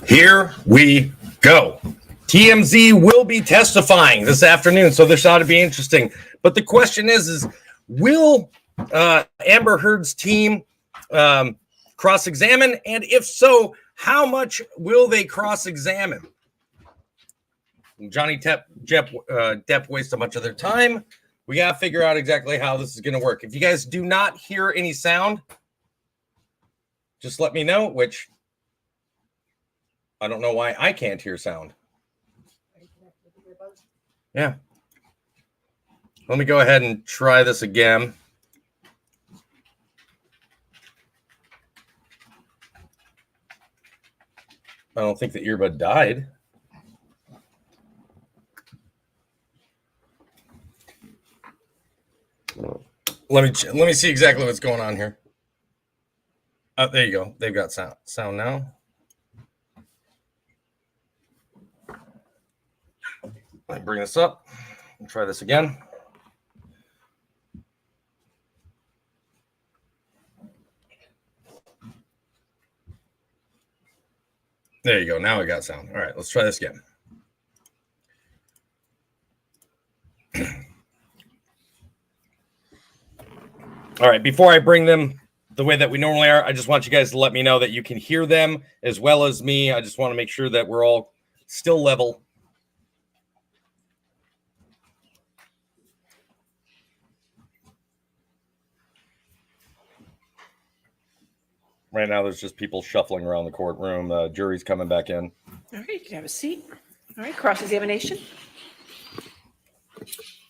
Here we go. TMZ will be testifying this afternoon, so this ought to be interesting. But the question is will Amber Heard's team cross-examine? And if so, how much will they cross-examine? Johnny Depp wasted much of their time. We got to figure out exactly how this is going to work. If you guys do not hear any sound, just let me know, which I don't know why I can't hear sound. Yeah. Let me go ahead and try this again. I don't think the earbud died. Let me see exactly what's going on here. Oh, there you go. They've got sound now. Let me bring this up and try this again. There you go. Now we got sound. All right, let's try this again. All right, before I bring them the way that we normally are, I just want you guys to let me know that you can hear them as well as me. I just want to make sure that we're all still level. Right now, there's just people shuffling around the courtroom. Jury's coming back in. All right, you can have a seat. All right, cross-examination.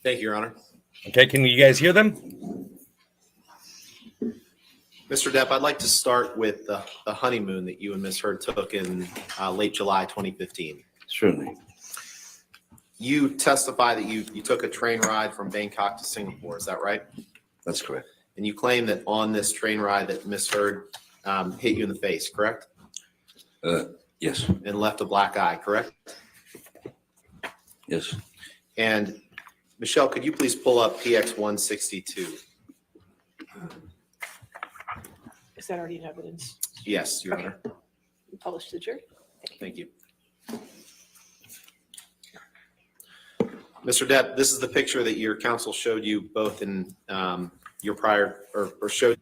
Thank you, Your Honor. Okay, can you guys hear them? Mr. Depp, I'd like to start with the honeymoon that you and Ms. Heard took in late July 2015. Certainly. You testify that you took a train ride from Bangkok to Singapore. Is that right? That's correct. And you claim that on this train ride that Ms. Heard hit you in the face, correct? Yes. And left a black eye, correct? Yes. And Michelle, could you please pull up PX 162? Is that already in evidence? Yes, Your Okay. Honor. Published to the jury. Thank you. Mr. Depp, this is the picture that your counsel showed you both in your prior or showed.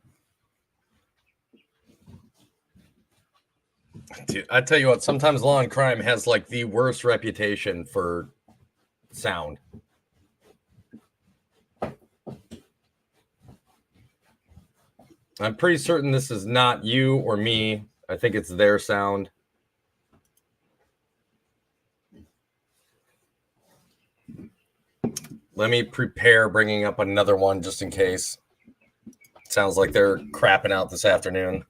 Dude, I tell you what, sometimes Law and Crime has like the worst reputation for sound. I'm pretty certain this is not you or me. I think it's their sound. Let me prepare bringing up another one just in case. Sounds like they're crapping out this afternoon.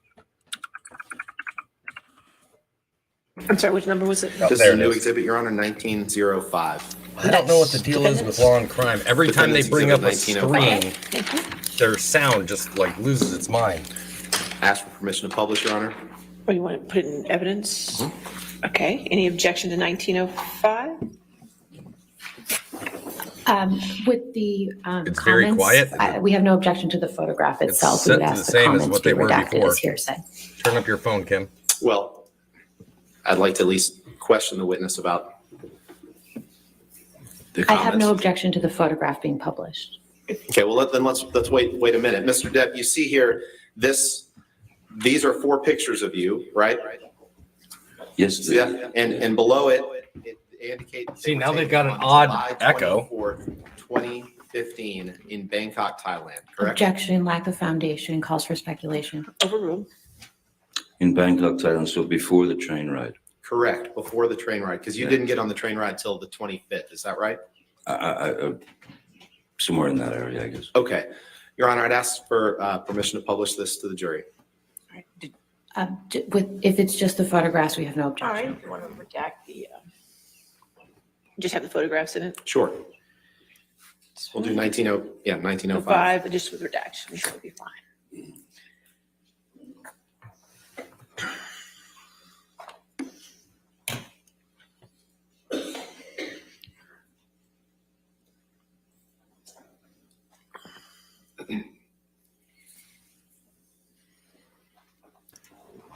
I'm sorry, which number was it? Oh, This is there a it new is. exhibit, Your Honor, 1905. I don't know what the deal is with Law and Crime. Every time they bring up a screen, Thank you. their sound just like loses its mind. Ask for permission to publish, Your Honor. Oh, you want to put it in evidence? Okay, any objection to 1905? With the It's very comments, quiet. we have no objection to the photograph It's itself. We set would to ask the the same as comments what they be were redacted before. as hearsay. Turn up your phone, Kim. Well, I'd like to at least question the witness about the comments. I have no objection to the photograph being published. Okay, well, let's wait a minute. Mr. Depp, you see here, these are 4 pictures of you, right? Yes. Yeah, and below it indicates. See, now they've got an odd echo. 2015 in Bangkok, Thailand, correct? Objection, lack of foundation, calls for speculation. Overruled. In Bangkok, Thailand, so before the train ride. Correct, before the train ride, because you Yeah. didn't get on the train ride till the 25th, is that right? I somewhere in that area, I guess. Okay. Your Honor, I'd ask for permission to publish this to the jury. All right, If it's just the photographs, we have no all objection. right, you want to redact the, just have the photographs in it? Sure. We'll do 1905. 5, but just with redaction, I'm sure it'll be fine.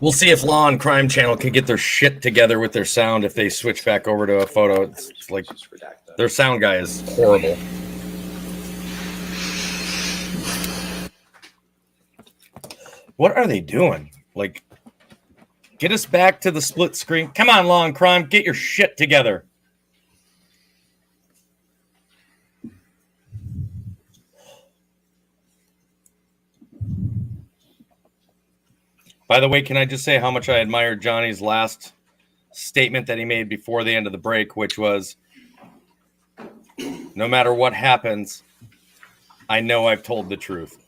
We'll see if Law and Crime Channel can get their shit together with their sound if they switch back over to a photo. It's like their sound guy is horrible. What are they doing? Like, get us back to the split screen. Come on, Law and Crime, get your shit together. By the way, can I just say how much I admired Johnny's last statement that he made before the end of the break, which was, no matter what happens, I know I've told the truth.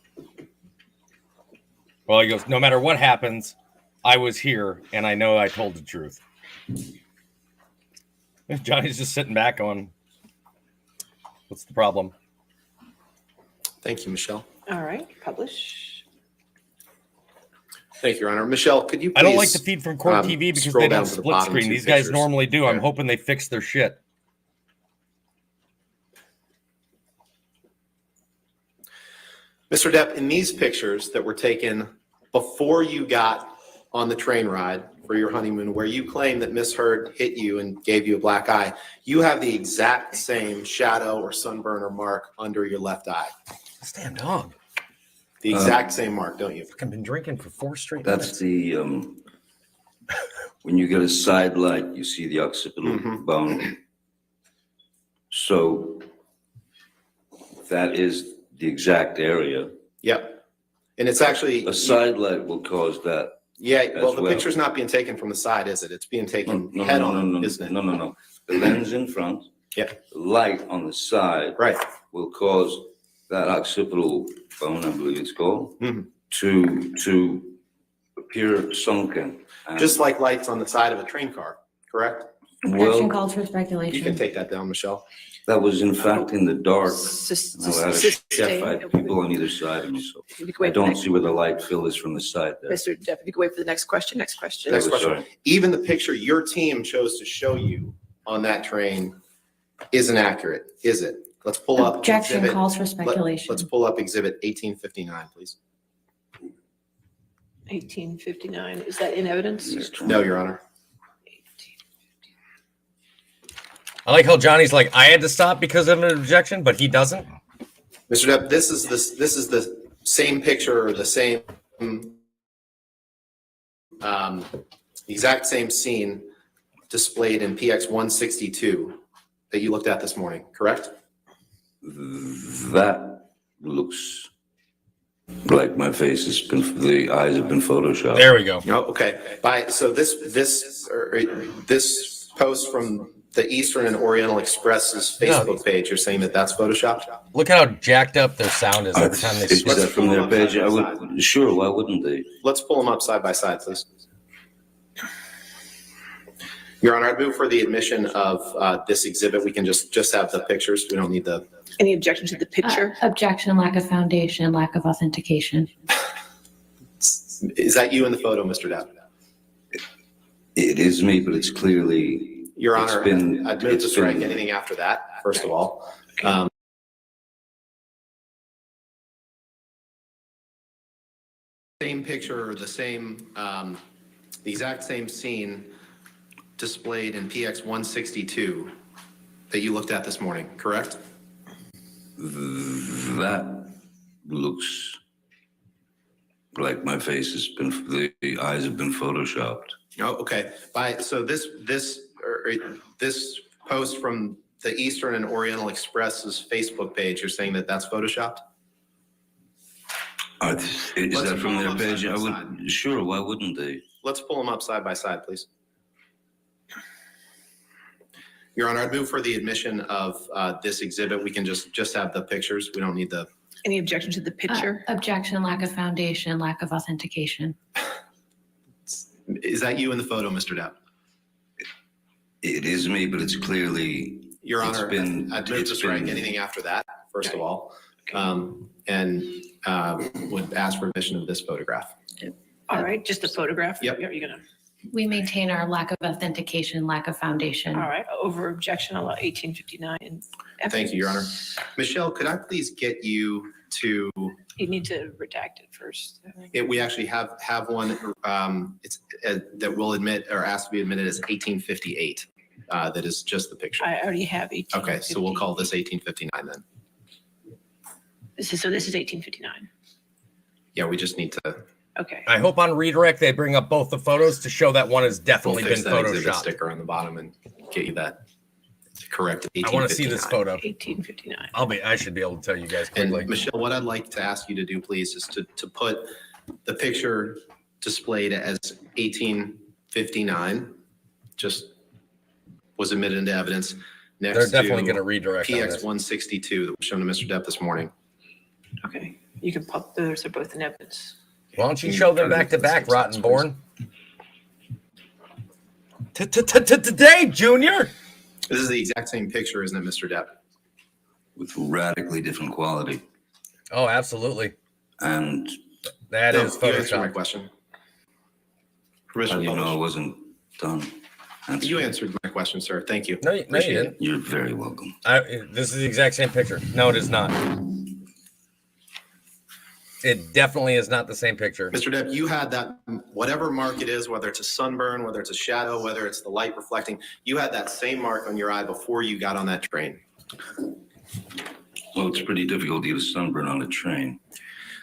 Well, he goes, no matter what happens, I was here and I know I told the truth. Johnny's just sitting back on, what's the problem? Thank you, Michelle. All right, publish. Thank you, Your Honor. Michelle, could you please? I don't like the feed from Court TV because scroll they down don't to the split bottom screen. two These guys pictures. normally do. I'm There. hoping they fix their shit. Mr. Depp, in these pictures that were taken before you got on the train ride for your honeymoon, where you claim that Miss Heard hit you and gave you a black eye, you have the exact same shadow or sunburn or mark under your left eye. This damn dog. The exact same mark, don't you? I've been drinking for 4 straight That's minutes. the, when you get a side light, you see the occipital bone. So that is the exact area. Yep. And it's actually, A side light will cause that. yeah, well, the well. picture's not being taken from the side, is it? It's being taken head on, isn't it? No. The lens in front, Yeah, the light on the side right. will cause that occipital bone, I believe it's called, Mhm. to appear sunken. And- Just like lights on the side of a train car, correct? Objection Well, calls for You can speculation. take that down, Michelle. that was in fact in the dark. Sustain. I had identified people on either side of me, so I don't see where the light fill is from the side there. Mr. Depp, if you could wait for the next question, next question. Next question. Sorry. Even the picture your team chose to show you on that train isn't accurate, is it? Let's pull up. Objection exhibit- calls for let- speculation. Let's pull up exhibit 1859, please. 1859, is that in evidence? No, Your Honor. I like how Johnny's like, I had to stop because of an objection, but he doesn't. Mr. Depp, this is the same picture or the same, exact same scene displayed in PX 162 that you looked at this morning, correct? That looks like my face has been, the eyes have been photoshopped. There we go. No, okay. So this post from the Eastern and Oriental Express's Facebook page, you're saying that that's photoshopped? Look at how jacked up their sound is every time they Is switch. that from their page? I would, sure, why wouldn't they? Let's pull them up side by side, please. Your Honor, I'd move for the admission of this exhibit. We can just have the pictures. We don't need the. Any objection to the picture? Objection, lack of foundation, lack of authentication. Is that you in the photo, Mr. Depp? It is me, but it's clearly. Your it's Honor, been- I'd move to it's strike been- anything after that, first of all. Same picture or the same, the exact same scene displayed in PX 162 that you looked at this morning, correct? That looks like my face has been, the eyes have been photoshopped. Oh, okay. So this post from the Eastern and Oriental Express's Facebook page, you're saying that that's photoshopped? Is Let's that from pull their them up page? side I by would, side. sure, why wouldn't they? Let's pull them up side by side, please. Your Honor, I'd move for the admission of this exhibit. We can just have the pictures. We don't need the. Any objection to the picture? Objection, lack of foundation, lack of authentication. Is that you in the photo, Mr. Depp? It is me, but it's clearly. Your it's Honor, been- I'd move it's to strike been- anything after that, first of all, and would ask for admission of this photograph. All right, just a photograph? Yep. You're gonna, We maintain our lack of authentication, lack of foundation. all right, over objection, I'll allow 1859. Thank you, Your Honor. Michelle, could I please get you to, You need to redact it first. we actually have one, that will admit or ask to be admitted as 1858. That is just the picture. I already have 18. Okay, so we'll call this 1859 then. This is 1859. Yeah, we just need to. Okay. I hope on redirect they bring up both the photos to show that one has We'll definitely fix been that exhibit photoshopped. sticker on the bottom and get you that correct. I want to see this photo. 1859. I should be able to tell you guys And quickly. Michelle, what I'd like to ask you to do, please, is to put the picture displayed as 1859, just was admitted into evidence. They're Next definitely to going to redirect on PX this. 162 that was shown to Mr. Depp this morning. Okay. You can pop those are both in evidence. Why don't you show them back to back, Rottenborn? Today, Junior. This is the exact same picture, isn't it, Mr. Depp? With radically different quality. Oh, absolutely. And That No, is you answered my Photoshop. question. how Permission do to you know it publish. wasn't done? You answered my question, sir. Thank you. No, you Appreciate it. didn't. You're very welcome. This is the exact same picture. No, it is not. It definitely is not the same picture. Mr. Depp, you had that, whatever mark it is, whether it's a sunburn, whether it's a shadow, whether it's the light reflecting, you had that same mark on your eye before you got on that train. Well, it's pretty difficult to get a sunburn on a train.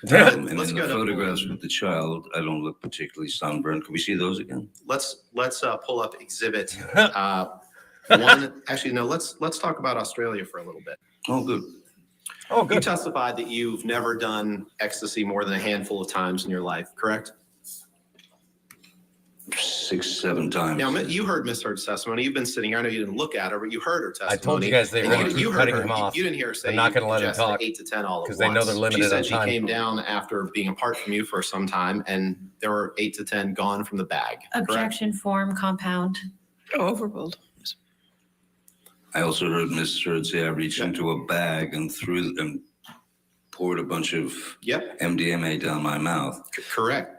Yeah. And Let's in go the to- photographs with the child, I don't look particularly sunburned. Can we see those again? Let's pull up exhibit one. Actually, no, let's talk about Australia for a little bit. Oh, good. Oh, You good. testified that you've never done ecstasy more than a handful of times in your life, correct? 6, 7 times. Now, you heard Miss Heard's testimony. You've been sitting here. I know you didn't look at her, but you heard her testimony. I told you guys they And really keep heard cutting her. him off. You didn't hear her say They're not gonna let him ingested talk 8 to 10 all at once. because they know they're limited She said on she time. came down after being apart from you for some time, and there were 8 to 10 gone from the bag. Correct? Objection form compound. Oh, overruled. I also heard Miss Heard say I reached Yeah. into a bag and poured a bunch of Yep, MDMA down my mouth. correct.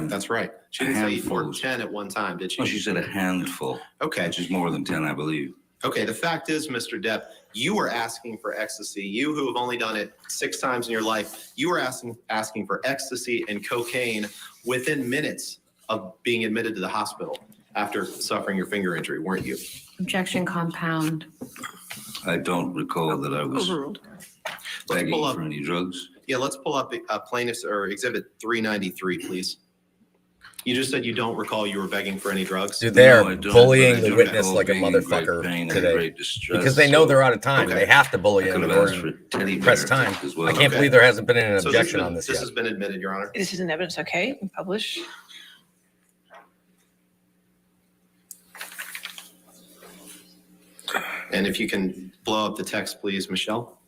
That's right. She didn't say you poured handfuls. 10 at one time, did Oh, she? she said a handful, Okay. which is more than 10, I believe. Okay, the fact is, Mr. Depp, you were asking for ecstasy. You who have only done it 6 times in your life, you were asking for ecstasy and cocaine within minutes of being admitted to the hospital after suffering your finger injury, weren't you? Objection compound. I don't recall that I was Overruled. Let's begging pull up. for any drugs. Yeah, let's pull up plaintiff's or exhibit 393, please. You just said you don't recall you were begging for any drugs. Dude, they're No, I don't, bullying but I the do witness recall like a being in great motherfucker pain and today great distress, because they know so they're out of time. Okay. They have to bully I him could in have order asked for to teddy press bears time. as well. I can't Okay. believe there hasn't been an So objection on this this yet. has been admitted, Your Honor. This is in evidence. Okay. Publish. And if you can blow up the text, please, Michelle.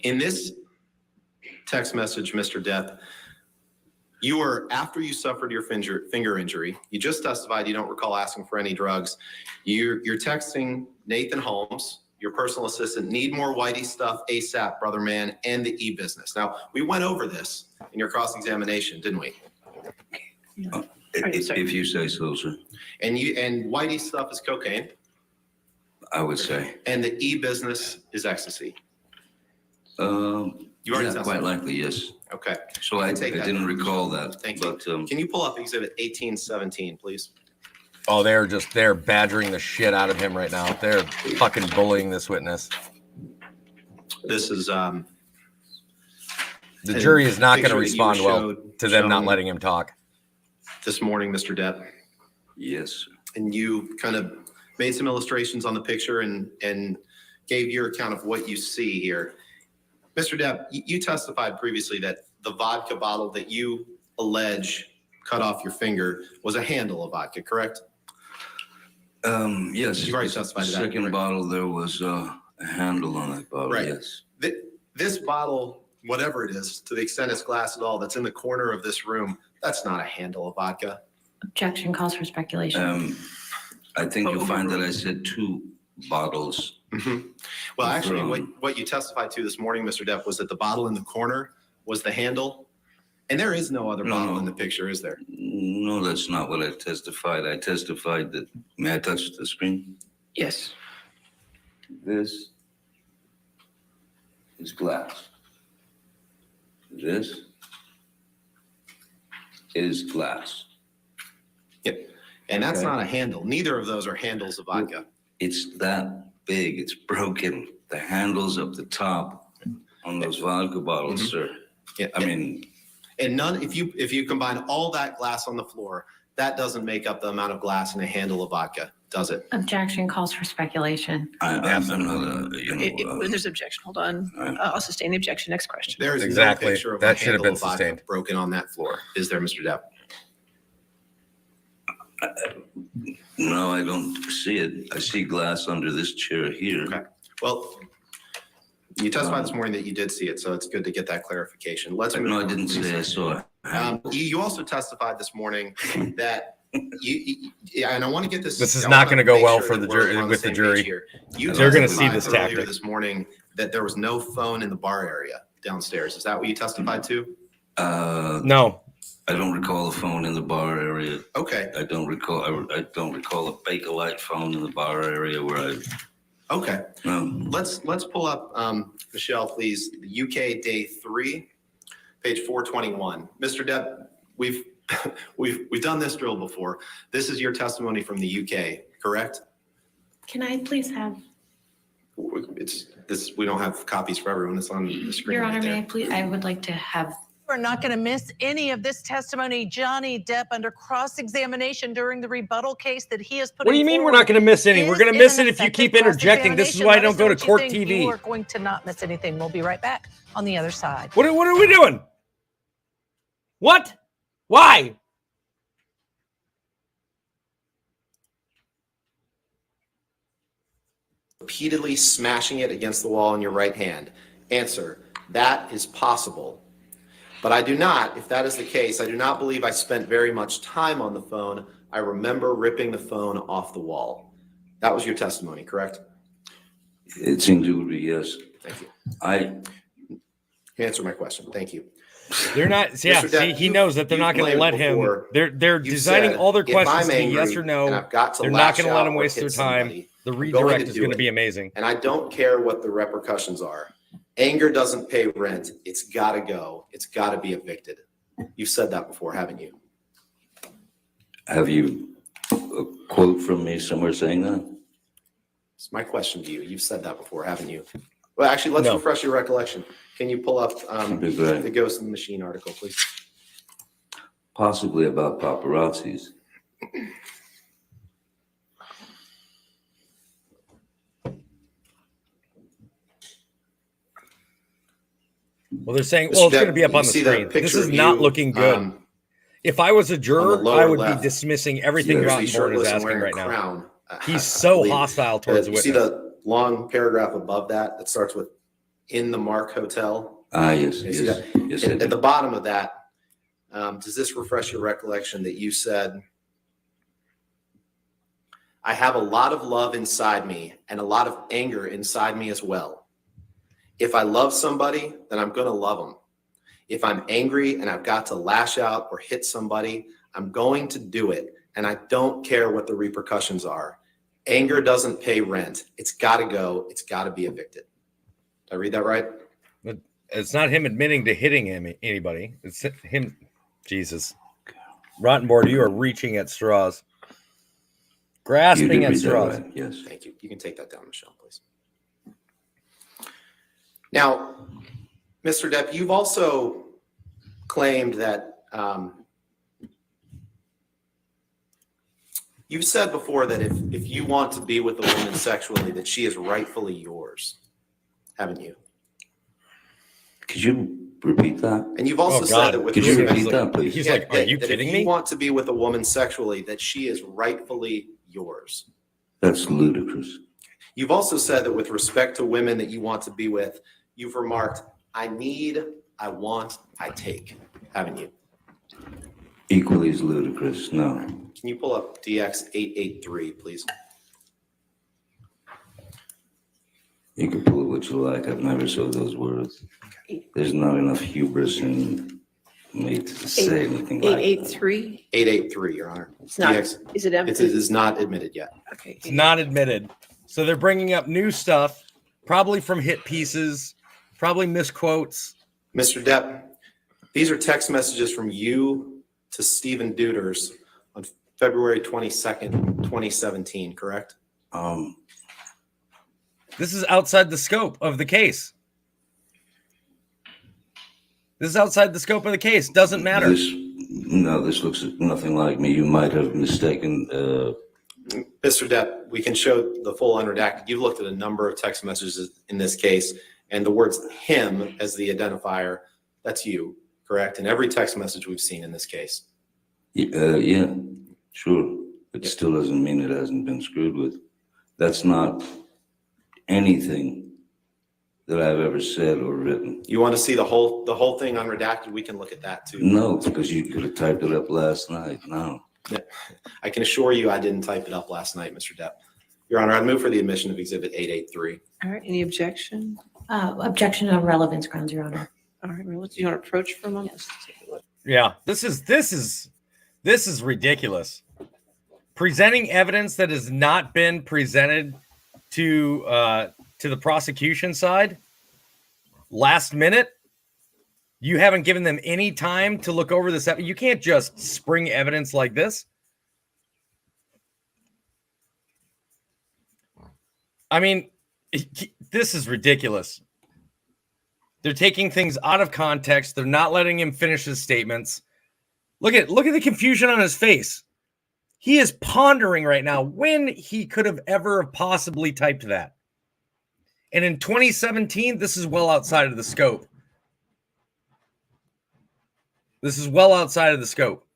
In this text message, Mr. Depp, you were, after you suffered your finger injury, you just testified you don't recall asking for any drugs. You're texting Nathan Holmes, your personal assistant, need more whitey stuff ASAP, brother man, and the e-business. Now, we went over this in your cross-examination, didn't we? If you say so, sir, And whitey stuff is cocaine, I would say. and the e-business is ecstasy. You already Yeah, testified. quite likely, yes. Okay. So I take that. didn't recall that. Thank you. But Can you pull up exhibit 1817, please? Oh, they're badgering the shit out of him right now. They're fucking bullying this witness. This is The And jury is not going to picture that you respond well showed- to them not shown- letting him talk. this morning, Mr. Depp, yes, sir. and you kind of made some illustrations on the picture and gave your account of what you see here. Mr. Depp, you testified previously that the vodka bottle that you allege cut off your finger was a handle of vodka, correct? Yes. You've already the testified to that, second correct? bottle, there was a handle on that bottle, Right. yes. This bottle, whatever it is, to the extent it's glass at all, that's in the corner of this room, that's not a handle of vodka. Objection calls for speculation. I think you'll find that I said 2 bottles. Mhm. Well, actually, what you testified to this morning, Mr. Depp, was that the bottle in the corner was the handle. And there is no other No, bottle no. in the picture, is there? No, that's not what I testified. I testified that, may I touch the screen? Yes. This is glass. This is glass. Yep. And that's Okay. not a handle. Neither of those are handles of vodka. It's that big. It's broken. The handles up the top on those vodka bottles, sir. Yeah. I mean, And none, if you combine all that glass on the floor, that doesn't make up the amount of glass in a handle of vodka, does it? Objection calls for speculation. I'm not When there's objection, hold on. Right. I'll sustain the objection. Next question. There is Exactly. no picture of That a should have handle been of vodka sustained. broken on that floor. Is there, Mr. Depp? No, I don't see it. I see glass under this chair here. Okay. Well, you testified this morning that you did see it, so it's good to get that clarification. Let's move No, I on, didn't please. say I saw it. You also testified this morning that and I want to get this. This is I not wanna gonna go make well sure for that the we're jury- on with the same jury. page here. You They're gonna see testified this earlier tactic. this morning that there was no phone in the bar area downstairs. Is that what you testified to? No. I don't recall a phone in the bar area. Okay. I don't recall a Bakelite phone in the bar area where I, Okay. no. Let's pull up, Michelle, please, the UK day 3, page 421. Mr. Depp, we've done this drill before. This is your testimony from the UK, correct? Can I please have, It's this. We don't have copies for everyone. It's on the screen. Your right Honor, there. may I please, I would like to have, We're not going to miss any of this testimony. Johnny Depp, under cross-examination during the rebuttal case that he is putting What do you mean we're forward, not going to miss any? We're is going to in miss an it if you effective keep interjecting. This is cross-examination. why I Let don't us go know to what court you think. TV. You are going to not miss anything. We'll be right back on the other side. What are we doing? What? Why? Repeatedly smashing it against the wall in your right hand. Answer: that is possible. But I do not, if that is the case, I do not believe I spent very much time on the phone. I remember ripping the phone off the wall. That was your testimony, correct? It seemed to be yes. Thank you. I, Answer my question. Thank you. They're not. Yeah, Mr. see, Depp, he knows that they're you've not going to claimed let him. before, They're You designing said, all their if questions I'm to be angry yes or and no. I've got to They're not lash going to let out him or waste hit their time. somebody, The I'm going redirect to is do going to it. be amazing. And I don't care what the repercussions are. Anger doesn't pay rent. It's got to go. It's got to be evicted. You've said that before, haven't you? have you a quote from me somewhere saying that? It's my question to you. You've said that before, haven't you? Well, actually, let's No. refresh your recollection. Can you pull up That'd be great. the Ghost in the Machine article, please? Possibly about paparazzis. Well, they're saying, Mr. well, it's Depp, going to be up you on the see the screen. This picture is of not you, looking good. If I was a juror, lower I would left. be dismissing everything Yeah, Rottenborn is shirtless and asking wearing a right now. crown. He's I so believe. hostile towards the You see witness. the long paragraph above that that starts with "in the Mark Hotel"? Ah, yes, You see yes, that? yes. I At do. the bottom of that, does this refresh your recollection that you said, "I have a lot of love inside me and a lot of anger inside me as well. If I love somebody, then I'm going to love them. If I'm angry and I've got to lash out or hit somebody, I'm going to do it. And I don't care what the repercussions are. Anger doesn't pay rent. It's got to go. It's got to be evicted." Did I read that right? It's not him admitting to hitting anybody. It's him. Jesus. Rottenborn, you are reaching at straws. You Grasping did at read that straws. right, yes. Thank you. You can take that down, Michelle, please. Now, Mr. Depp, you've also claimed that you've said before that if you want to be with a woman sexually, that she is rightfully yours, haven't you? Could you repeat that? And you've also Oh, said God. that with Could you respect- repeat that, please? He's Yeah, like, are you that kidding if me? you want to be with a woman sexually, that she is rightfully yours. That's ludicrous. You've also said that with respect to women that you want to be with, you've remarked, "I need, I want, I take," haven't you? Equally as ludicrous, no. Can you pull up DX 883, please? You can pull it what you like. I've never said those words. There's not enough hubris in me to say anything like that. 883. 883, Your Honor. It's not, DX, is it it empty? is not admitted yet. Okay. It's not admitted. So they're bringing up new stuff, probably from hit pieces, probably misquotes. Mr. Depp, These are text messages from you to Stephen Deuters on February 22nd, 2017, correct? This is outside the scope of the case. This is outside the scope of the case. Doesn't matter. This looks nothing like me. You might have mistaken. Mr. Depp, we can show the full unredacted. You've looked at a number of text messages in this case, and the words him as the identifier, that's you, correct? In every text message we've seen in this case. Yeah, sure. It still doesn't mean it hasn't been screwed with. That's not anything that I've ever said or written. You want to see the whole thing unredacted? We can look at that too. No, because you could have typed it up last night. No. I can assure you I didn't type it up last night, Mr. Depp. Your Honor, I'd move for the admission of Exhibit 883. All right, any objection? Objection on relevance grounds, Your Honor. All right, do you want to approach for a moment? Let's take a look. Yeah, this is ridiculous. Presenting evidence that has not been presented to the prosecution side last minute. You haven't given them any time to look over this. You can't just spring evidence like this. I mean, this is ridiculous. They're taking things out of context. They're not letting him finish his statements. Look at the confusion on his face. He is pondering right now when he could have ever possibly typed that. And in 2017, this is well outside of the scope. This is well outside of the scope.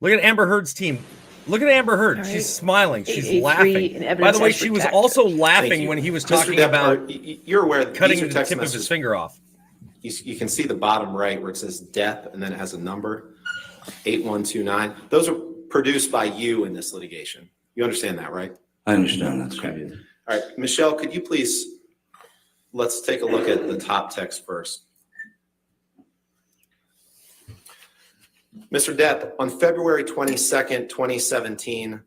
Look at Amber Heard's team. Look at Amber Heard. All right. She's smiling. She's 883 laughing. and By the way, evidence she was as also Thank laughing you. when he was Mr. talking Depp, about you're aware that cutting these are the text tip of his messages. finger off. You can see the bottom right where it says Depp and then it has a number, 8129. Those are produced by you in this litigation. You understand that, right? I understand that, sir. Okay. All right, Michelle, could you please, let's take a look at the top text first. Mr. Depp, on February 22nd, 2017,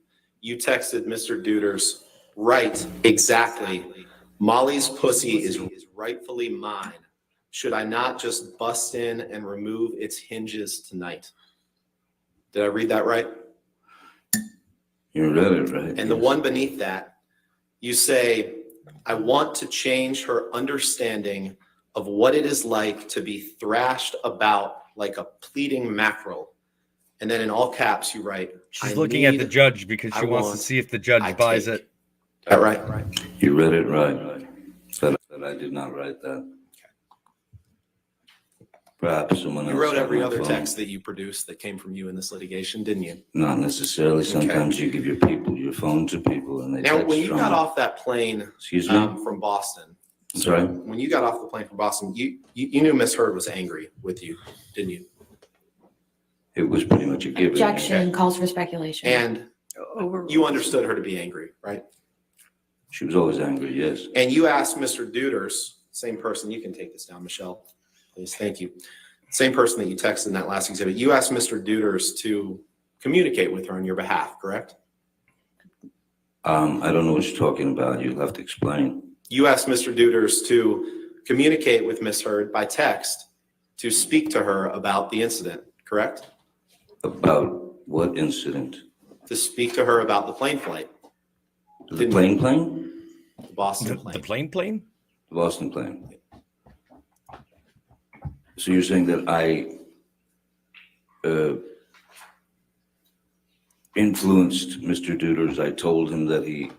you texted Mr. Deuters, right, exactly. Molly's pussy is rightfully mine. Should I not just bust in and remove its hinges tonight? Did I read that right? You read it right. And the one beneath that, you say, I want to change her understanding of what it is like to be thrashed about like a pleading mackerel. And then in all caps, you write, She's looking at the judge because she wants to see if the judge buys it. All right. You read it right. But I did not write that. Perhaps someone else. You wrote had every my other phone. text that you produced that came from you in this litigation, didn't you? Not necessarily. Sometimes you give your phone to people and they Now, text when you from got it. off that plane Excuse me? from Boston, I'm sorry? when you got off the plane from Boston, you knew Miss Heard was angry with you, didn't you? It was pretty much a given. Objection calls for speculation. And you understood her to be angry, right? She was always angry, yes. And you asked Mr. Deuters, same person, you can take this down, Michelle, please, thank you. Same person that you texted in that last exhibit, you asked Mr. Deuters to communicate with her on your behalf, correct? I don't know what you're talking about. You'll have to explain. You asked Mr. Deuters to communicate with Miss Heard by text to speak to her about the incident, correct? About what incident? To speak to her about the plane flight, The plane? the Boston The plane. plane? The Boston plane. So you're saying that I influenced Mr. Deuters. I told him that he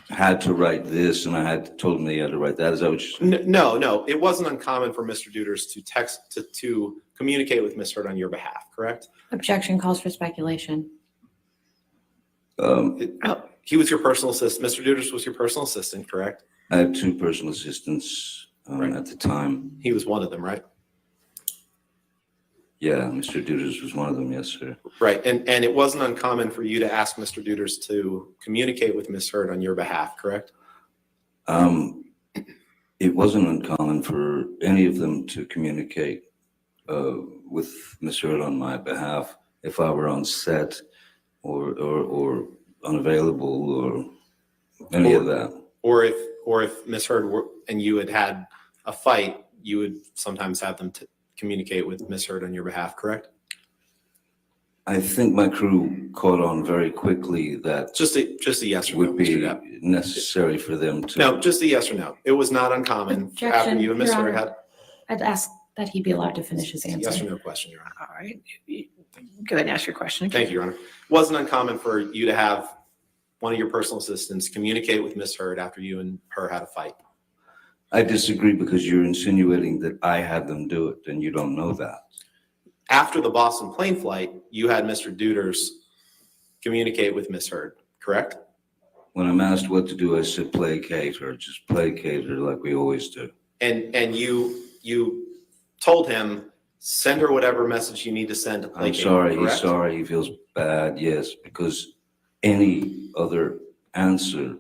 had to write this and I told him he had to write that. Is that what you're saying? No, it wasn't uncommon for Mr. Deuters to text, to communicate with Miss Heard on your behalf, correct? Objection calls for speculation. He was your personal assistant, Mr. Deuters was your personal assistant, correct? I had two personal assistants Right. at the time. He was one of them, right? Yeah, Mr. Deuters was one of them, yes, sir. Right, and it wasn't uncommon for you to ask Mr. Deuters to communicate with Miss Heard on your behalf, correct? It wasn't uncommon for any of them to communicate with Ms. Heard on my behalf. If I were on set or unavailable or any of that. Or if Ms. Heard and you had a fight, you would sometimes have them communicate with Ms. Heard on your behalf, correct? I think my crew caught on very quickly that Just a yes or no, would be Mr. Depp. necessary for them to. No, just a yes or no. It was not uncommon after Objection, you and Ms. Your Heard Honor. had I'd ask that he be allowed to finish his yes or answer. no question, Your Honor. All right. Go ahead and ask your question. Thank you, Your Honor. It wasn't uncommon for you to have one of your personal assistants communicate with Ms. Heard after you and her had a fight. I disagree because you're insinuating that I had them do it, and you don't know that. After the Boston plane flight, you had Mr. Deuters communicate with Ms. Heard, correct? When I'm asked what to do, I said placate her, just placate her like we always do. And you told him, send her whatever message you need to send to I'm placate her, sorry, he's correct? sorry, he feels bad, yes, because any other answer,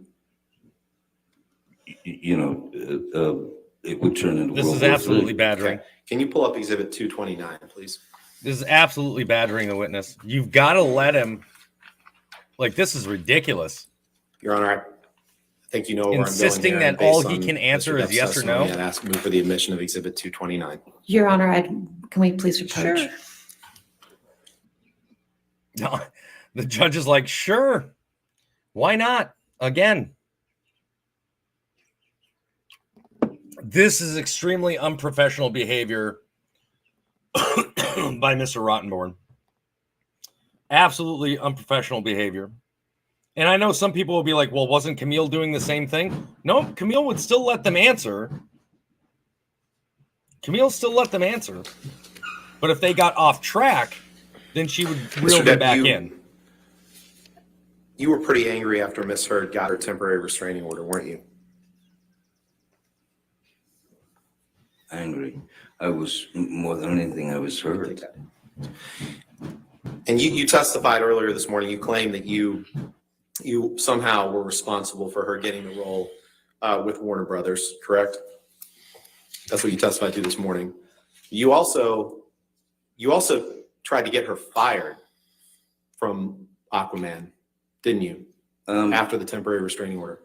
it would turn into This World is War III. absolutely badgering. Okay. Can you pull up Exhibit 229, please? This is absolutely badgering the witness. You've got to let him. Like, this is ridiculous. Your Honor, I think you know where Insisting I'm going here, that all based he on can answer Mr. is Depp's yes or no? testimony, I'd ask move for the admission of Exhibit 229. Your Honor, can we please approach? Sure. No, the judge is like, sure, why not? Again, this is extremely unprofessional behavior by Mr. Rottenborn. Absolutely unprofessional behavior. And I know some people will be like, well, wasn't Camille doing the same thing? No, Camille would still let them answer. Camille still let them answer. But if they got off track, then she would reel Mr. them Depp, back you- in. You were pretty angry after Ms. Heard got her temporary restraining order, weren't you? Angry. I was, more than anything, I was hurt. And you testified earlier this morning, you claimed that you somehow were responsible for her getting the role with Warner Brothers, correct? That's what you testified to this morning. You also tried to get her fired from Aquaman, didn't you? After the temporary restraining order.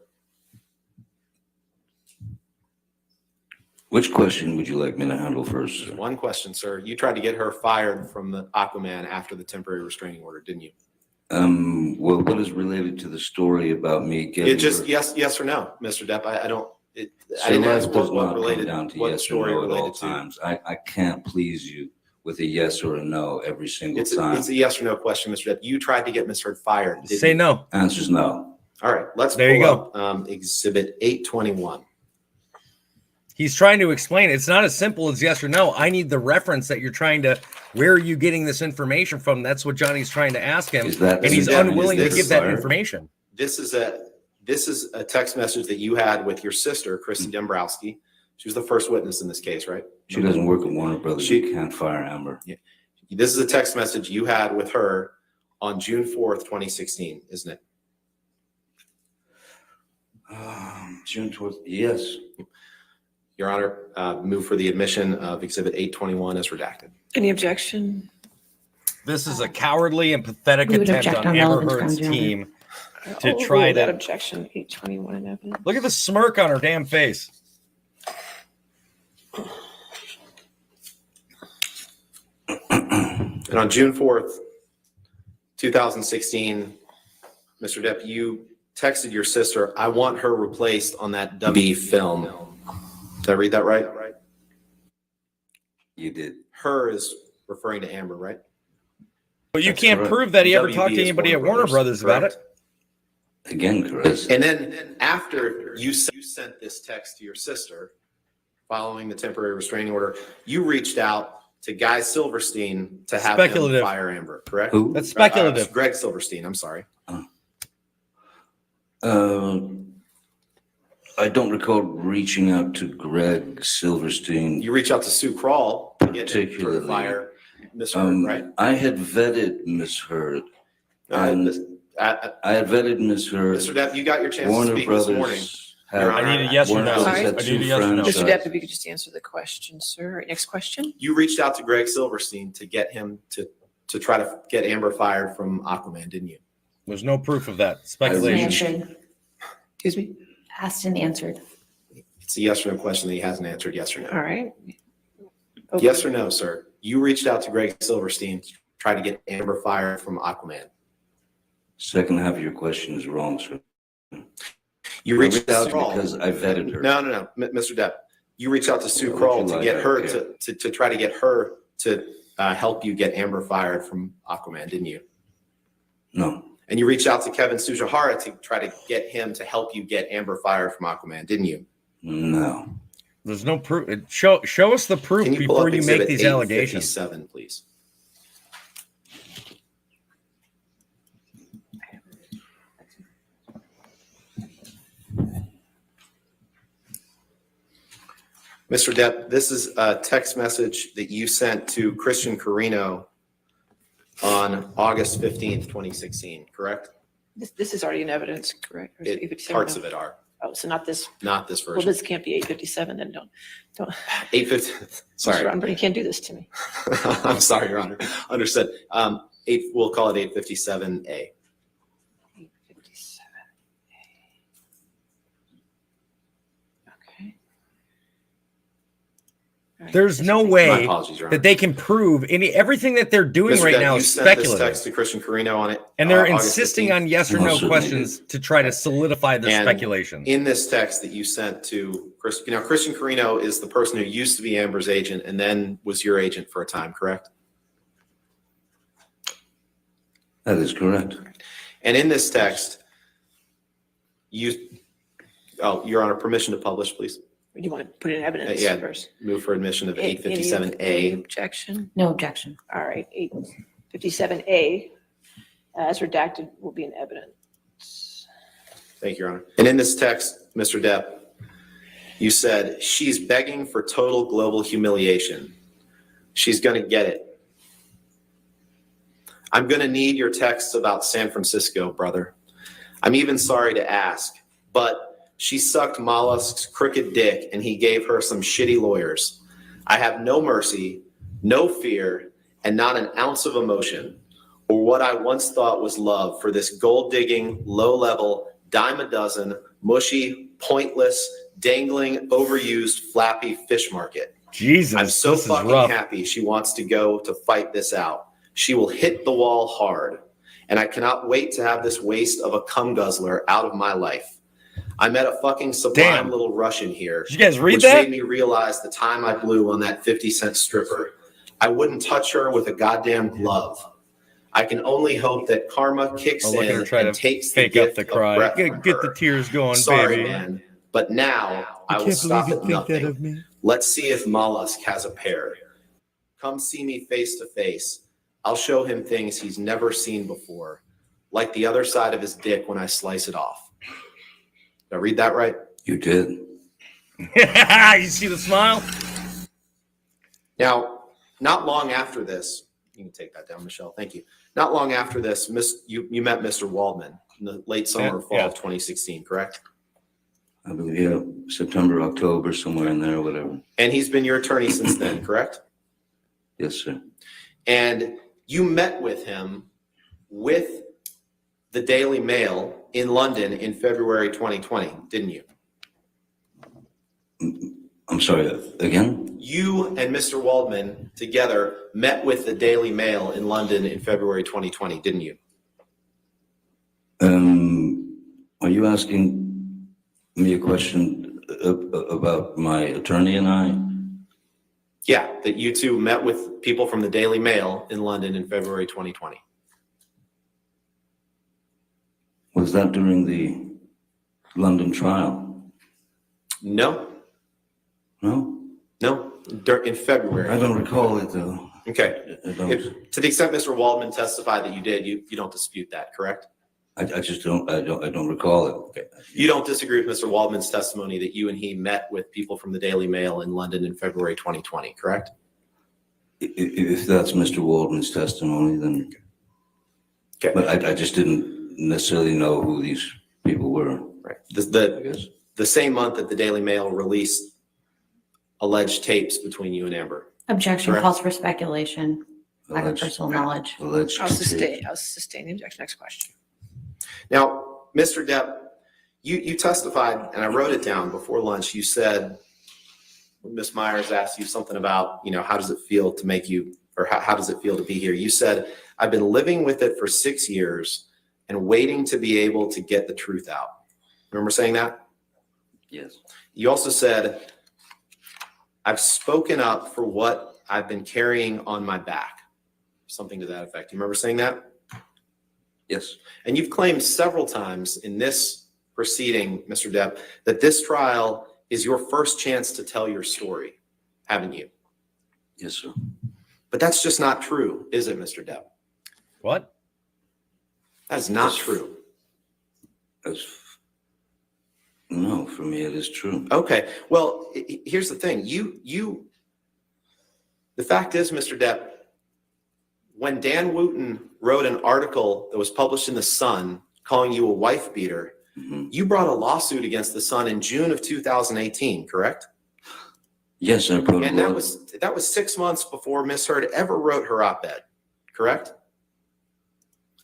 Which question would you like me to handle first, sir? One question, sir. You tried to get her fired from the Aquaman after the temporary restraining order, didn't you? Well, what is related to the story about me getting? It just her- yes or no, Mr. Depp. I don't. I Sir, didn't life ask does what not come related, down to what yes or story no at all related to. times. I can't please you with a yes or a no every single It's time. a yes or no question, Mr. Depp. You tried to get Ms. Heard fired. didn't Say you? no. Answer's no. All right, let's There you pull up Exhibit 821. He's trying to explain. It's not as simple as yes or no. I need the reference that you're trying to. Where are you getting this information from? That's what Johnny's trying to ask him, Is that- and he's Mr. Depp, unwilling to is give that fired? information. This is a text message that you had with your sister, Chrissy Dombrowski. She was the first witness in this case, right? She doesn't work at Warner Brothers. She- You can't fire Amber. This is a text message you had with her on June 4th, 2016, isn't it? June 12th. Yes. Your Honor, move for the admission of Exhibit 821 as redacted. Any objection? This is a cowardly and pathetic We would attempt object on on Amber relevance Heard's grounds, Your Honor. team to I'll try rule that to objection, 821 in evidence. look at the smirk on her damn face. And on June 4th, 2016, Mr. Depp, you texted your sister, I want her replaced on that W film. Did I read that right? You did. Her is referring to Amber, right? But you That's can't correct. prove that he ever WB talked to is anybody at Warner Warner Brothers, Brothers about it. correct? Again, Chris. And then after you sent this text to your sister, following the temporary restraining order, you reached out to Guy Silverstein to have him Speculative. fire Amber, correct? Who? That's speculative. Greg Silverstein, I'm sorry. I don't recall reaching out to Greg Silverstein. You reach out to Sue Crawl to get him to Particularly. fire Miss Heard, right? I had vetted Miss Heard. Uh, and this- I had vetted Miss Heard. Mr. Depp, you got your chance to Warner speak this morning. Brothers. Your had- Honor, I need a yes or Warner no. Brothers Sorry? had I two need a yes or no. Mr. franchises. Depp, if you could just answer the question, sir. All right, next question. You reached out to Greg Silverstein to get him to try to get Amber fired from Aquaman, didn't you? There's no proof of that. Asked and Speculation. answered. Excuse me? Asked and answered. It's a yes or no question that he hasn't answered, yes or no. All right. Yes or no, sir? You reached out to Greg Silverstein to try to get Amber fired from Aquaman. Second half of your question is wrong, sir. You reached out because I vetted her. No, Mr. Depp. You reached out to Sue What Kroll you to like, get I her don't to try to get her to help you get Amber fired from Aquaman, didn't you? No, And you reached out to Kevin Sujihara to try to get him to help you get Amber fired from Aquaman, didn't you? no. There's no proof. Show us the proof Can you pull before up you make Exhibit these allegations. 857, please? Mr. Depp, this is a text message that you sent to Christian Carino on August 15th, 2016, correct? This is already in evidence, correct? Or is it 857? Parts of it are, Oh, so not this. not this Well, version. this can't be 857, then don't. 850, sorry. Mr. Unbur, you can't do this to me. I'm sorry, Your Honor. Understood. We'll call it 857A. 857. Okay. All right, There's this no will be- My way apologies, Your Honor. that they can prove everything that they're doing Mr. right Depp, now you is sent this speculative. text to Christian Carino on it. And they're August insisting 15th. on yes or no Most certainly questions to try to solidify their And speculation. In this text that you sent to Christian Carino is the person who used to be Amber's agent and then was your agent for a time, correct? That is correct. And in this text, Your Honor, permission to publish, please. You want to put in evidence Yeah. first? Move for admission of Any 857A. objection? No objection. All right, 857A, as redacted, will be in evidence. Thank you, Your Honor. And in this text, Mr. Depp, you said, she's begging for total global humiliation. She's going to get it. I'm going to need your texts about San Francisco, brother. I'm even sorry to ask, but she sucked Mollusk's crooked dick and he gave her some shitty lawyers. I have no mercy, no fear, and not an ounce of emotion or what I once thought was love for this gold-digging, low-level, dime-a-dozen, mushy, pointless, dangling, overused, flappy fish market. Jesus, I'm so this is fucking rough. happy she wants to go to fight this out. She will hit the wall hard, and I cannot wait to have this waste of a cum guzzler out of my life. I met a fucking sublime Damn. little Russian here, Did you guys read which that? made me realize the time I blew on that 50-cent stripper. I wouldn't touch her with a goddamn glove. I can only hope that karma kicks Oh, look at her in try and to takes the fake up gift the of cry. breath from Get the her. tears going, Sorry, baby. man, but now I will stop at nothing. me. Let's see if Mollusk has a pair. Come see me face to face. I'll show him things he's never seen before, like the other side of his dick when I slice it off. Did I read that right? You did. You see the smile? Now, not long after this, you can take that down, Michelle. Thank you. Not long after this, you met Mr. Waldman in the late summer or fall Yeah. of 2016, correct? I believe, yeah, September, October, somewhere in there, whatever. And he's been your attorney since then, correct? Yes, sir. And you met with him with the Daily Mail in London in February 2020, didn't you? I'm sorry, again? You and Mr. Waldman together met with the Daily Mail in London in February 2020, didn't you? Are you asking me a question about my attorney and I? Yeah, that you two met with people from the Daily Mail in London in February 2020. Was that during the London trial? No, No? in February. I don't recall it, though. Okay. I don't. To the extent Mr. Waldman testified that you did, you don't dispute that, correct? I just don't recall it. Okay. You don't disagree with Mr. Waldman's testimony that you and he met with people from the Daily Mail in London in February 2020, correct? If that's Mr. Waldman's testimony, then. Okay. But I just didn't necessarily know who these people were, Right. I guess. The same month that the Daily Mail released alleged tapes between you and Amber. Objection Correct. calls for speculation, lack of Alleged- personal knowledge. Alleged. I'll sustain the objection. Next question. Now, Mr. Depp, you testified, and I wrote it down before lunch. You said, when Ms. Myers asked you something about, how does it feel to make you, or how does it feel to be here? You said, I've been living with it for 6 years and waiting to be able to get the truth out. Remember saying that? Yes. You also said, I've spoken up for what I've been carrying on my back. Something to that effect. You remember saying that? Yes. And you've claimed several times in this proceeding, Mr. Depp, that this trial is your first chance to tell your story, haven't you? Yes, sir. But that's just not true, is it, Mr. Depp? What? That is not Yes. true. No, for me it is true. Okay, well, here's the thing. The fact is, Mr. Depp, when Dan Wooten wrote an article that was published in The Sun calling you a wife beater, Mhm. you brought a lawsuit against The Sun in June of 2018, correct? Yes, I brought And that was 6 months before Miss Heard ever wrote her op-ed, correct?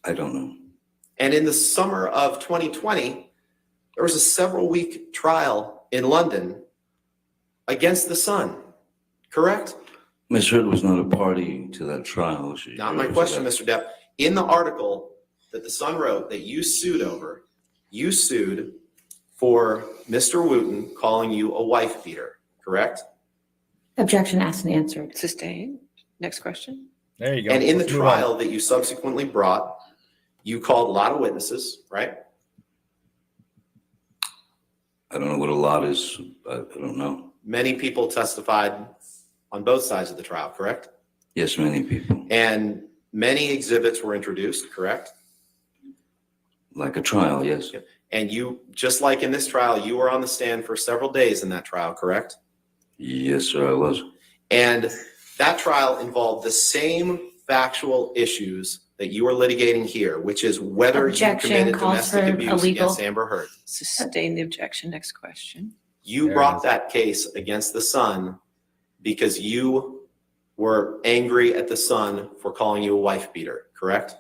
I don't know. And in the summer of 2020, there was a several-week trial in London against The Sun, correct? Ms. Heard was not a party to that trial. Was she? Not my question, Mr. Depp. In the article that The Sun wrote that you sued over, you sued for Mr. Wooten calling you a wife beater, correct? Objection asked and answered. Sustained. Next question. There you go. And in the Let's move on. trial that you subsequently brought, you called a lot of witnesses, right? I don't know what a lot is. I don't know. Many people testified on both sides of the trial, correct? Yes, many people. And many exhibits were introduced, correct? Like a trial, yes. And you, just like in this trial, you were on the stand for several days in that trial, correct? Yes, sir, I was. And that trial involved the same factual issues that you are litigating here, which is whether you Objection committed calls domestic for abuse illegal. against Amber Heard. Sustain the objection. Next question. You There it brought is. that case against the Sun because you were angry at the Sun for calling you a wife beater, correct?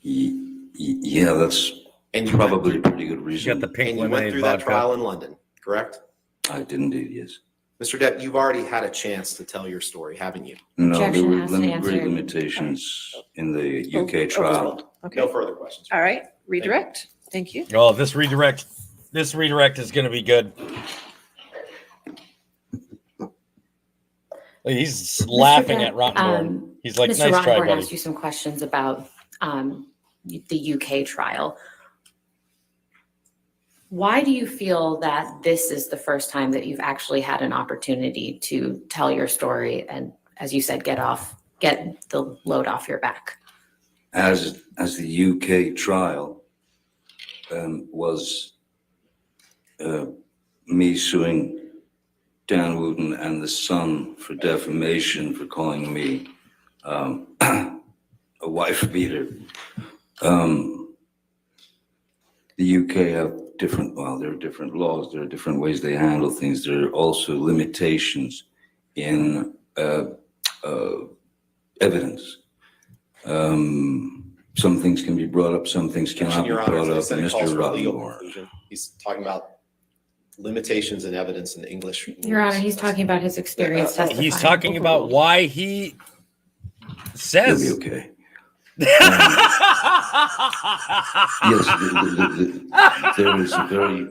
Yeah, that's And you probably a pretty good You reason. got the pink and you went lemonade through that vodka. trial in London, correct? I did indeed, yes. Mr. Depp, you've already had a chance to tell your story, haven't you? No, there Objection were asked and great answered. limitations in the UK Overruled. trial. Okay. No further questions. All right. Redirect. Thank you. Oh, this redirect is going to be good. He's laughing at Rottenborn. He's like, Mr. nice try, Rottenborn buddy. asked you some questions about the UK trial. Why do you feel that this is the first time that you've actually had an opportunity to tell your story and, as you said, get the load off your back? As the UK trial was me suing Dan Wooten and the Sun for defamation for calling me a wife beater. The UK have there are different laws, there are different ways they handle things. There are also limitations in evidence. Some things can be brought up, some things cannot be Your Honor, brought as I up. said, And it calls Mr. for a legal Rottenborn. conclusion. He's talking about limitations in evidence in the English. Your Honor, he's talking about his experience testifying. He's talking about Overruled. why he He'll says. be okay. Yes, there is a very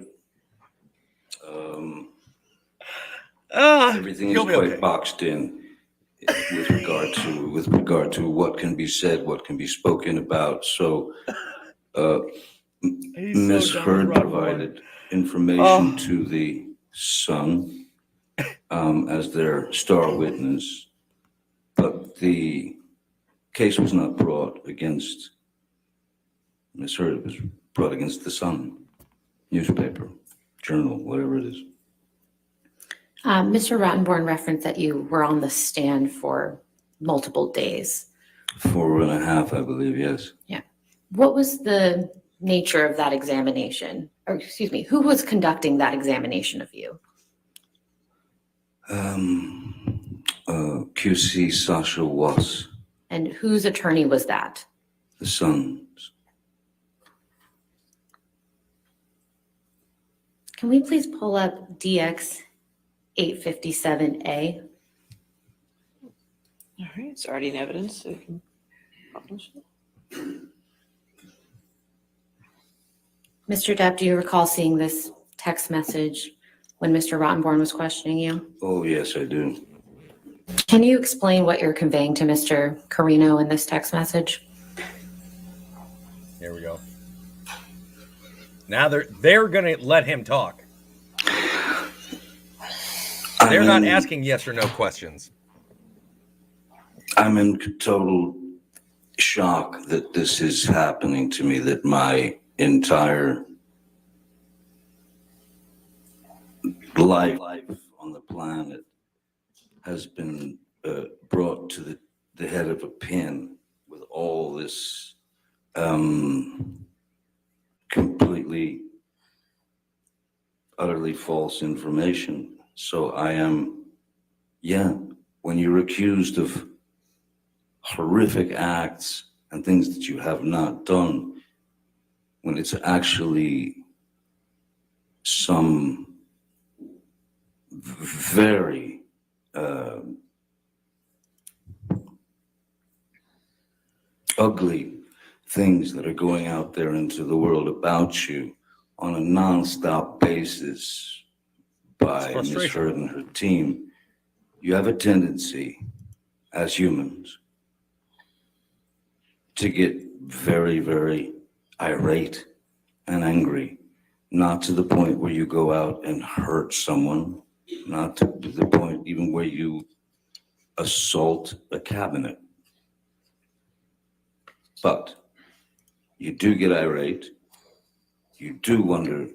everything is He'll be quite okay. boxed in with regard to what can be said, what can be spoken about. So He's Ms. so done Heard with Rottenborn. provided information to the Sun as their star witness, but the case was not brought against Ms. Heard. It was brought against the Sun newspaper, journal, whatever it is. Mr. Rottenborn referenced that you were on the stand for multiple days. 4.5, I believe, yes. What was the nature of that examination? Or excuse me, who was conducting that examination of you? QC Sasha Was, And whose attorney was that? the sons. Can we please pull up DX 857A? All right, it's already in evidence, so you can publish it. Mr. Depp, do you recall seeing this text message when Mr. Rottenborn was questioning you? Oh, yes, I do. Can you explain what you're conveying to Mr. Carino in this text message? Here we go. Now they're going to let him talk. They're not asking yes or no questions. I'm in total shock that this is happening to me, that my entire life on the planet has been brought to the head of a pin with all this completely, utterly false information. So I am, when you're accused of horrific acts and things that you have not done, when it's actually some very ugly things that are going out there into the world about you on a nonstop basis by Ms. Heard and her team, you have a tendency as humans to get very, very irate and angry, not to the point where you go out and hurt someone, not to the point even where you assault a cabinet. But you do get irate. You do wonder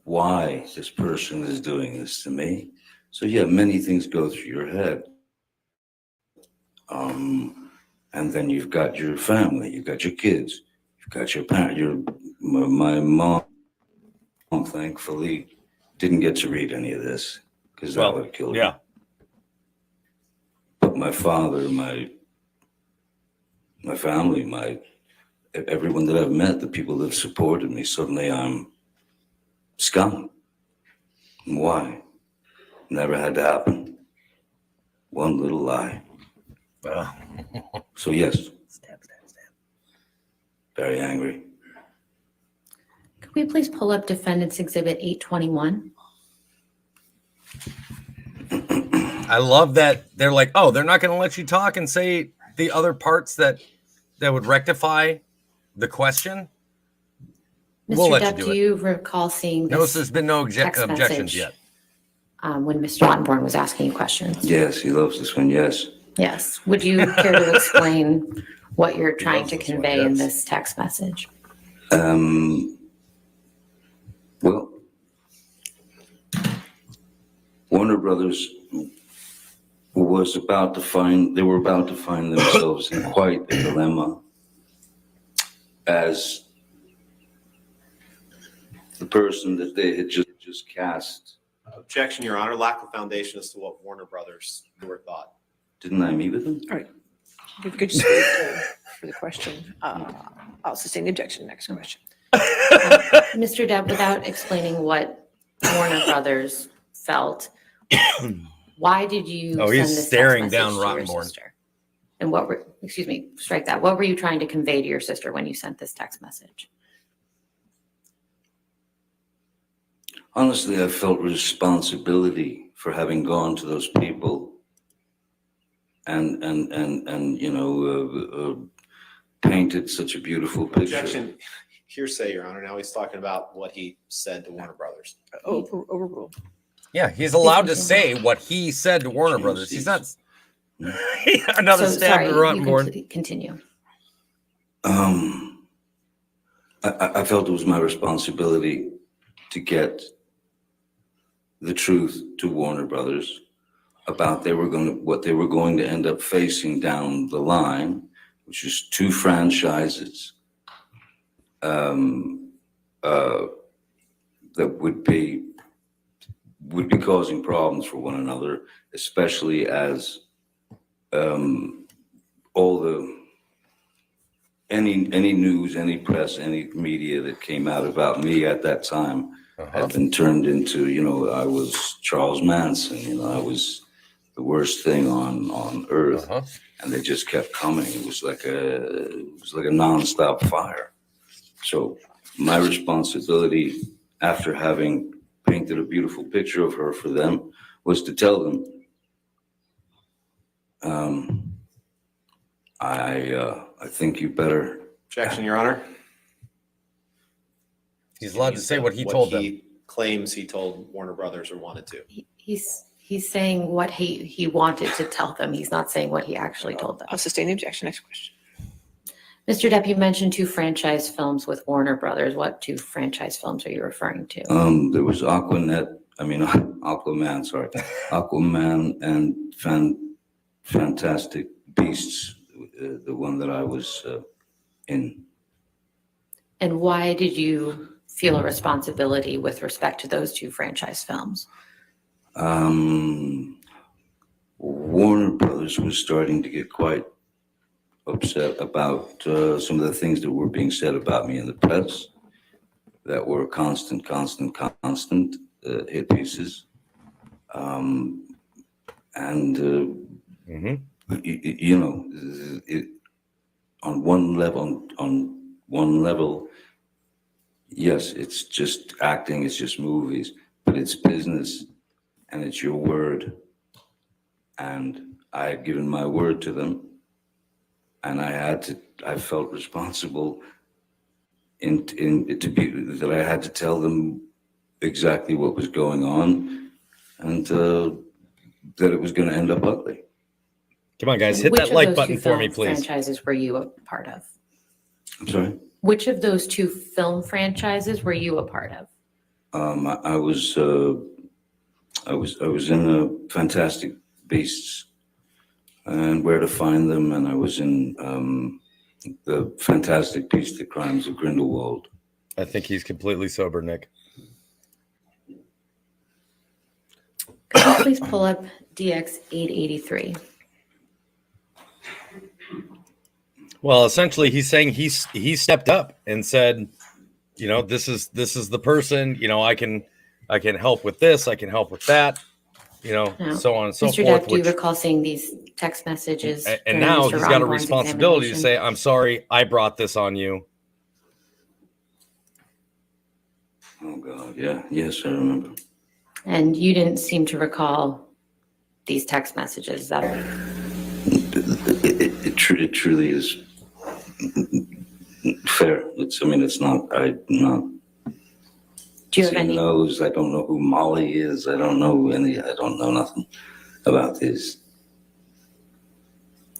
why this person is doing this to me. So many things go through your head. And then you've got your family, you've got your kids, you've got your parent. My mom, thankfully, didn't get to read any of this because that would have killed her. But my father, my family, everyone that I've met, the people that have supported me, suddenly I'm scum. Why? Never had to happen. One little lie. So yes, very angry. Could we please pull up Defendant's Exhibit 821? I love that they're like, oh, they're not going to let you talk and say the other parts that would rectify the question. We'll Mr. let Depp, you do you recall seeing Notice this there's been no text objections message, yet. when Mr. Rottenborn was asking you questions? Yes, he loves this one, yes. Yes. Would you care to explain what you're trying loves to this one, convey in yes. this text message? Well, Warner Brothers was about to find themselves in quite a dilemma as the person that they had just cast. Objection, Your Honor. Lack of foundation as to what Warner Brothers thought. Didn't I meet with them? All right. If you could just wait for the question. I'll sustain the objection. Next question. Mr. Depp, without explaining what Warner Brothers felt, why did you Oh, send he's this text staring message down to your Rottenborn. sister? And strike that. What were you trying to convey to your sister when you sent this text message? Honestly, I felt responsibility for having gone to those people and painted such a beautiful picture. Objection. Hearsay, Your Honor. Now he's talking about what he said to Warner Brothers. Overruled. Yeah, he's allowed to say what he said to Warner Brothers. He's not another stab to Rottenborn. Continue. I felt it was my responsibility to get the truth to Warner Brothers about what they were going to end up facing down the line, which is 2 franchises that would be causing problems for one another, especially as all the any news, any press, any media that came out about me at that time had been turned into, I was Charles Manson, I was the worst thing on earth. And they just kept coming. It was like a nonstop fire. So my responsibility, after having painted a beautiful picture of her for them, was to tell them, I think you better. Objection, Your Honor. He's allowed to say what he told them. He claims he told Warner Brothers or wanted to. He's saying what he wanted to tell them. He's not saying what he actually told them. I'll sustain the objection. Next question. Mr. Depp, you mentioned 2 franchise films with Warner Brothers. What 2 franchise films are you referring to? There was Aquaman and Fantastic Beasts, the one that I was in. And why did you feel a responsibility with respect to those 2 franchise films? Warner Brothers was starting to get quite upset about some of the things that were being said about me in the press that were constant hit pieces. On one level, yes, it's just acting, it's just movies, but it's business and it's your word. And I had given my word to them, and I felt responsible that I had to tell them exactly what was going on, and that it was going to end up ugly. Come on, guys, hit Which that of like those button 2 for me, film please. franchises were you a part of? I'm sorry? Which of those 2 film franchises were you a part of? I was in Fantastic Beasts and Where to Find Them, and I was in the Fantastic Beasts: The Crimes of Grindelwald. I think he's completely sober, Nick. Could you please pull up DX 883? Well, essentially, he's saying he stepped up and said, this is the person. I can help with this. I can help with that. Now, so on and so Mr. forth. Depp, do you recall seeing these text messages? And during now Mr. he's got a Ronborn's responsibility to examination? say, "I'm sorry, I brought this on you." Oh God, yeah, yes, I remember. And you didn't seem to recall these text messages. Is that right? It truly is fair. It's not. Do you have He any? knows. I don't know who Molly is. I don't know nothing about this.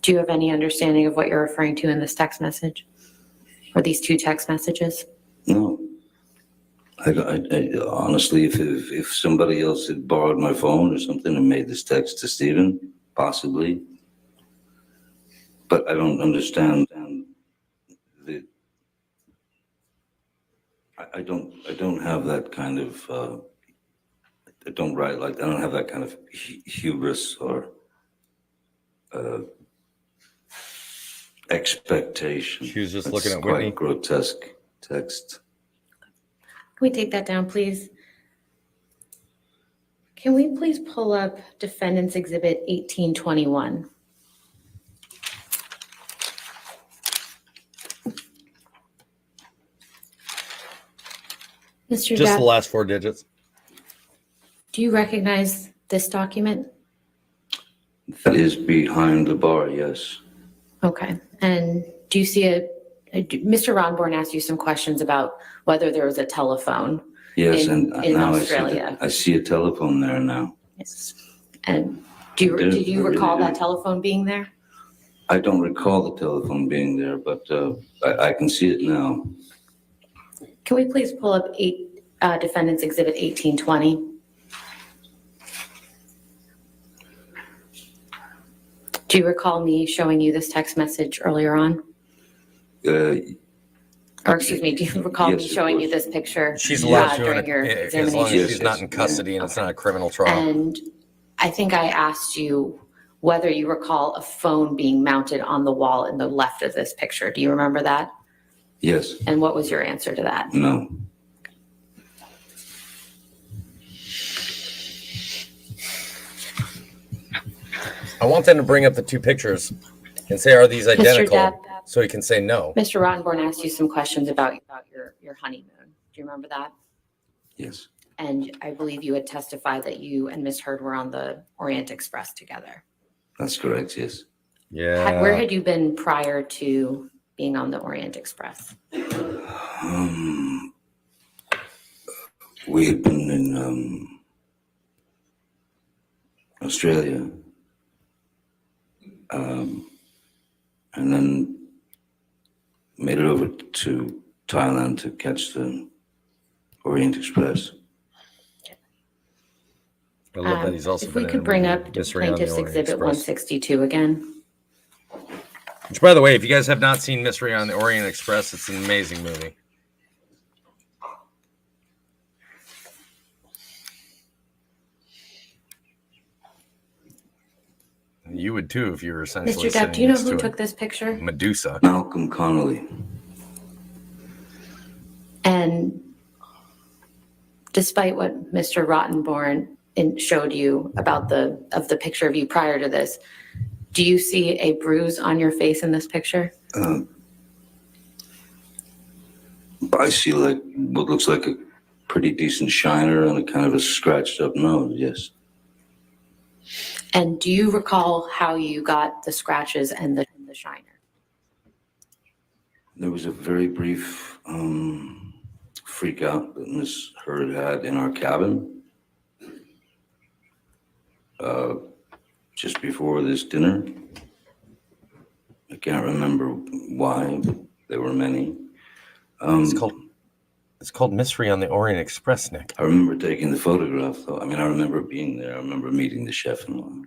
Do you have any understanding of what you're referring to in this text message, or these 2 text messages? No. I honestly, if somebody else had borrowed my phone or something and made this text to Stephen, possibly. But I don't understand the. I don't have that kind of. I don't have that kind of hubris or expectation. She was just That's looking at quite Whitney. grotesque text. Can we take that down, please? Can we please pull up Defendant's Exhibit 1821? Mr. Just the Depp, last 4 digits. do you recognize this document? That is behind the bar, yes. Okay. And do you see Mr. Ronborn asked you some questions about whether there was a telephone. Yes, in now Australia. I see a telephone there now. Yes. And did you recall that telephone being there? I don't recall the telephone being there, but I can see it now. Can we please pull up Defendant's Exhibit 1820? Do you recall me showing you this text message earlier on? Or excuse me, do you recall Yes, me of showing you course. this picture She's allowed to during your as long as examination? she's not in custody and it's not a criminal trial. And I think I asked you whether you recall a phone being mounted on the wall in the left of this picture. Do you remember that? Yes. And what was your answer to that? No. I want them to bring up the two pictures and say, are these identical? Depp. So he can say no. Mr. Rottenborn asked you some questions about your honeymoon. Do you remember that? Yes. And I believe you had testified that you and Miss Heard were on the Orient Express together. That's correct. Yes. Yeah. Where had you been prior to being on the Orient Express? We had been in Australia, and then made it over to Thailand to catch the Orient Express. I love that he's also If been we in could a bring movie, up Mystery on the Plaintiff's Orient Exhibit Express. 162 again. Which, by the way, if you guys have not seen Mystery on the Orient Express, it's an amazing movie. You would too if you were essentially Mr. Depp, sitting do you know next who to took this picture? Medusa. Malcolm Connolly. And despite what Mr. Rottenborn showed you about the picture of you prior to this, do you see a bruise on your face in this picture? I see like what looks like a pretty decent shiner and a kind of a scratched up nose. Yes. And do you recall how you got the scratches and the shiner? There was a very brief freak out that Miss Heard had in our cabin just before this dinner. I can't remember why, but there were many. It's called Mystery on the Orient Express, Nick. I remember taking the photograph, though. I mean, I remember being there. I remember meeting the chef and all.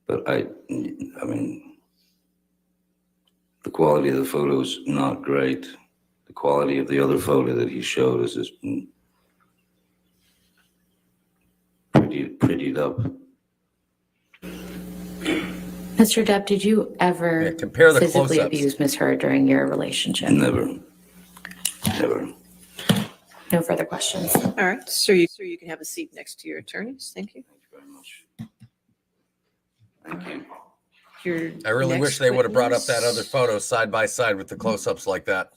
But I mean, the quality of the photo is not great. The quality of the other photo that he showed us is prettied up. Mr. Depp, did you ever compare the physically close-ups. abuse Miss Heard during your relationship? Never. Never. No further questions. All right, sir, you can have a seat next to your attorneys. Thank you. Thank you very much. Thank you. Your I really next wish they would have brought up that witness- other photo side by side with the close-ups like that.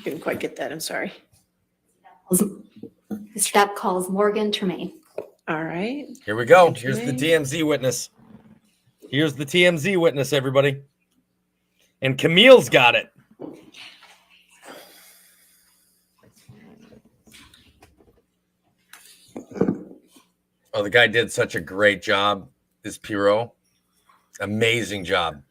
Didn't quite get that, I'm sorry. Mr. Depp calls Morgan Tremaine. All right, Here we go. Here's the TMZ witness. Here's the TMZ witness, everybody. And Camille's got it. Oh, the guy did such a great job, this Pierrot. Amazing job.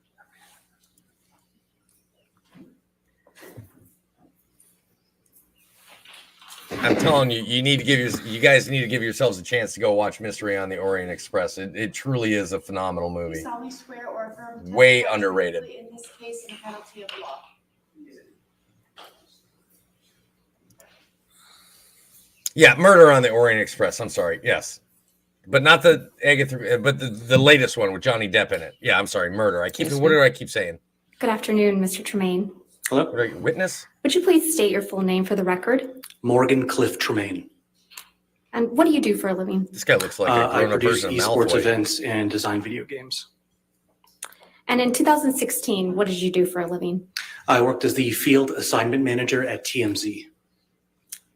I'm telling you, you guys need to give yourselves a chance to go watch Mystery on the Orient Express. It truly is a phenomenal movie. solemnly swear or affirm to Way testify underrated. truthfully in this case and penalty of law. Yeah, Murder on the Orient Express. I'm sorry. Yes. But not the Agatha, but the latest one with Johnny Depp in it. Yeah, I'm sorry. Murder. What did I keep saying? Good afternoon, Mr. Tremaine. What did I, witness? Would you please state your full name for the record? Morgan Cliff Tremaine. And what do you do for a living? This guy looks like a I grown-up produce version of esports Malfoy. events and design video games. And in 2016, what did you do for a living? I worked as the field assignment manager at TMZ.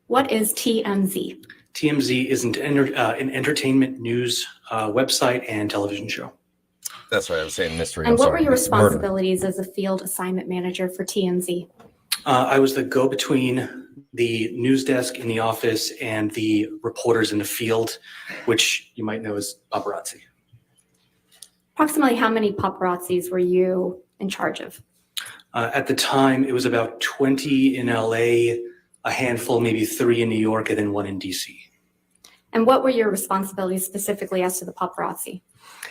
What is TMZ? TMZ is an entertainment news website and television show. That's right. I was saying mystery. And I'm what sorry. were your It's murder. responsibilities as a field assignment manager for TMZ? I was the go-between the news desk in the office and the reporters in the field, which you might know as paparazzi. Approximately how many paparazzis were you in charge of? At the time, it was about 20 in LA, a handful, maybe 3 in New York, and then 1 in DC. And what were your responsibilities specifically as to the paparazzi?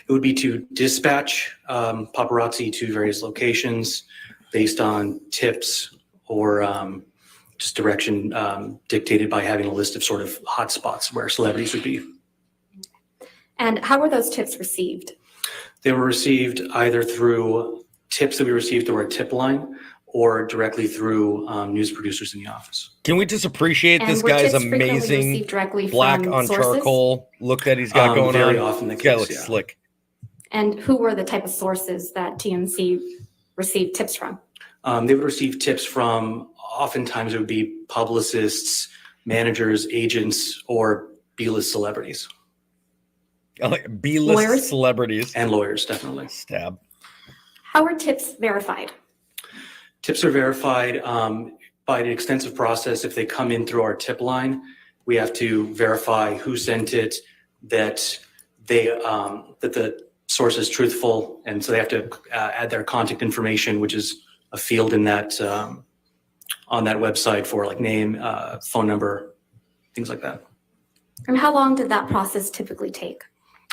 It would be to dispatch paparazzi to various locations based on tips or just direction dictated by having a list of sort of hotspots where celebrities would be. And how were those tips received? They were received either through tips that we received through our tip line or directly through news producers in the office. Can we just appreciate And this were guy's tips frequently amazing received directly black from on sources? charcoal look that he's got going very on? often the This guy case, looks yeah. slick. And who were the type of sources that TMC received tips from? They would receive tips from, oftentimes it would be publicists, managers, agents, or B-list celebrities. I like B-list Lawyers? celebrities. And lawyers, definitely. Stab. How are tips verified? Tips are verified by an extensive process. If they come in through our tip line, we have to verify who sent it, that the source is truthful, and so they have to add their contact information, which is a field in that on that website for like name, phone number, things like that. And how long did that process typically take?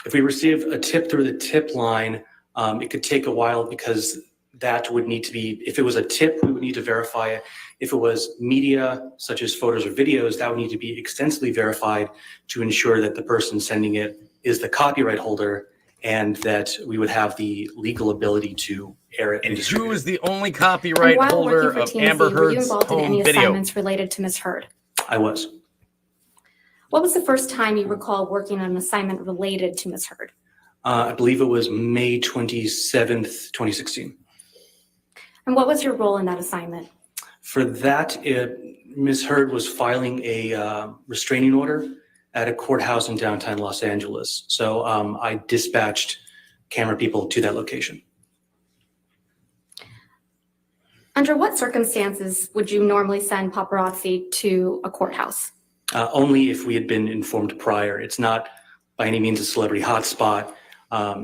If we receive a tip through the tip line, it could take a while because that would need to be, if it was a tip, we would need to verify it. If it was media, such as photos or videos, that would need to be extensively verified to ensure that the person sending it is the copyright holder and that we would have the legal ability to air it. And distribute who it. is the only copyright And while holder working of for Amber TMZ, were you Heard's involved in home any video? assignments related to Ms. Heard? I was. What was the first time you recall working on an assignment related to Ms. Heard? I believe it was May 27th, 2016. And what was your role in that assignment? For that, Ms. Heard was filing a restraining order at a courthouse in downtown Los Angeles. So I dispatched camera people to that location. Under what circumstances would you normally send paparazzi to a courthouse? Only if we had been informed prior. It's not by any means a celebrity hotspot.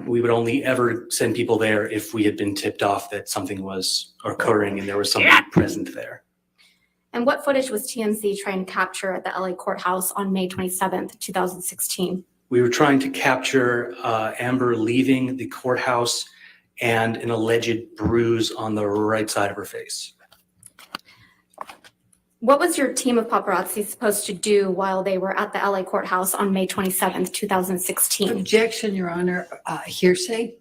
We would only ever send people there if we had been tipped off that something was occurring and there was somebody present there. And what footage was TMZ trying to capture at the LA courthouse on May 27th, 2016? We were trying to capture Amber leaving the courthouse and an alleged bruise on the right side of her face. What was your team of paparazzi supposed to do while they were at the LA courthouse on May 27th, 2016? Objection, Your Honor. Hearsay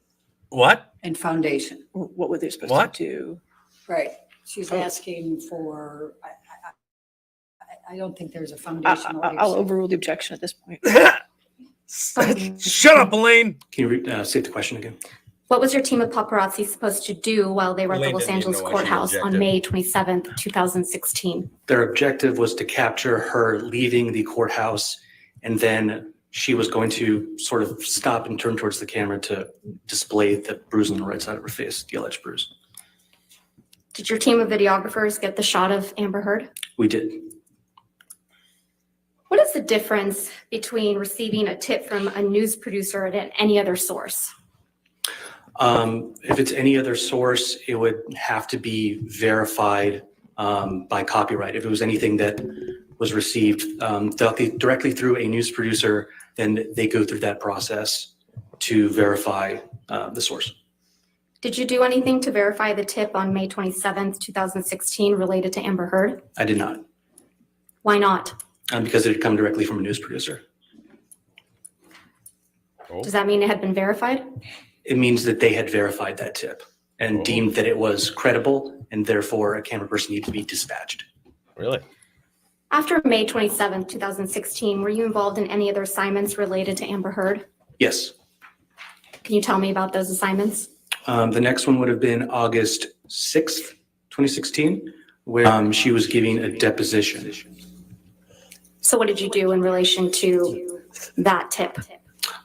What? and foundation. What were they supposed What? to do? Right. She's asking for, I don't think there's a foundational I'll hearsay. overrule the objection at this point. Shut up, Elaine. Can you state the question again? What was your team of paparazzi supposed to do while they were at the Elaine Los didn't even Angeles know why she courthouse on objected. May 27th, 2016? Their objective was to capture her leaving the courthouse, and then she was going to sort of stop and turn towards the camera to display the bruise on the right side of her face, the alleged bruise. Did your team of videographers get the shot of Amber Heard? We did. What is the difference between receiving a tip from a news producer and any other source? If it's any other source, it would have to be verified by copyright. If it was anything that was received directly through a news producer, then they go through that process to verify the source. Did you do anything to verify the tip on May 27th, 2016 related to Amber Heard? I did not, Why not? because it had come directly from a news producer. Does that mean it had been verified? It means that they had verified that tip and deemed that it was credible, and therefore a camera person needed to be dispatched. Really? After May 27th, 2016, were you involved in any other assignments related to Amber Heard? Yes. Can you tell me about those assignments? The next one would have been August 6th, 2016, where she was giving a deposition. So what did you do in relation to that tip?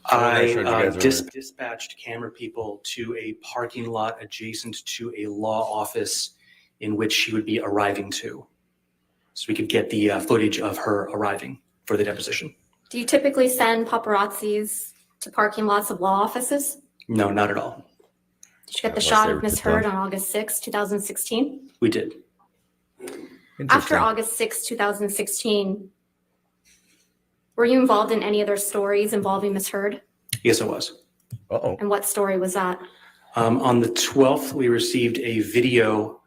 I showed you guys earlier. dispatched camera people to a parking lot adjacent to a law office in which she would be arriving to. So we could get the footage of her arriving for the deposition. Do you typically send paparazzis to parking lots of law offices? No, not at all. Did you get the Unless shot they of were Ms. tipped off. Heard on August 6, 2016? We did. After August 6, 2016, were you involved in any other stories involving Ms. Heard? Yes, I was. Uh-oh. And what story was that? On the 12th, we received a video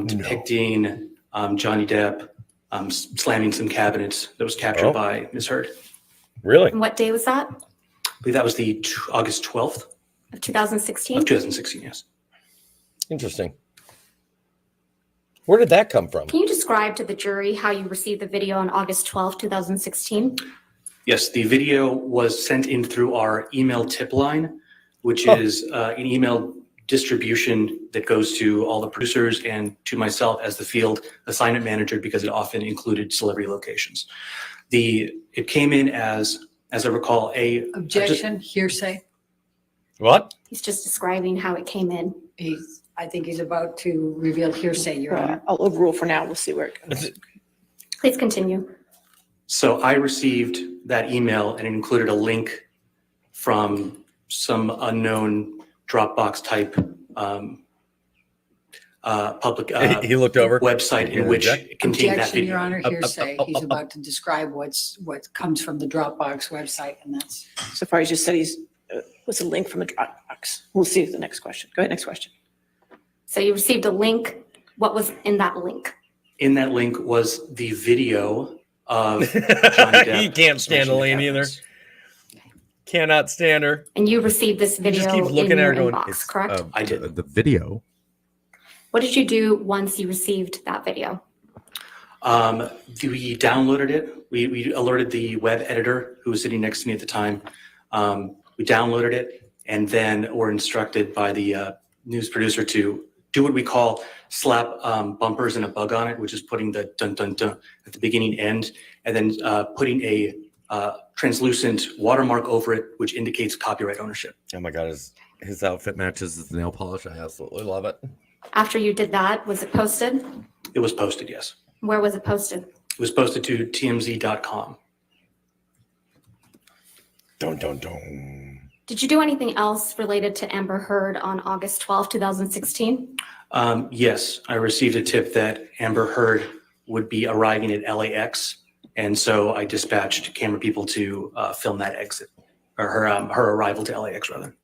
depicting Johnny Depp slamming some cabinets that was captured Oh. by Ms. Heard. Really? And what day was that? believe that was the August 12th of 2016? of 2016, yes. Interesting. Where did that come from? Can you describe to the jury how you received the video on August 12th, 2016? Yes, the video was sent in through our email tip line, which is an email distribution that goes to all the producers and to myself as the field assignment manager, because it often included celebrity locations. It came in as I recall, Objection, hearsay. What? He's just describing how it came in. I think he's about to reveal hearsay, Your Honor. I'll overrule for now. We'll see where it goes. Please continue. So I received that email and it included a link from some unknown Dropbox type public He looked over. website in which it contained that Objection, Your video. Honor, hearsay. He's about to describe what comes from the Dropbox website, and that's. So far, he just said was a link from a Dropbox. We'll see the next question. Go ahead, next question. So you received a link. What was in that link? In that link was the video of Johnny Depp. He can't stand Elaine either. Cannot stand her. And you received this video Just keeps in looking at her your going, inbox, correct? I did. The video. What did you do once you received that video? We downloaded it. We alerted the web editor who was sitting next to me at the time. We downloaded it and then were instructed by the news producer to do what we call slap bumpers and a bug on it, which is putting the dun dun dun at the beginning end, and then putting a translucent watermark over it, which indicates copyright ownership. Oh my God, his outfit matches his nail polish. I absolutely love it. After you did that, was it posted? It was posted, yes. Where was it posted? It was posted to tmz.com. Dun dun dun. Did you do anything else related to Amber Heard on August 12, 2016? Yes, I received a tip that Amber Heard would be arriving at LAX, and so I dispatched camera people to film that exit, or her arrival to LAX rather.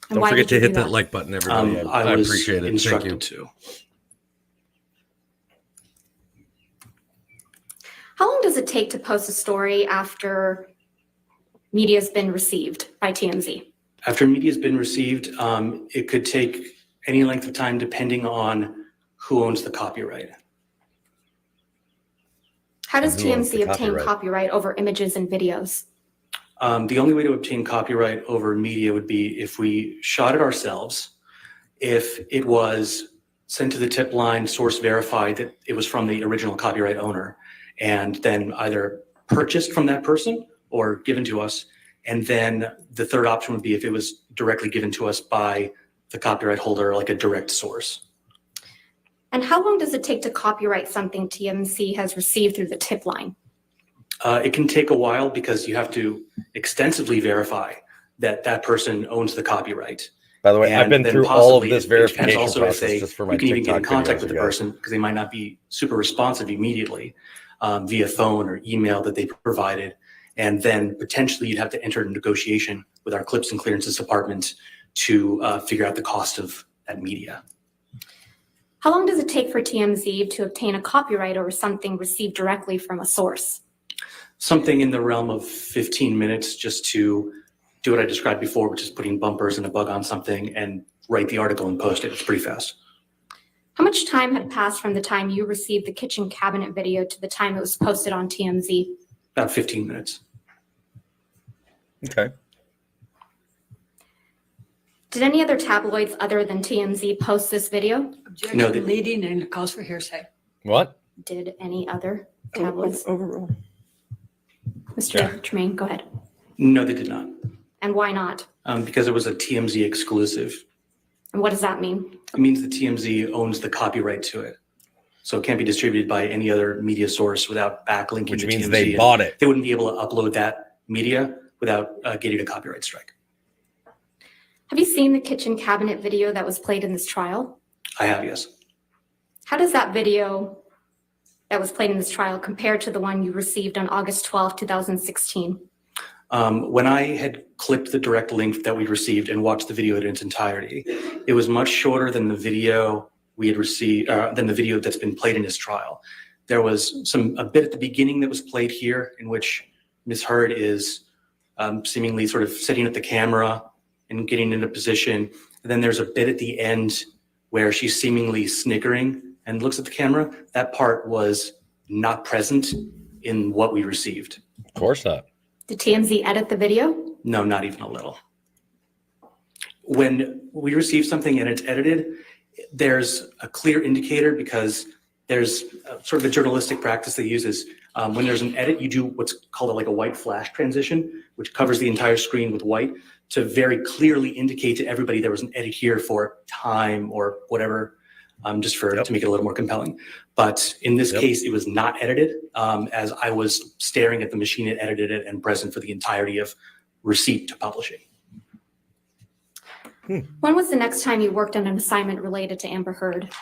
And Don't why forget did you to do hit that like button, everybody. I was appreciate it. Thank instructed you. to. How long does it take to post a story after media's been received by TMZ? After media's been received, it could take any length of time depending on who owns the copyright. How does Who owns the TMZ obtain copyright over images and videos? The only way to obtain copyright over media would be if we shot it ourselves, if it was sent to the tip line, source verified that it was from the original copyright owner, and then either purchased from that person or given to us. And then the third option would be if it was directly given to us by the copyright holder, like a direct source. And how long does it take to copyright something TMZ has received through the tip line? It can take a while because you have to extensively verify that that person owns the copyright. By the way, I've And been then through all of possibly this it depends verification also if process just for my you can even get in TikTok contact videos, with the you guys. person because they might not be super responsive immediately via phone or email that they provided. And then potentially you'd have to enter a negotiation with our clips and clearances department to figure out the cost of that media. How long does it take for TMZ to obtain a copyright over something received directly from a source? Something in the realm of 15 minutes just to do what I described before, which is putting bumpers and a bug on something and write the article and post it. It's pretty fast. How much time had passed from the time you received the kitchen cabinet video to the time it was posted on TMZ? About 15 minutes. Okay. Did any other tabloids other than TMZ post this video? Objection, No, leading and calls for hearsay. What? Did any other tabloids? Overrule. Mr. Tremaine, go ahead. No, they did not. And why not? Because it was a TMZ exclusive. And what does that mean? It means the TMZ owns the copyright to it. So it can't be distributed by any other media source without backlinking Which to means TMZ. they And bought it. They wouldn't be able to upload that media without getting a copyright strike. Have you seen the kitchen cabinet video that was played in this trial? I have, yes. How does that video that was played in this trial compare to the one you received on August 12, 2016? When I had clicked the direct link that we received and watched the video in its entirety, it was much shorter than the video we had received, than the video that's been played in this trial. There was a bit at the beginning that was played here in which Ms. Heard is seemingly sort of sitting at the camera and getting into position. And then there's a bit at the end where she's seemingly sniggering and looks at the camera. That part was not present in what we received. Of course not. Did TMZ edit the video? No, not even a little. When we receive something and it's edited, there's a clear indicator because there's sort of a journalistic practice that uses when there's an edit, you do what's called like a white flash transition, which covers the entire screen with white to very clearly indicate to everybody there was an edit here for time or whatever, just for to make it a little more compelling. But in this case, it was not edited as I was staring at the machine that edited it and present for the entirety of receipt to publishing. When was the next time you worked on an assignment related to Amber Heard?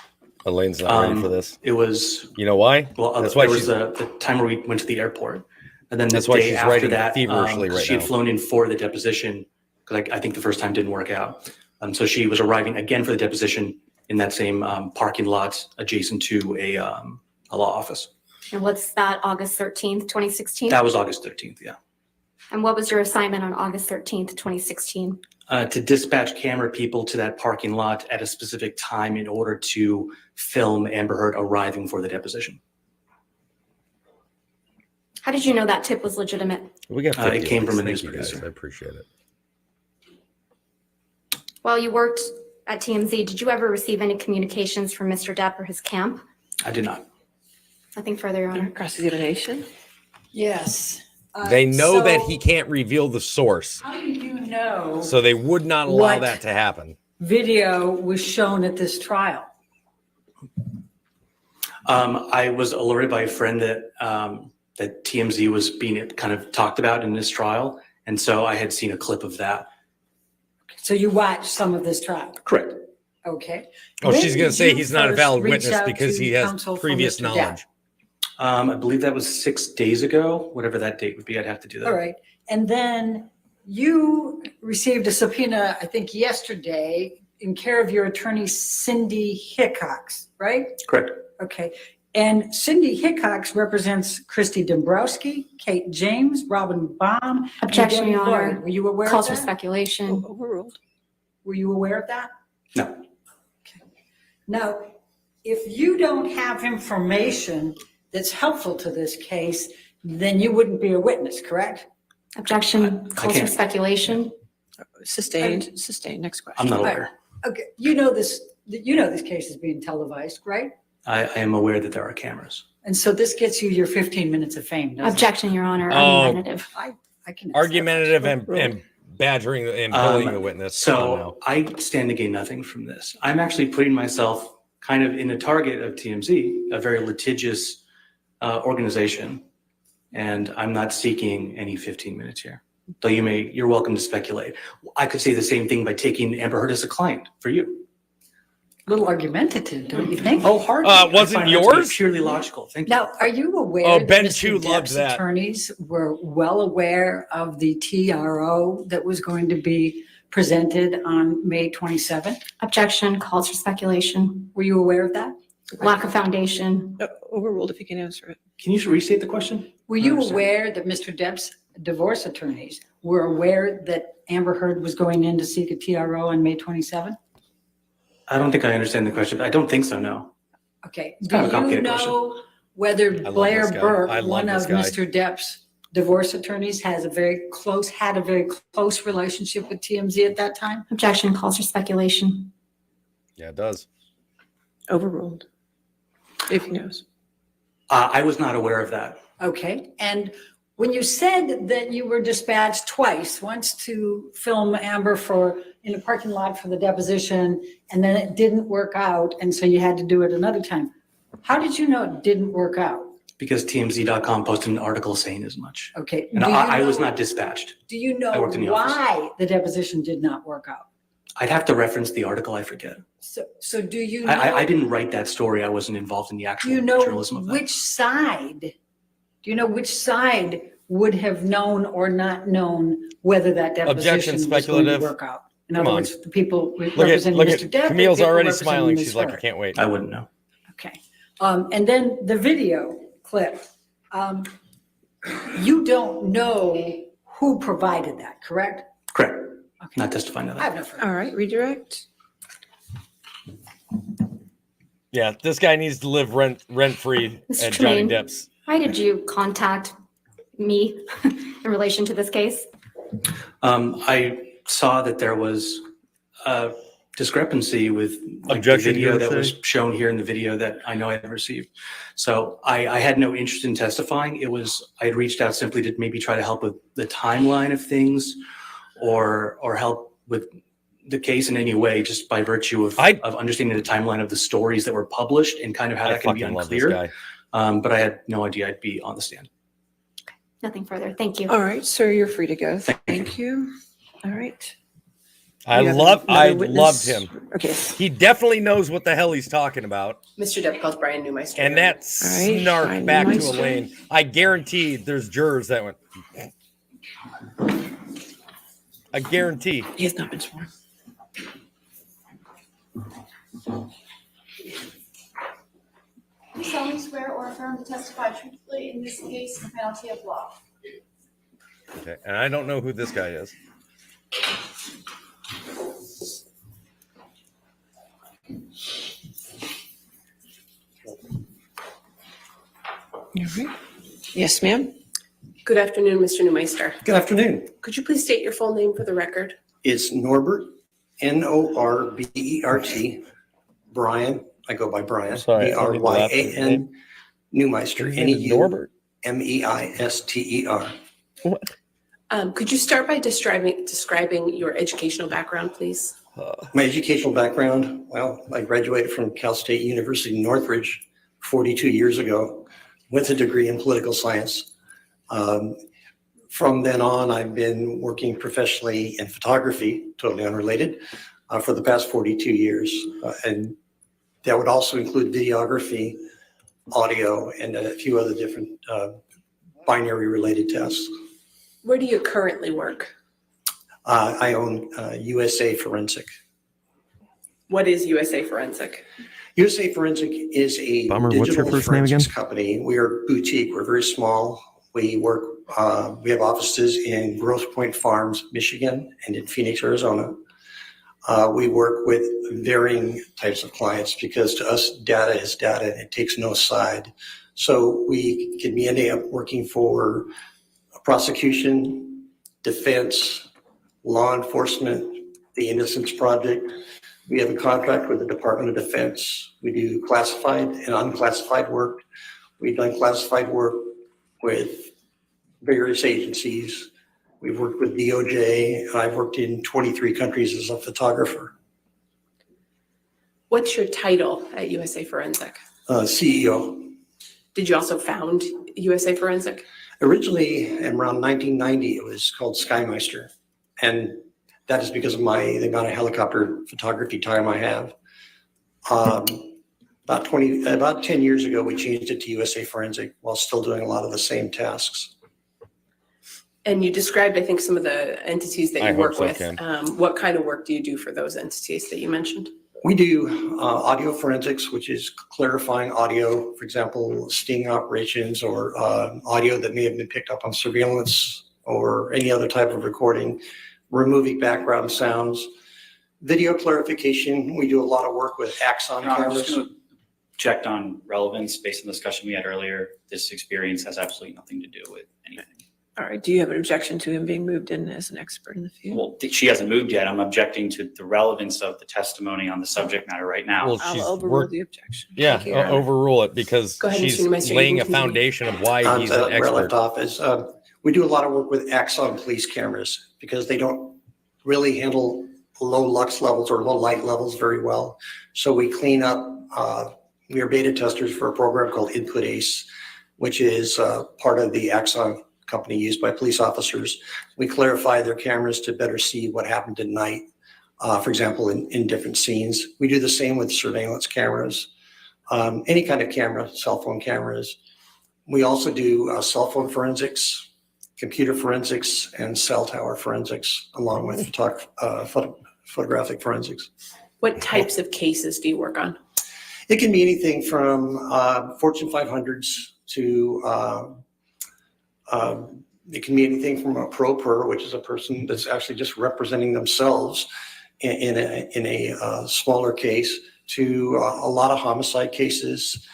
Elaine's not ready for this. It was, You know why? well, That's why there was she's the time where we went to the airport. And then the That's why day she's after writing that, feverishly right she had now. flown in for the deposition because I think the first time didn't work out. So she was arriving again for the deposition in that same parking lot adjacent to a law office. And what's that, August 13th, 2016? That was August 13th, yeah. And what was your assignment on August 13th, 2016? To dispatch camera people to that parking lot at a specific time in order to film Amber Heard arriving for the deposition. How did you know that tip was legitimate? We got It came from a Thank news you, guys. producer. I appreciate it. While you worked at TMZ, did you ever receive any communications from Mr. Depp or his camp? I did not. Nothing further, Your Honor. Cross-examination? Yes. They know that So he can't reveal the source, How do you know so they would not allow What? that to happen. video was shown at this trial? I was alerted by a friend that that TMZ was being kind of talked about in this trial, and so I had seen a clip of that. So you watched some of this trial? Correct. Okay. Oh, When she's going to did say you he's not a first valid reach witness out because to he has counsel for previous Mr. Depp? knowledge. I believe that was 6 days ago, whatever that date would be. I'd have to do that. All right. And then you received a subpoena, I think yesterday, in care of your attorney, Cindy Hickox, right? Correct. Okay. And Cindy Hickox represents Christy Dombrowski, Kate James, Robin Baum. and Objection, Debbie Your Honor. Lloyd. Were you aware of Calls for that? speculation. Overruled. Were you aware of that? No. Now, if you don't have information that's helpful to this case, then you wouldn't be a witness, correct? Objection, calls for can't. speculation. Sustained. Sustained. Next question. I'm not aware. Okay, you know this case is being televised, right? I am aware that there are cameras. And so this gets you your 15 minutes of fame, doesn't it? Objection, Your Honor, Oh. argumentative. I can. Argumentative and badgering and bullying the witness. Come on So now. I stand to gain nothing from this. I'm actually putting myself kind of in a target of TMZ, a very litigious organization, and I'm not seeking any 15 minutes here. Though you're welcome to speculate. I could say the same thing by taking Amber Heard as a client for you. A little argumentative, don't you think? Oh, hardly. wasn't I find that to be yours? purely logical. Thank you. Now, are you aware Oh, that Ben Mr. Chu loved Depp's that. attorneys were well aware of the TRO that was going to be presented on May 27th? Objection, calls for speculation. Were you aware of that? Lack of foundation. Overruled if you can answer it. Can you restate the question? Were you Understand. aware that Mr. Depp's divorce attorneys were aware that Amber Heard was going in to seek a TRO on May 27th? I don't think I understand the question. I don't think so, no. Okay. It's Do kind of a you complicated question. know whether love Blair this guy. Burke, I love one this of guy. Mr. Depp's divorce attorneys, had a very close relationship with TMZ at that time? Objection, calls for speculation. Yeah, it does. Overruled. If he knows. I was not aware of that. Okay. And when you said that you were dispatched twice, once to film Amber in a parking lot for the deposition, and then it didn't work out, and so you had to do it another time. How did you know it didn't work out? Because TMZ.com posted an article saying as much. Okay. And Do you I was know- not dispatched. Do you I know worked in the office. why the deposition did not work out? I'd have to reference the article, I forget. So do you know? I didn't write that story. I wasn't involved in the Do actual you know journalism of that. which side? Do you know which side would have known or not known whether that deposition was going to speculative. work out? In Come other on. words, the people Look representing at Mr. Depp. Camille's the people already representing smiling. Ms. She's like, I Heard. can't wait. I wouldn't know. Okay. And then the video clip. You don't know who provided that, correct? Correct. Not testifying to I that. have no further. All right, redirect. Yeah, this guy needs to live rent free Mr. at Johnny Tremaine. Depp's. Why did you contact me in relation to this case? I saw that there was a discrepancy with the Objection, video you that would was say? shown here in the video that I know I had received. So I had no interest in testifying. I had reached out simply to maybe try to help with the timeline of things or help with the case in any way, just by virtue of understanding the timeline of the stories that were published and kind of how I that can be fucking love this unclear. guy. But I had no idea I'd be on the stand. Nothing further. Thank you. All right, sir, you're free to go. Thank you. All right. I You have loved another witness? him. Okay. He definitely knows what the hell he's talking about. Mr. Depp calls Brian Newmeister. And that All right, snark Brian back to Newmeister. Elaine. I guarantee there's jurors that went. I guarantee. He has not been sworn. Do solemnly swear or affirm to testify truthfully in this case on penalty of law? Okay, and I don't know who this guy is. All right. Yes, ma'am. Good afternoon, Mr. Newmeister. Good afternoon. Could you please state your full name for the record? It's Norbert, Norbert, Brian, I go by Brian, Sorry, I need the last Bryan, Newmeister, His name is Norbert? Nemeister. Could you start by describing your educational background, please? My educational background, well, I graduated from Cal State University Northridge 42 years ago with a degree in political science. From then on, I've been working professionally in photography, totally unrelated, for the past 42 years. And that would also include videography, audio, and a few other different binary related tasks. Where do you currently work? I own USA Forensic. What is USA Forensic? USA Forensic is a Bummer, what's your digital first name forensics again? company. We are boutique. We're very small. We work. We have offices in Grosse Pointe Farms, Michigan, and in Phoenix, Arizona. We work with varying types of clients because to us, data is data and it takes no side. So we can be ending up working for a prosecution, defense, law enforcement, the Innocence Project. We have a contract with the Department of Defense. We do classified and unclassified work. We've done classified work with various agencies. We've worked with DOJ. I've worked in 23 countries as a photographer. What's your title at USA Forensic? CEO. Did you also found USA Forensic? Originally, around 1990, it was called Skymeister. And that is because of the amount of helicopter photography time I have. About 10 years ago, we changed it to USA Forensic while still doing a lot of the same tasks. And you described, I think, some of the entities that I you hope work so, with. Ken. What kind of work do you do for those entities that you mentioned? We do audio forensics, which is clarifying audio, for example, sting operations or audio that may have been picked up on surveillance or any other type of recording, removing background sounds. Video clarification, we do a lot of work with Axon cameras. Checked on relevance based on the discussion we had earlier. This experience has absolutely nothing to do with anything. All right, do you have an objection to him being moved in as an expert in the field? Well, she hasn't moved yet. I'm objecting to the relevance of the testimony on the subject matter right now. Well, I'll she's overrule work- the objection. Yeah, Thank you, Your Honor. overrule it because Go ahead, she's Mr. Newmeister, you laying can a continue. foundation of why he's an Where I left expert. off is we do a lot of work with Axon police cameras because they don't really handle low lux levels or low light levels very well. So we clean up, we are beta testers for a program called Input Ace, which is part of the Axon company used by police officers. We clarify their cameras to better see what happened at night, for example, in different scenes. We do the same with surveillance cameras, any kind of camera, cell phone cameras. We also do cell phone forensics, computer forensics, and cell tower forensics, along with photographic forensics. What types of cases do you work on? It can be anything from Fortune 500s to It can be anything from a pro per, which is a person that's actually just representing themselves in a smaller case, to a lot of homicide cases,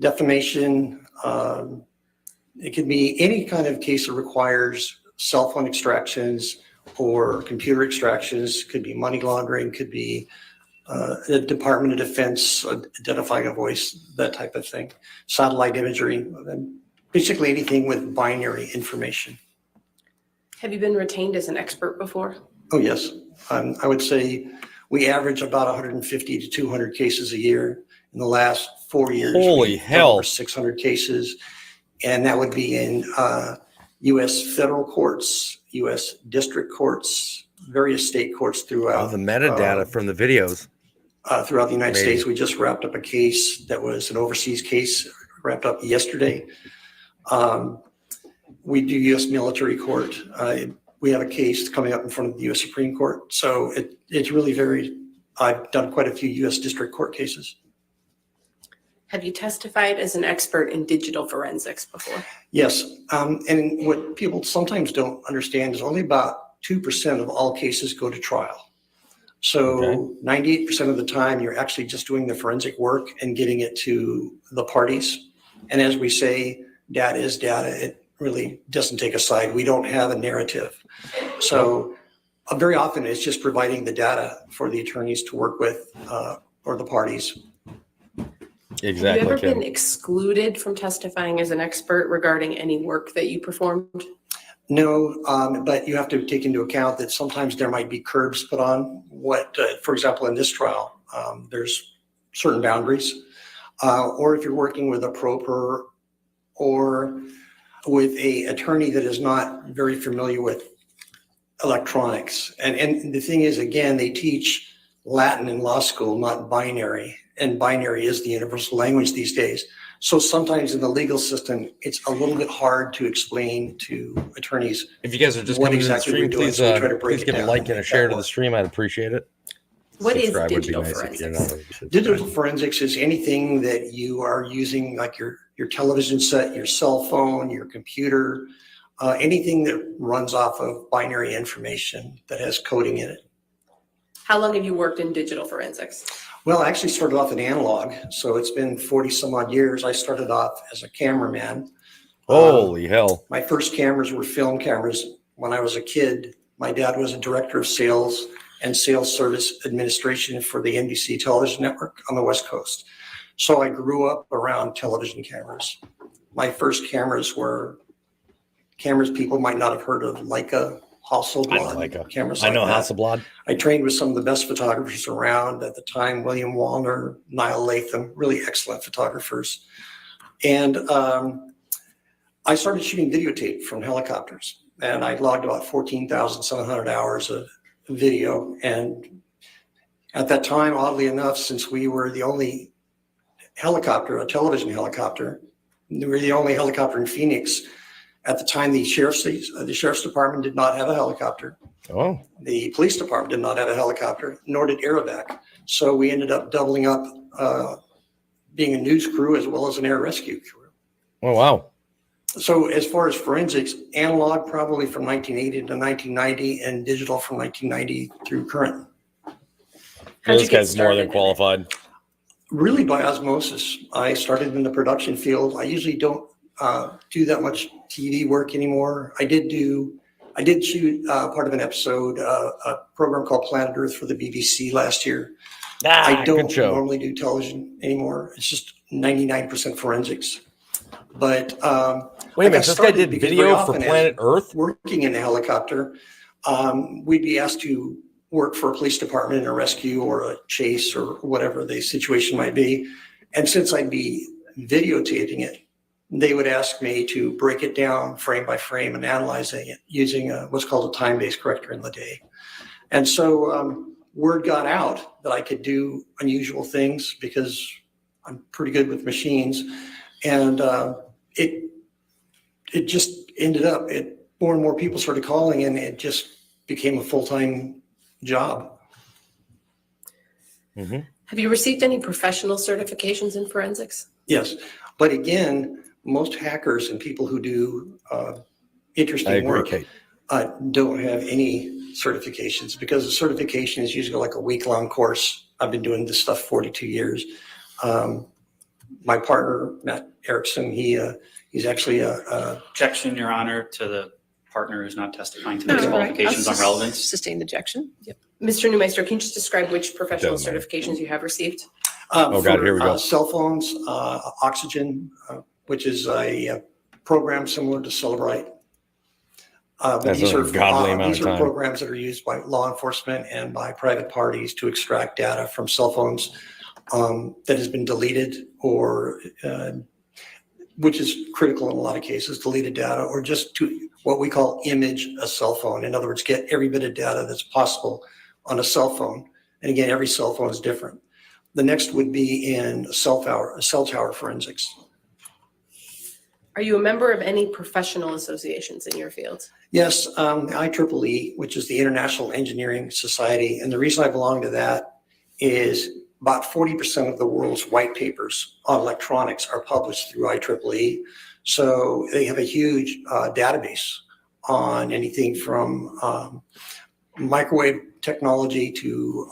defamation. It could be any kind of case that requires cell phone extractions or computer extractions. Could be money laundering, could be the Department of Defense identifying a voice, that type of thing. Satellite imagery, basically anything with binary information. Have you been retained as an expert before? Oh, yes. I would say we average about 150 to 200 cases a year. In the last 4 years, Holy we've done hell. over 600 cases. And that would be in U.S. federal courts, U.S. district courts, various state courts throughout. The metadata from the videos. Throughout the United Amazing. States. We just wrapped up a case that was an overseas case, wrapped up yesterday. We do U.S. military court. We have a case coming up in front of the U.S. Supreme Court. So it's really varied. I've done quite a few U.S. district court cases. Have you testified as an expert in digital forensics before? Yes. And what people sometimes don't understand is only about 2% of all cases go to trial. So 98% of the time, you're actually just doing the forensic work and getting it to the parties. And as we say, data is data. It really doesn't take a side. We don't have a narrative. So very often it's just providing the data for the attorneys to work with or the parties. Exactly. Have you ever been excluded from testifying as an expert regarding any work that you performed? No, but you have to take into account that sometimes there might be curbs put on what, for example, in this trial, there's certain boundaries. Or if you're working with a pro per or with a attorney that is not very familiar with electronics. And the thing is, again, they teach Latin in law school, not binary. And binary is the universal language these days. So sometimes in the legal system, it's a little bit hard to explain to attorneys. If you guys are just what coming to the exactly stream, we're doing, please, so we try to break please it give a down like and and a make share that to the work. stream. I'd appreciate it. What is Subscribe would be digital nice if you're forensics? not. You should Digital subscribe. forensics is anything that you are using, like your television set, your cell phone, your computer, anything that runs off of binary information that has coding in it. How long have you worked in digital forensics? Well, I actually started off in analog, so it's been 40 some odd years. I started off as a cameraman. Holy hell. My first cameras were film cameras. When I was a kid, my dad was a director of sales and sales service administration for the NBC television network on the West Coast. So I grew up around television cameras. My first cameras were cameras people might not have heard of, Leica, Hasselblad cameras. I know like that. Hasselblad. I trained with some of the best photographers around at the time, William Wallner, Niall Latham, really excellent photographers. And I started shooting videotape from helicopters, and I logged about 14,700 hours of video. And at that time, oddly enough, since we were the only helicopter, a television helicopter, we were the only helicopter in Phoenix. At the time, the sheriff's department did not have a helicopter. Oh. The police department did not have a helicopter, nor did Aerovac. So we ended up doubling up, being a news crew as well as an air rescue crew. Oh, wow. So as far as forensics, analog probably from 1980 to 1990 and digital from 1990 through current. This guy's more than qualified. Really by osmosis. I started in the production field. I usually don't do that much TV work anymore. I did shoot part of an episode, a program called Planet Earth for the BBC last year. I don't normally do television anymore. It's just 99% forensics. But wait a minute, this guy did video for Planet Earth? Working in a helicopter, we'd be asked to work for a police department in a rescue or a chase or whatever the situation might be. And since I'd be videotaping it, they would ask me to break it down frame by frame and analyzing it using what's called a time-based corrector in the day. And so word got out that I could do unusual things because I'm pretty good with machines. And it just ended up, more and more people started calling, and it just became a full-time job. Have you received any professional certifications in forensics? Yes, but again, most hackers and people who do interesting work don't have any certifications, because the certification is usually like a week-long course. I've been doing this stuff 42 years. My partner, Matt Erickson, he's actually a Objection, Your Honor, to the partner who's not testifying to the No, right. qualifications on relevance. Sustained objection. Yep. Mr. Newmeister, can you just describe which professional certifications you have received? Oh, God, here we go. Cell phones, Oxygen, which is a program similar to Celebrite. That's a godly amount these of are time. programs that are used by law enforcement and by private parties to extract data from cell phones that has been deleted, or which is critical in a lot of cases, deleted data, or just to what we call image a cell phone. In other words, get every bit of data that's possible on a cell phone. And again, every cell phone is different. The next would be in cell tower forensics. Are you a member of any professional associations in your field? Yes, the IEEE, which is the International Engineering Society. And the reason I belong to that is about 40% of the world's white papers on electronics are published through IEEE. So they have a huge database on anything from microwave technology to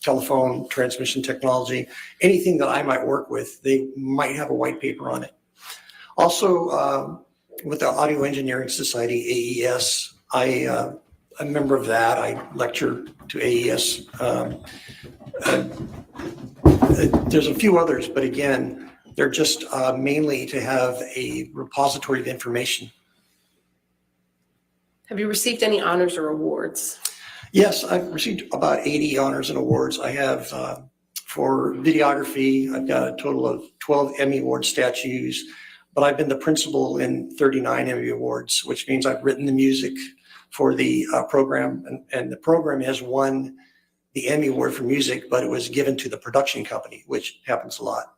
telephone transmission technology. Anything that I might work with, they might have a white paper on it. Also, with the Audio Engineering Society, AES, I'm a member of that. I lecture to AES. There's a few others, but again, they're just mainly to have a repository of information. Have you received any honors or awards? Yes, I've received about 80 honors and awards. I have, for videography, I've got a total of 12 Emmy Award statues, but I've been the principal in 39 Emmy Awards, which means I've written the music for the program, and the program has won the Emmy Award for music, but it was given to the production company, which happens a lot.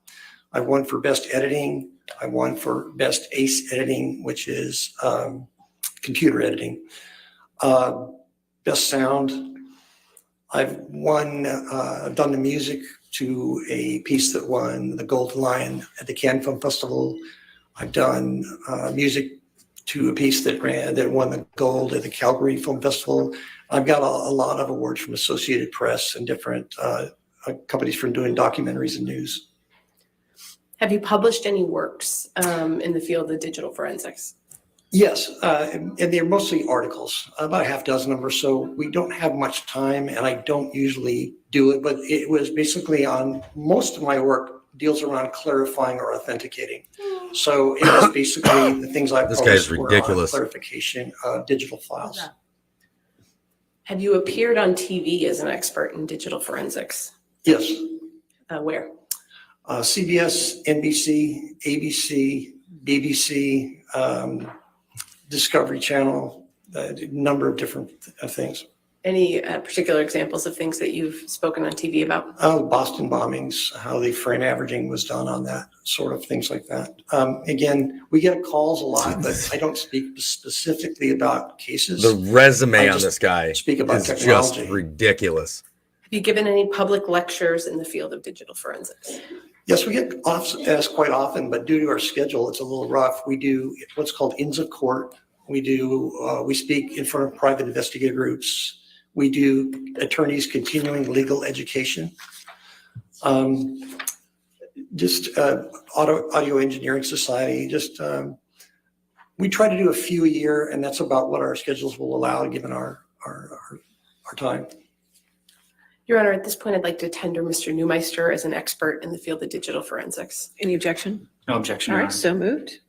I won for best editing. I won for best ACE editing, which is computer editing. Best sound. I've won, done the music to a piece that won the Golden Lion at the Cannes Film Festival. I've done music to a piece that won the gold at the Calgary Film Festival. I've got a lot of awards from Associated Press and different companies for doing documentaries and news. Have you published any works in the field of digital forensics? Yes, and they're mostly articles, about a half dozen of them or so. We don't have much time, and I don't usually do it, but it was basically on most of my work deals around clarifying or authenticating. So it was basically the things I published guy's were on ridiculous. clarification of digital files. Have you appeared on TV as an expert in digital forensics? Yes. Where? CBS, NBC, ABC, BBC, Discovery Channel, a number of different things. Any particular examples of things that you've spoken on TV about? Boston bombings, how the frame averaging was done on that, sort of things like that. Again, we get calls a lot, but I don't speak specifically about cases. The resume I on just this guy speak about is technology. just ridiculous. Have you given any public lectures in the field of digital forensics? Yes, we get asked quite often, but due to our schedule, it's a little rough. We do what's called Inns of Court. We speak in front of private investigative groups. We do attorneys continuing legal education. Audio Engineering Society, we try to do a few a year, and that's about what our schedules will allow given our time. Your Honor, at this point, I'd like to tender Mr. Newmeister as an expert in the field of digital forensics. Any objection? No objection, All Your right, Honor. so moved.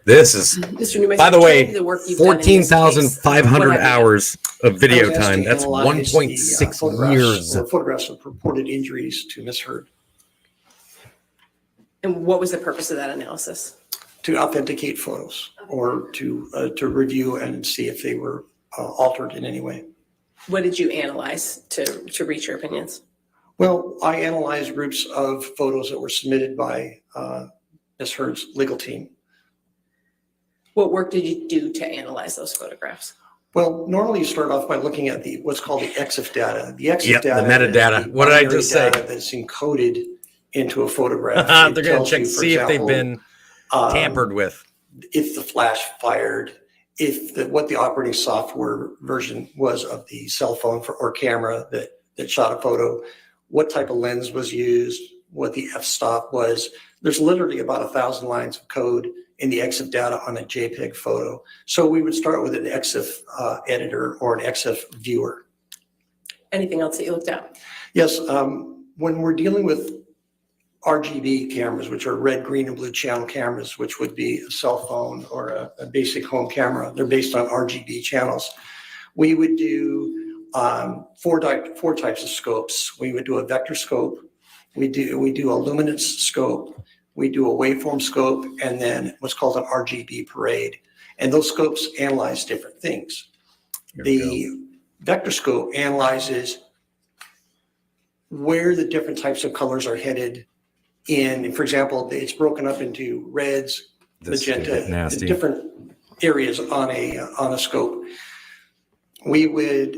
This is, Mr. Newmeister, by the tell way, me the work you've done in this case. 14,500 What have you done? hours of video I was asked time. to That's analyze 1.6 the, years. photographs of purported injuries to Ms. Heard, And what was the purpose of that analysis? to authenticate photos or to review and see if they were altered in any way. What did you analyze to reach your opinions? Well, I analyzed groups of photos that were submitted by Ms. Heard's legal team. What work did you do to analyze those photographs? Well, normally you start off by looking at what's called the EXIF data. The EXIF Yep, the data. metadata. is the What did I binary just say? data that's encoded into a photograph. They're It going to tells check you, to for see if they've example, been tampered with. If the flash fired, what the operating software version was of the cell phone or camera that shot a photo, what type of lens was used, what the f-stop was. There's literally about 1,000 lines of code in the EXIF data on a JPEG photo. So we would start with an EXIF editor or an EXIF viewer. Anything else that you looked at? Yes, when we're dealing with RGB cameras, which are red, green, and blue channel cameras, which would be a cell phone or a basic home camera, they're based on RGB channels. We would do four types of scopes. We would do a vector scope, we do a luminance scope, we do a waveform scope, and then what's called an RGB parade. And those scopes analyze different things. The vector scope analyzes where the different types of colors are headed in, for example, it's broken up into reds, magenta, different areas on a scope. We would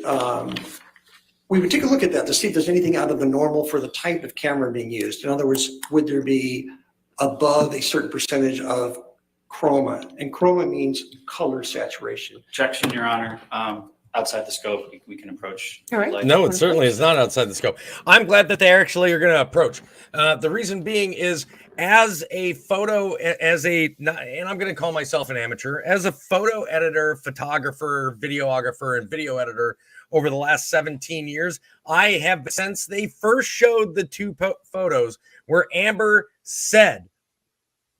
take a look at that to see if there's anything out of the normal for the type of camera being used. In other words, would there be above a certain percentage of chroma? And chroma means color saturation. Objection, Your Honor. Outside the scope, we can approach. All right. No, it certainly is not outside the scope. I'm glad that they actually are going to approach. The reason being is as a photo, and I'm going to call myself an amateur, as a photo editor, photographer, videographer, and video editor over the last 17 years, I have, since they first showed the two photos where Amber said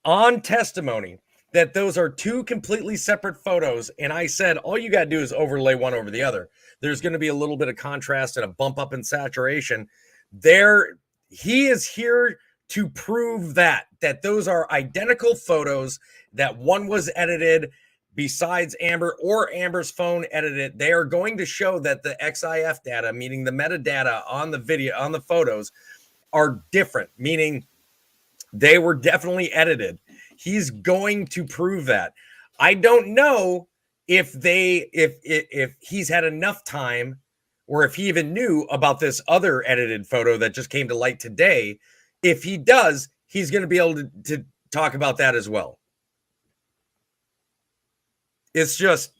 on testimony that those are two completely separate photos. And I said, all you got to do is overlay one over the other. There's going to be a little bit of contrast and a bump up in saturation. He is here to prove that those are identical photos, that one was edited besides Amber or Amber's phone edited. They are going to show that the XIF data, meaning the metadata on the video, on the photos, are different, meaning they were definitely edited. He's going to prove that. I don't know if he's had enough time or if he even knew about this other edited photo that just came to light today. If he does, he's going to be able to talk about that as well. It's just,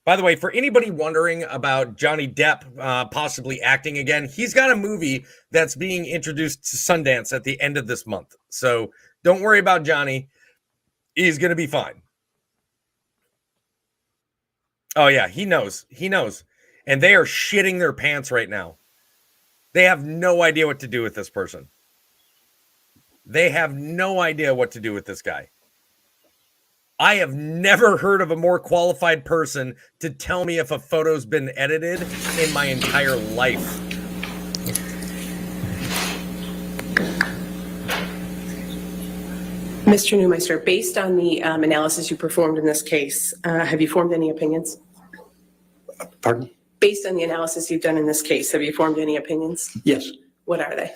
by the way, for anybody wondering about Johnny Depp possibly acting again, he's got a movie that's being introduced to Sundance at the end of this month. So don't worry about Johnny. He's going to be fine. Oh, yeah, he knows. He knows. And they are shitting their pants right now. They have no idea what to do with this person. They have no idea what to do with this guy. I have never heard of a more qualified person to tell me if a photo's been edited in my entire life. Mr. Neumeister, based on the analysis you performed in this case, have you formed any opinions? Pardon? Based on the analysis you've done in this case, have you formed any opinions? Yes. What are they?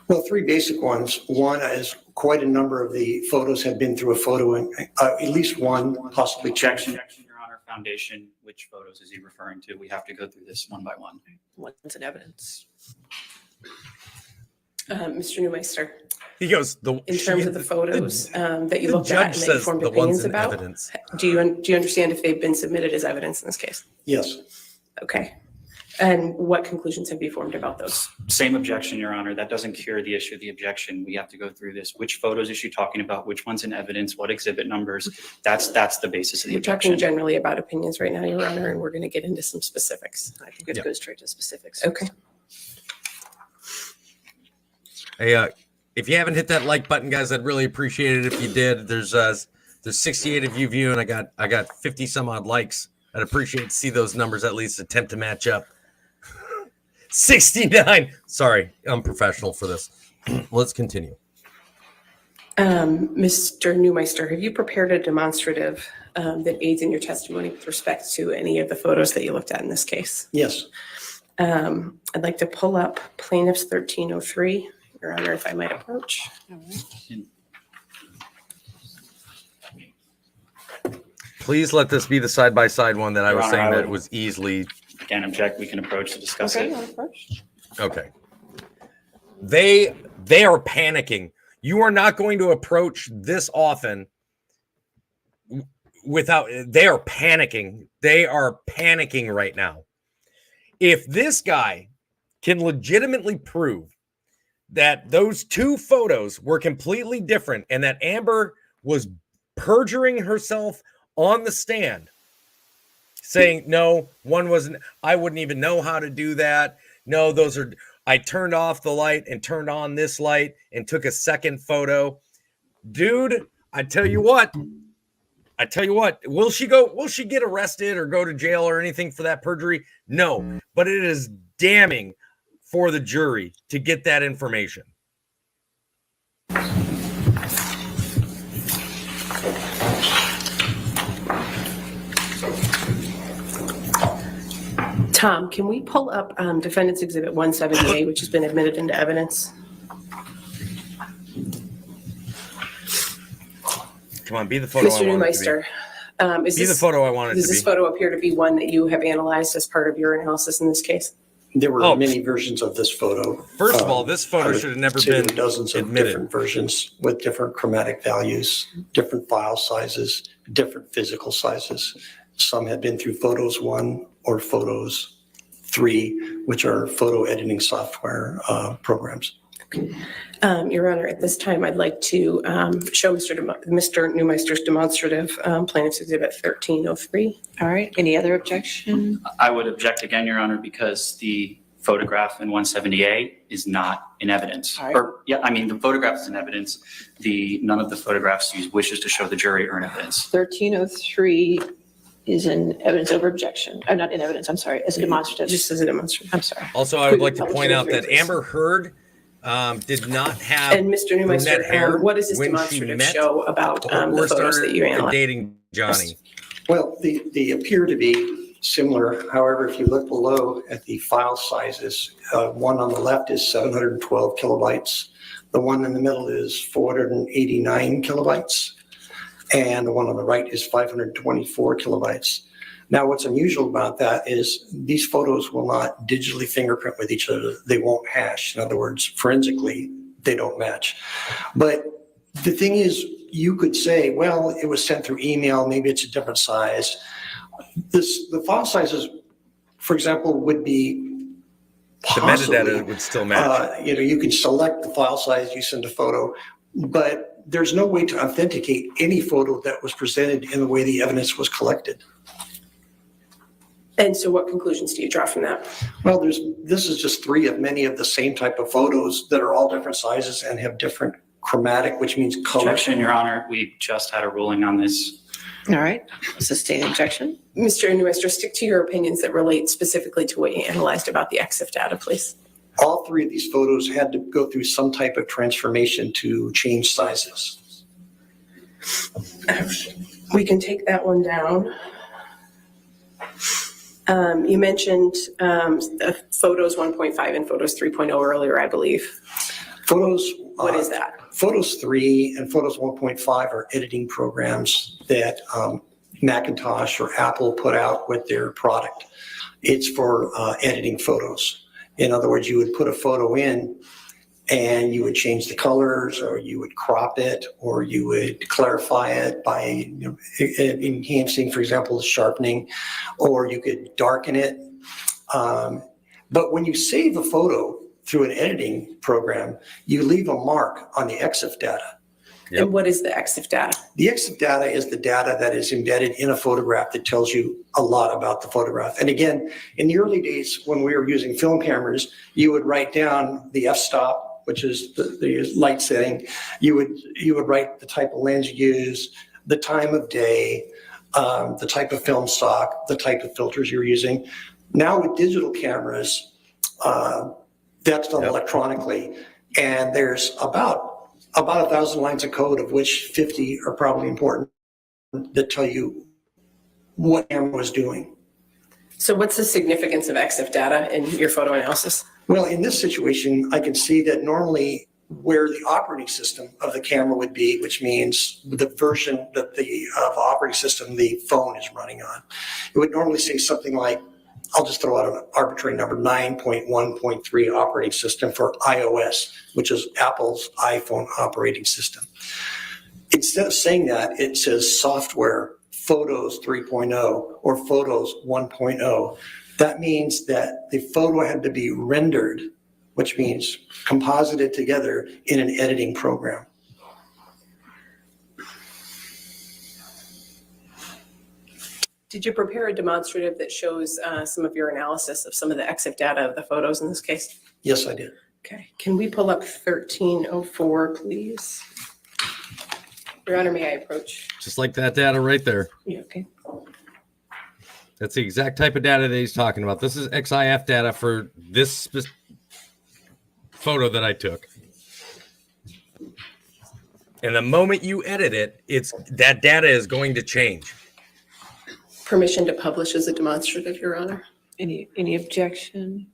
Well, three basic ones. One is quite a number of the photos have been through a photo, at least one, possibly Objection, Your Honor. Foundation, which photos is he referring to? We have to go through this one by one. What's in evidence? Mr. Neumeister, He goes, in terms of the photos that you looked judge at and that you says formed the ones opinions in about, evidence. do you understand if they've been submitted as evidence in this case? Yes. Okay. And what conclusions have you formed about those? Same objection, Your Honor. That doesn't cure the issue of the objection. We have to go through this. Which photos is she talking about? Which one's in evidence? What exhibit numbers? That's the basis of the We're objection. talking generally about opinions right now, Your Honor, and we're going to get into some specifics. I think it goes straight to specifics. Okay. Hey, if you haven't hit that like button, guys, I'd really appreciate it if you did. There's 68 of you viewing. I got 50 some odd likes. I'd appreciate to see those numbers at least attempt to match up. 69. Sorry, I'm professional for this. Let's continue. Mr. Neumeister, have you prepared a demonstrative that aids in your testimony with respect to any of the photos that you looked at in this case? Yes. I'd like to pull up plaintiff's 1303, Your Honor, if I might approach. All right. Please let this be the side-by-side one that I Your was Honor, saying I that would- was easily. Again, object. We can approach to discuss Okay, it. I'll approach. Okay. They are panicking. You are not going to approach this often without, they are panicking. They are panicking right now. If this guy can legitimately prove that those two photos were completely different and that Amber was perjuring herself on the stand, saying, no, one wasn't, I wouldn't even know how to do that. No, those are, I turned off the light and turned on this light and took a second photo. Dude, I tell you what, will she get arrested or go to jail or anything for that perjury? No, but it is damning for the jury to get that information. Tom, can we pull up Defendant's Exhibit 178, which has been admitted into evidence? Come on, be the photo. Mr. Neumeister, be the photo I wanted to be. Does this photo appear to be one that you have analyzed as part of your analysis in this case? There were many versions of this photo. First of all, this photo should have never been dozens of admitted. different versions with different chromatic values, different file sizes, different physical sizes. Some had been through Photos 1 or Photos 3, which are photo editing software programs. Your Honor, at this time, I'd like to show Mr. Neumeister's demonstrative, Plaintiff's Exhibit 1303. All right, any other objection? I would object again, Your Honor, because the photograph in 178 is not in evidence. All right. Or, yeah, I mean, the photograph is in evidence. None of the photographs he wishes to show the jury are in evidence. 1303 is in evidence over objection. Not in evidence, I'm sorry, as a demonstrative. Just as a demonstrative. I'm sorry. Also, I would like to point out that Amber Heard did not have And Mr. brunette hair Neumeister, what does this when she demonstrative met show about or the photos that you started analyzed? dating Johnny. Well, they appear to be similar. However, if you look below at the file sizes, one on the left is 712 kilobytes. The one in the middle is 489 kilobytes. And the one on the right is 524 kilobytes. Now, what's unusual about that is these photos will not digitally fingerprint with each other. They won't hash. In other words, forensically, they don't match. But the thing is, you could say, well, it was sent through email. Maybe it's a different size. The file sizes, for example, would be possibly, the metadata would still match. You can select the file size, you send a photo, but there's no way to authenticate any photo that was presented in the way the evidence was collected. And so what conclusions do you draw from that? Well, this is just three of many of the same type of photos that are all different sizes and have different chromatic, which means color. Objection, Your Honor. We just had a ruling on this. All right, sustain objection. Mr. Neumeister, stick to your opinions that relate specifically to what you analyzed about the EXIF data, please. All three of these photos had to go through some type of transformation to change sizes. We can take that one down. You mentioned Photos 1.5 and Photos 3.0 earlier, I believe. What is that? Photos 3 and Photos 1.5 are editing programs that Macintosh or Apple put out with their product. It's for editing photos. In other words, you would put a photo in and you would change the colors, or you would crop it, or you would clarify it by enhancing, for example, sharpening, or you could darken it. But when you save a photo through an editing program, you leave a mark on the EXIF data. Yep. And what is the EXIF data? The EXIF data is the data that is embedded in a photograph that tells you a lot about the photograph. And again, in the early days when we were using film cameras, you would write down the f-stop, which is the light setting. You would write the type of lens you use, the time of day, the type of film stock, the type of filters you're using. Now with digital cameras, that's done electronically, and there's about 1,000 lines of code, of which 50 are probably important, that tell you what camera was doing. So what's the significance of EXIF data in your photo analysis? Well, in this situation, I can see that normally where the operating system of the camera would be, which means the version that the operating system the phone is running on, it would normally say something like I'll just throw out an arbitrary number, 9.1.3 operating system for iOS, which is Apple's iPhone operating system. Instead of saying that, it says software Photos 3.0 or Photos 1.0. That means that the photo had to be rendered, which means composited together in an editing program. Did you prepare a demonstrative that shows some of your analysis of some of the EXIF data of the photos in this case? Yes, I did. Okay, can we pull up 1304, please? Your Honor, may I approach? Just like that data right there. Yeah, okay. That's the exact type of data that he's talking about. This is XIF data for this photo that I took. And the moment you edit it, that data is going to change. Permission to publish as a demonstrative, Your Honor. Any objection?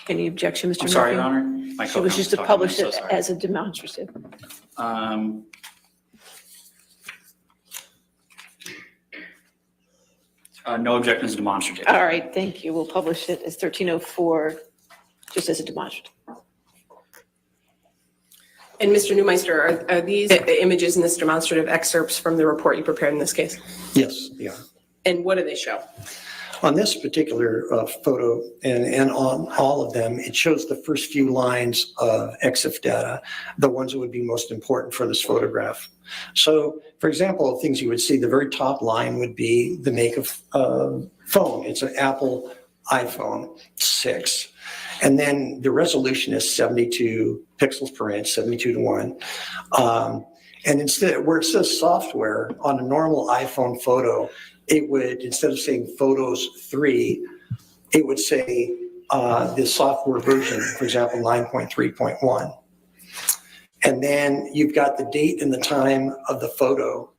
Any objection, Mr. I'm sorry, Murphy? Your Honor. My She was just to co-counsel's talking. publish I'm it so sorry. as a demonstrative. No objections demonstrative. All right, thank you. We'll publish it as 1304, just as a demonstrative. And Mr. Neumeister, are these the images in this demonstrative excerpts from the report you prepared in this case? Yes, they are. And what do they show? On this particular photo and on all of them, it shows the first few lines of EXIF data, the ones that would be most important for this photograph. So, for example, things you would see, the very top line would be the make of phone. It's an Apple iPhone 6. And then the resolution is 72 pixels per inch, 72:1. And instead, where it says software on a normal iPhone photo, it would, instead of saying Photos 3, it would say the software version, for example, 9.3.1. And then you've got the date and the time of the photo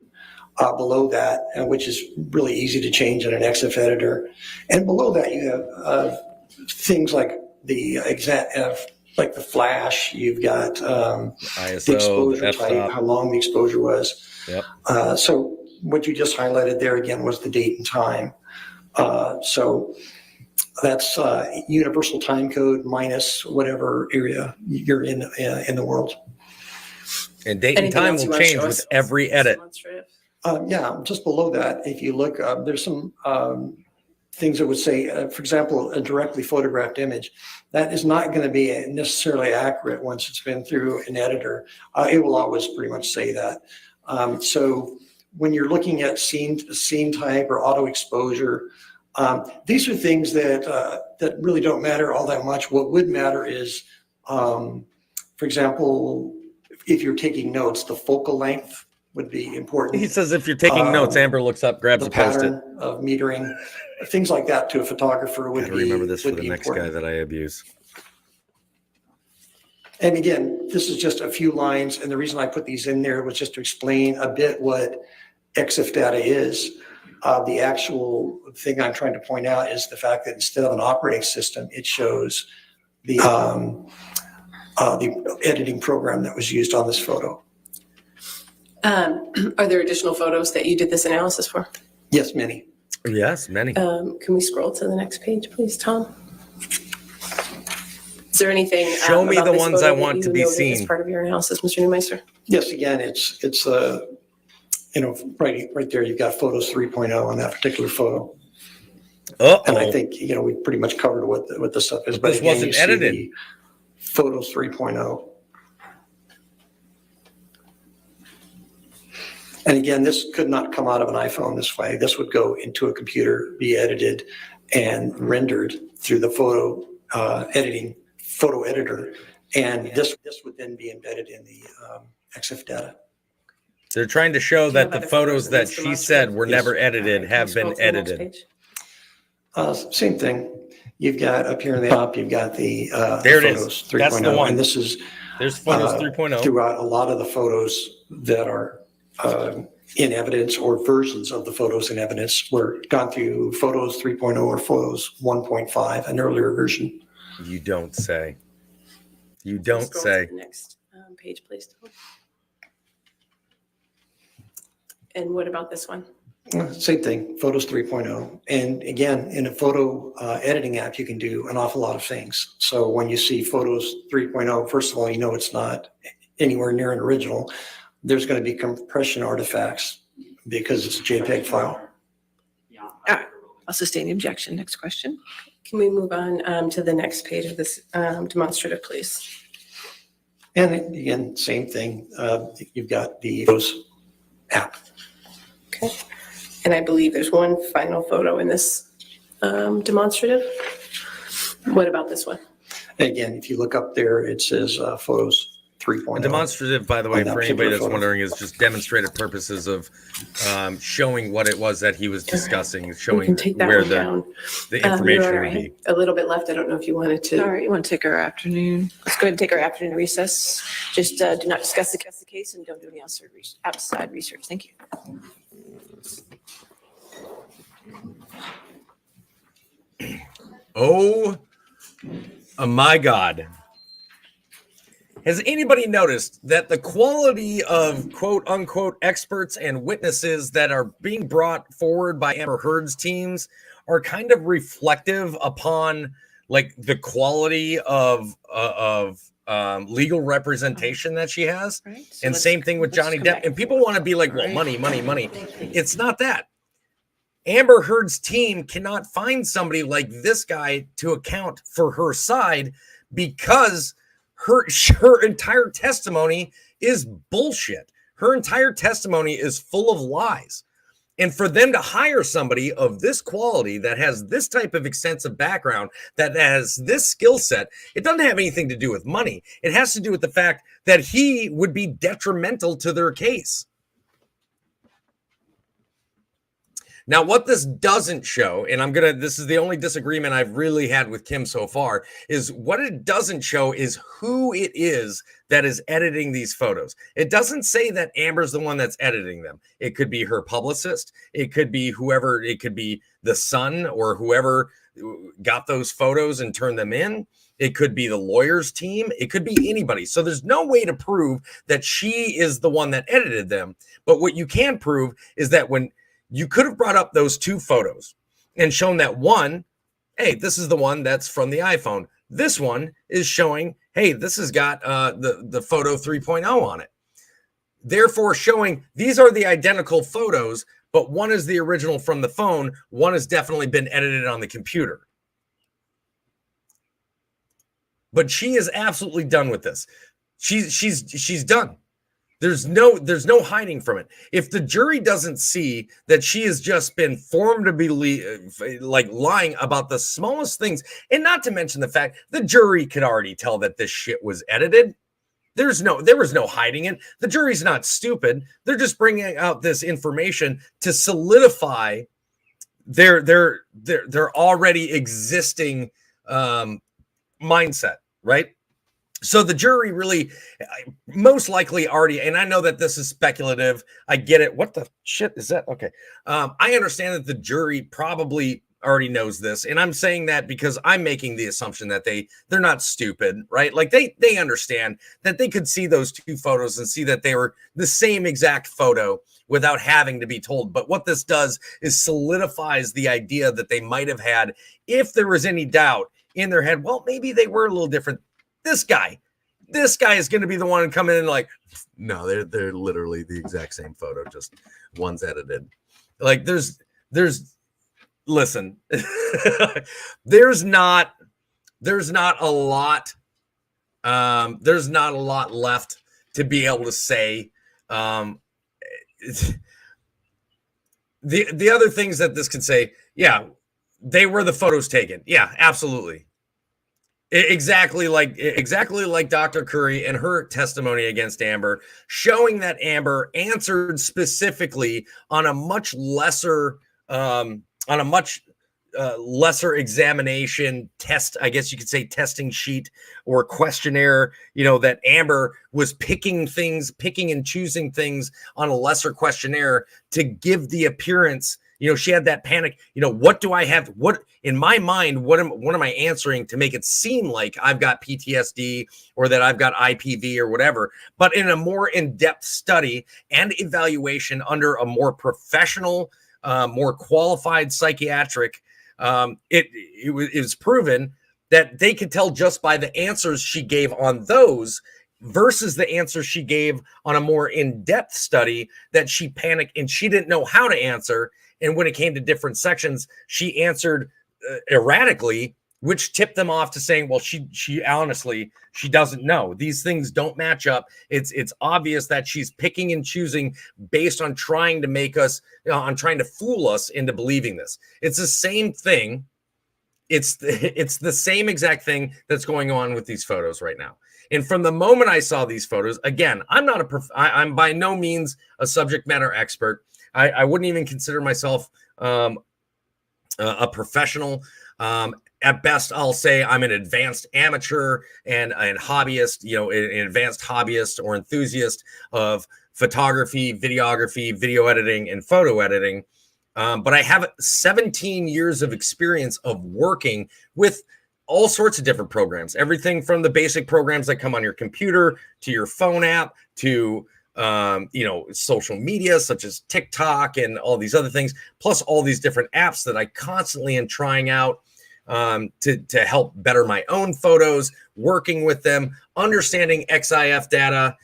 below that, which is really easy to change in an EXIF editor. And below that, you have things like the like the flash. You've got ISO, the exposure the type, f-stop. how long the exposure was. Yep. So what you just highlighted there again was the date and time. So that's universal time code minus whatever area you're in the world. And date and time will change with every edit. Yeah, just below that, if you look, there's some things that would say, for example, a directly photographed image. That is not going to be necessarily accurate once it's been through an editor. It will always pretty much say that. So when you're looking at scene type or auto exposure, these are things that really don't matter all that much. What would matter is, for example, if you're taking notes, the focal length would be important. He says if you're taking notes, Amber looks up, grabs the a post-it. pattern of metering, things like that to a photographer would Gotta be. remember this for would the be next important. guy that I abuse. And again, this is just a few lines, and the reason I put these in there was just to explain a bit what EXIF data is. The actual thing I'm trying to point out is the fact that instead of an operating system, it shows the editing program that was used on this photo. Are there additional photos that you did this analysis for? Yes, many. Yes, many. Can we scroll to the next page, please, Tom? Is there anything? Show me about the this ones photo I that want you to be noted seen. As part of your analysis, Mr. Neumeister? Yes, again, it's right there, you've got Photos 3.0 on that particular photo. And I think, we pretty much covered what the stuff is. But this again, wasn't you see edited. the Photos 3.0. And again, this could not come out of an iPhone this way. This would go into a computer, be edited and rendered through the photo editor. And this would then be embedded in the EXIF data. They're trying to show that the photos that she said were Yes. never edited have been edited. Same thing. You've got up here in the top, you've got the There it Photos is. 3.0. That's the one. And this is There's Photos 3.0. throughout a lot of the photos that are in evidence or versions of the photos in evidence were gone through Photos 3.0 or Photos 1.5, an earlier version. You don't say. You don't Scroll say. to the next page, please, Tom. And what about this one? Same thing, Photos 3.0. And again, in a photo editing app, you can do an awful lot of things. So when you see Photos 3.0, first of all, you know it's not anywhere near an original. There's going to be compression artifacts because it's a JPEG file. All right, I'll sustain the objection. Next question. Can we move on to the next page of this demonstrative, please? And again, same thing. You've got the Photos app. Okay. And I believe there's one final photo in this demonstrative. What about this one? Again, if you look up there, it says Photos 3.0. A demonstrative, by the way, for anybody that's wondering, is just demonstrative purposes of showing what it was that he was discussing, showing where the information would be. A little bit left. I don't know if you wanted to. All right, you want to take our afternoon? Let's go ahead and take our afternoon recess. Just do not discuss the case and don't do any outside research. Thank you. Oh my God. Has anybody noticed that the quality of quote unquote experts and witnesses that are being brought forward by Amber Heard's teams are kind of reflective upon like the quality of legal representation that she has? Right, so and same thing with Johnny Depp. And people want to be like, well, money. It's not that. Amber Heard's team cannot find somebody like this guy to account for her side because her entire testimony is bullshit. Her entire testimony is full of lies. And for them to hire somebody of this quality that has this type of extensive background, that has this skill set, it doesn't have anything to do with money. It has to do with the fact that he would be detrimental to their case. Now, what this doesn't show, and this is the only disagreement I've really had with Kim so far, is what it doesn't show is who it is that is editing these photos. It doesn't say that Amber's the one that's editing them. It could be her publicist. It could be whoever, it could be the son or whoever got those photos and turned them in. It could be the lawyer's team. It could be anybody. So there's no way to prove that she is the one that edited them. But what you can prove is that when you could have brought up those two photos and shown that one, hey, this is the one that's from the iPhone. This one is showing, hey, this has got the photo 3.0 on it. Therefore showing these are the identical photos, but one is the original from the phone. One has definitely been edited on the computer. But she is absolutely done with this. She's done. There's no hiding from it. If the jury doesn't see that she has just been formed to be like lying about the smallest things, and not to mention the fact the jury could already tell that this shit was edited. There was no hiding it. The jury's not stupid. They're just bringing out this information to solidify their already existing mindset, right? So the jury really most likely already, and I know that this is speculative. I get it. What the shit is that? Okay. I understand that the jury probably already knows this. And I'm saying that because I'm making the assumption that they're not stupid, right? Like they understand that they could see those two photos and see that they were the same exact photo without having to be told. But what this does is solidifies the idea that they might have had, if there was any doubt in their head, well, maybe they were a little different. This guy is going to be the one to come in and like, no, they're literally the exact same photo, just one's edited. Like listen, there's not a lot left to be able to say. The other things that this could say, yeah, they were the photos taken. Yeah, absolutely. Exactly like Dr. Curry and her testimony against Amber, showing that Amber answered specifically on a much lesser examination test, I guess you could say testing sheet or questionnaire, that Amber was picking and choosing things on a lesser questionnaire to give the appearance. She had that panic. What do I have? What in my mind? What am I answering to make it seem like I've got PTSD or that I've got IPV or whatever? But in a more in-depth study and evaluation under a more professional more qualified psychiatric, it was proven that they could tell just by the answers she gave on those versus the answers she gave on a more in-depth study that she panicked and she didn't know how to answer. And when it came to different sections, she answered erratically, which tipped them off to saying, well, she honestly, she doesn't know. These things don't match up. It's obvious that she's picking and choosing based on trying to make us, on trying to fool us into believing this. It's the same thing. It's the same exact thing that's going on with these photos right now. And from the moment I saw these photos, again, I'm by no means a subject matter expert. I wouldn't even consider myself a professional. At best, I'll say I'm an advanced amateur and hobbyist, an advanced hobbyist or enthusiast of photography, videography, video editing, and photo editing. But I have 17 years of experience of working with all sorts of different programs, everything from the basic programs that come on your computer to your phone app to social media such as TikTok and all these other things, plus all these different apps that I constantly am trying out to help better my own photos, working with them, understanding XIF data,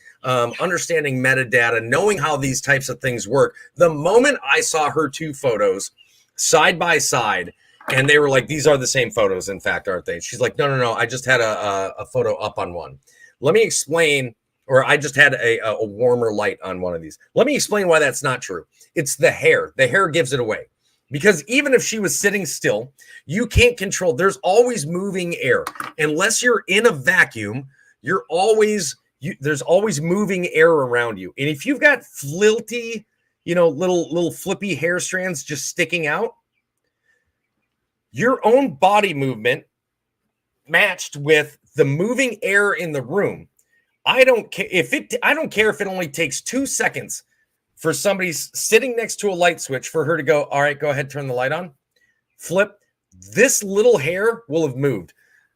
understanding metadata, knowing how these types of things work. The moment I saw her two photos side by side, and they were like, these are the same photos, in fact, aren't they? She's like, no, I just had a photo up on one. Let me explain, or I just had a warmer light on one of these. Let me explain why that's not true. It's the hair. The hair gives it away. Because even if she was sitting still, you can't control. There's always moving air. Unless you're in a vacuum, there's always moving air around you. And if you've got flilty, little flippy hair strands just sticking out, your own body movement matched with the moving air in the room. I don't care if it only takes 2 seconds for somebody sitting next to a light switch for her to go, all right, go ahead, turn the light on, flip, this little hair will have moved.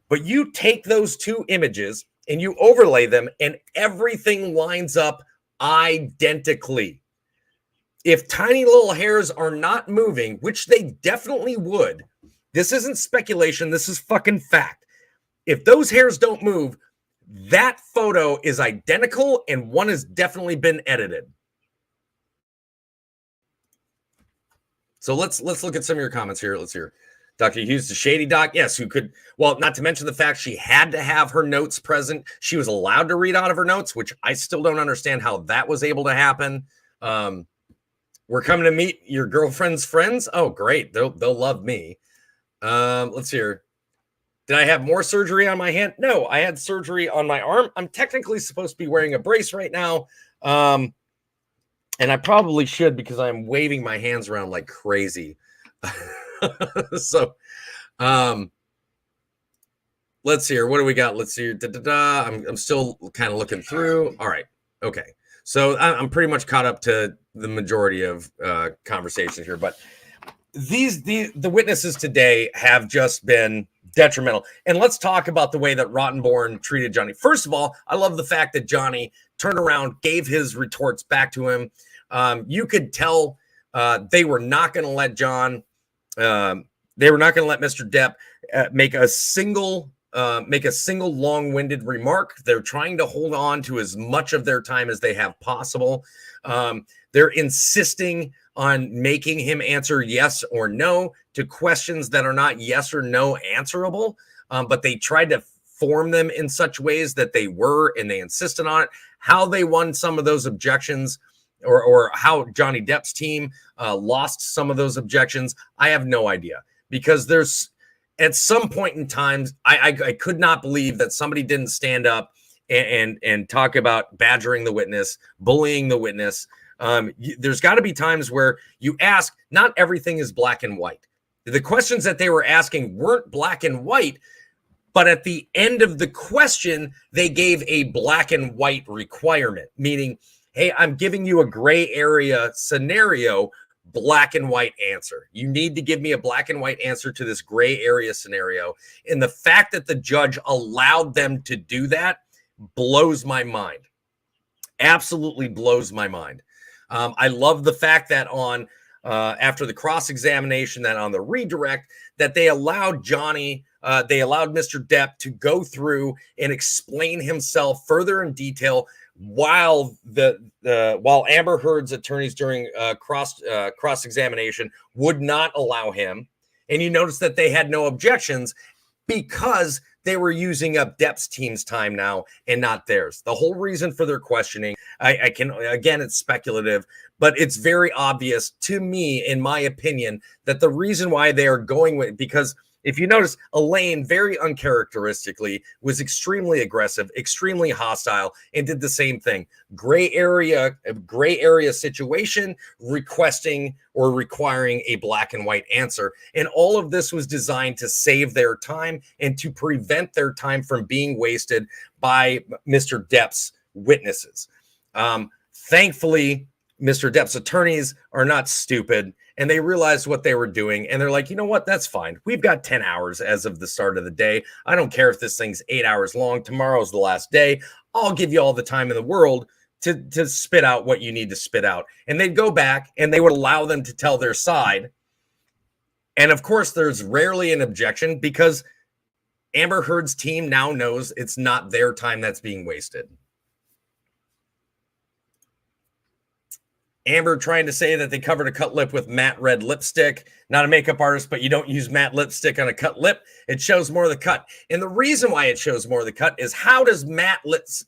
But you take those two images and you overlay them and everything lines up identically. If tiny little hairs are not moving, which they definitely would, this isn't speculation, this is fucking fact. If those hairs don't move, that photo is identical and one has definitely been edited. So let's look at some of your comments here. Let's hear. Dr. Hughes, the shady doc. Yes, who could, well, not to mention the fact she had to have her notes present. She was allowed to read out of her notes, which I still don't understand how that was able to happen. We're coming to meet your girlfriend's friends. Oh, great. They'll love me. Let's hear. Did I have more surgery on my hand? No, I had surgery on my arm. I'm technically supposed to be wearing a brace right now. And I probably should because I'm waving my hands around like crazy. So, let's see here. What do we got? Let's see here. I'm still kind of looking through. All right. Okay. So I'm pretty much caught up to the majority of conversations here, but the witnesses today have just been detrimental. And let's talk about the way that Rottenborn treated Johnny. First of all, I love the fact that Johnny turned around, gave his retorts back to him. You could tell they were not going to let they were not going to let Mr. Depp make a single long-winded remark. They're trying to hold on to as much of their time as they have possible. They're insisting on making him answer yes or no to questions that are not yes or no answerable, but they tried to form them in such ways that they were, and they insisted on it. How they won some of those objections, or how Johnny Depp's team lost some of those objections, I have no idea. Because there's, at some point in time, I could not believe that somebody didn't stand up and talk about badgering the witness, bullying the witness. There's got to be times where you ask, not everything is black and white. The questions that they were asking weren't black and white, but at the end of the question, they gave a black and white requirement, meaning, hey, I'm giving you a gray area scenario, black and white answer. You need to give me a black and white answer to this gray area scenario. And the fact that the judge allowed them to do that blows my mind. Absolutely blows my mind. I love the fact that on after the cross-examination, that on the redirect, that they allowed they allowed Mr. Depp to go through and explain himself further in detail while while Amber Heard's attorneys during cross-examination would not allow him. And you notice that they had no objections because they were using up Depp's team's time now and not theirs. The whole reason for their questioning, I can, again, it's speculative, but it's very obvious to me, in my opinion, that the reason why they are going with, because if you notice, Elaine very uncharacteristically was extremely aggressive, extremely hostile, and did the same thing. Gray area situation, requesting or requiring a black and white answer. And all of this was designed to save their time and to prevent their time from being wasted by Mr. Depp's witnesses. Thankfully, Mr. Depp's attorneys are not stupid, and they realized what they were doing, and they're like, you know what, that's fine. We've got 10 hours as of the start of the day. I don't care if this thing's 8 hours long. Tomorrow's the last day. I'll give you all the time in the world to spit out what you need to spit out. And they'd go back, and they would allow them to tell their side. And of course, there's rarely an objection because Amber Heard's team now knows it's not their time that's being wasted. Amber trying to say that they covered a cut lip with matte red lipstick. Not a makeup artist, but you don't use matte lipstick on a cut lip. It shows more of the cut. And the reason why it shows more of the cut is, how does matte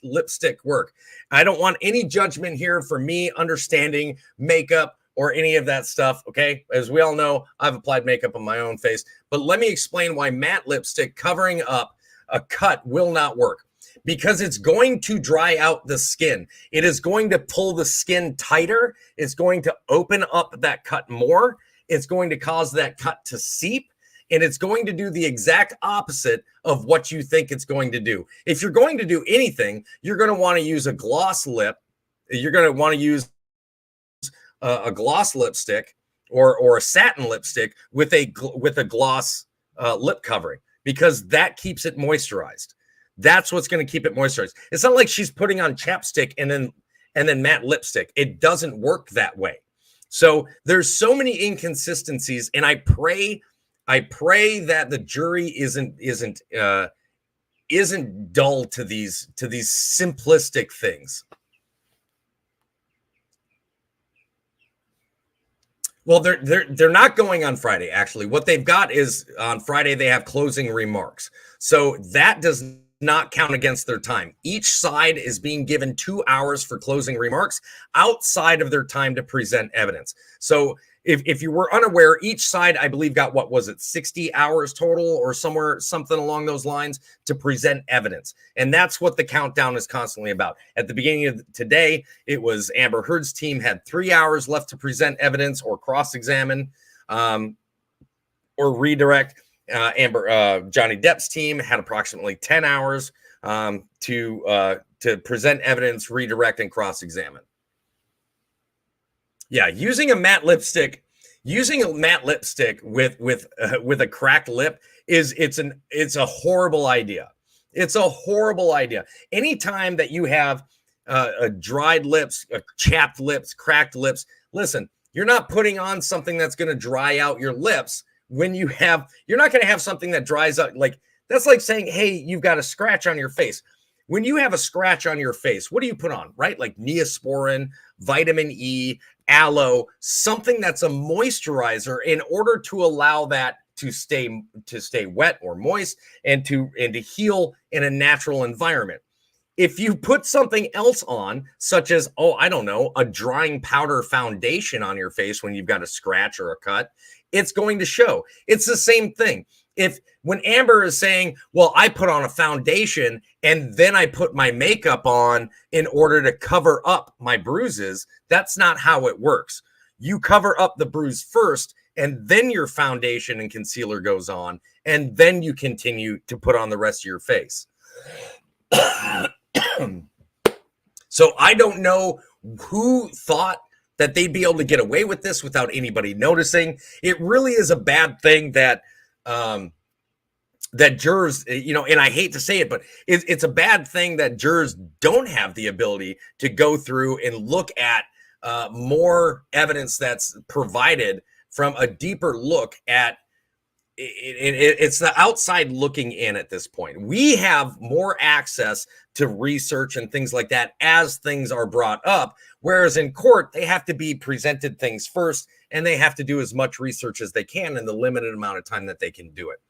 lipstick work? I don't want any judgment here for me understanding makeup or any of that stuff, okay? As we all know, I've applied makeup on my own face. But let me explain why matte lipstick covering up a cut will not work. Because it's going to dry out the skin. It is going to pull the skin tighter. It's going to open up that cut more. It's going to cause that cut to seep. And it's going to do the exact opposite of what you think it's going to do. If you're going to do anything, you're going to want to use a gloss lip. You're going to want to use a gloss lipstick or a satin lipstick with a gloss lip covering, because that keeps it moisturized. That's what's going to keep it moisturized. It's not like she's putting on chapstick and then matte lipstick. It doesn't work that way. So there's so many inconsistencies, and I pray that the jury isn't dull to these simplistic things. Well, they're not going on Friday. Actually, what they've got is on Friday they have closing remarks. So that does not count against their time. Each side is being given 2 hours for closing remarks outside of their time to present evidence. So if you were unaware, each side, I believe, got, what was it, 60 hours total or something along those lines to present evidence. And that's what the countdown is constantly about. At the beginning of today, it was Amber Heard's team had 3 hours left to present evidence or cross-examine or redirect. Johnny Depp's team had approximately 10 hours to present evidence, redirect, and cross-examine. Yeah, using a matte lipstick with a cracked lip it's a horrible idea. It's a horrible idea. Anytime that you have dried lips, chapped lips, cracked lips, listen, you're not putting on something that's going to dry out your lips. You're not going to have something that dries out. Like, that's like saying, hey, you've got a scratch on your face. When you have a scratch on your face, what do you put on, right? Like Neosporin, vitamin E, aloe, something that's a moisturizer in order to allow that to stay wet or moist and to heal in a natural environment. If you put something else on, such as, I don't know, a drying powder foundation on your face when you've got a scratch or a cut, it's going to show. It's the same thing. When Amber is saying, well, I put on a foundation and then I put my makeup on in order to cover up my bruises, that's not how it works. You cover up the bruise first, and then your foundation and concealer goes on, and then you continue to put on the rest of your face. So I don't know who thought that they'd be able to get away with this without anybody noticing. It really is a bad thing that that jurors, and I hate to say it, but it's a bad thing that jurors don't have the ability to go through and look at more evidence that's provided from a deeper look at it's the outside looking in at this point. We have more access to research and things like that as things are brought up, whereas in court, they have to be presented things first, and they have to do as much research as they can in the limited amount of time that they can do it.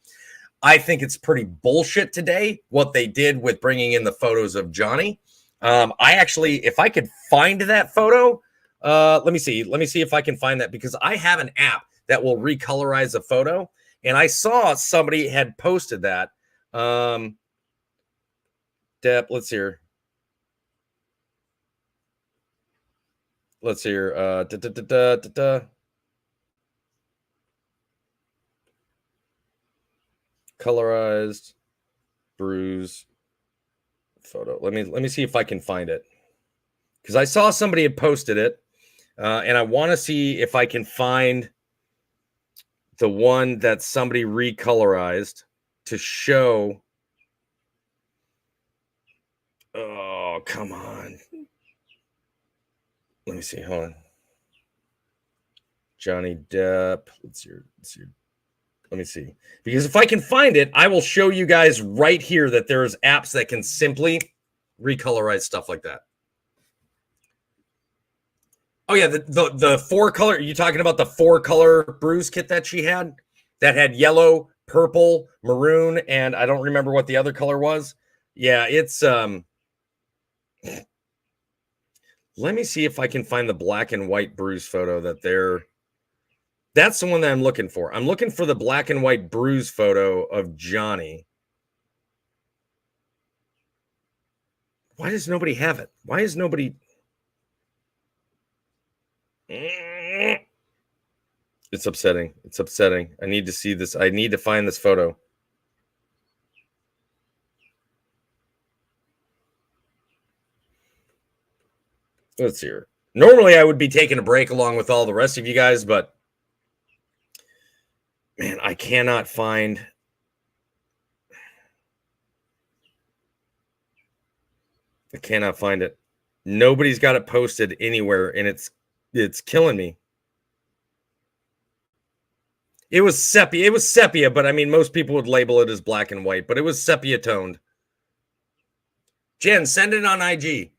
I think it's pretty bullshit today what they did with bringing in the photos of Johnny. I actually, if I could find that photo, let me see if I can find that, because I have an app that will recolorize a photo. And I saw somebody had posted that. Depp, let's hear. Let's hear. Colorized bruise photo. Let me see if I can find it, because I saw somebody had posted it, and I want to see if I can find the one that somebody recolorized to show. Oh, come on. Let me see. Hold on. Johnny Depp. Let's see. Let me see. Because if I can find it, I will show you guys right here that there's apps that can simply recolorize stuff like that. Oh yeah, the 4-color. Are you talking about the 4-color bruise kit that she had? That had yellow, purple, maroon, and I don't remember what the other color was. Yeah, it's let me see if I can find the black and white bruise photo that's the one that I'm looking for. I'm looking for the black and white bruise photo of Johnny. Why does nobody have it? Why is nobody? It's upsetting. It's upsetting. I need to see this. I need to find this photo. Let's see here. Normally, I would be taking a break along with all the rest of you guys, but man, I cannot find. I cannot find it. Nobody's got it posted anywhere, and it's killing me. It was sepia. It was sepia, but I mean, most people would label it as black and white, but it was sepia toned. Jen, send it on IG.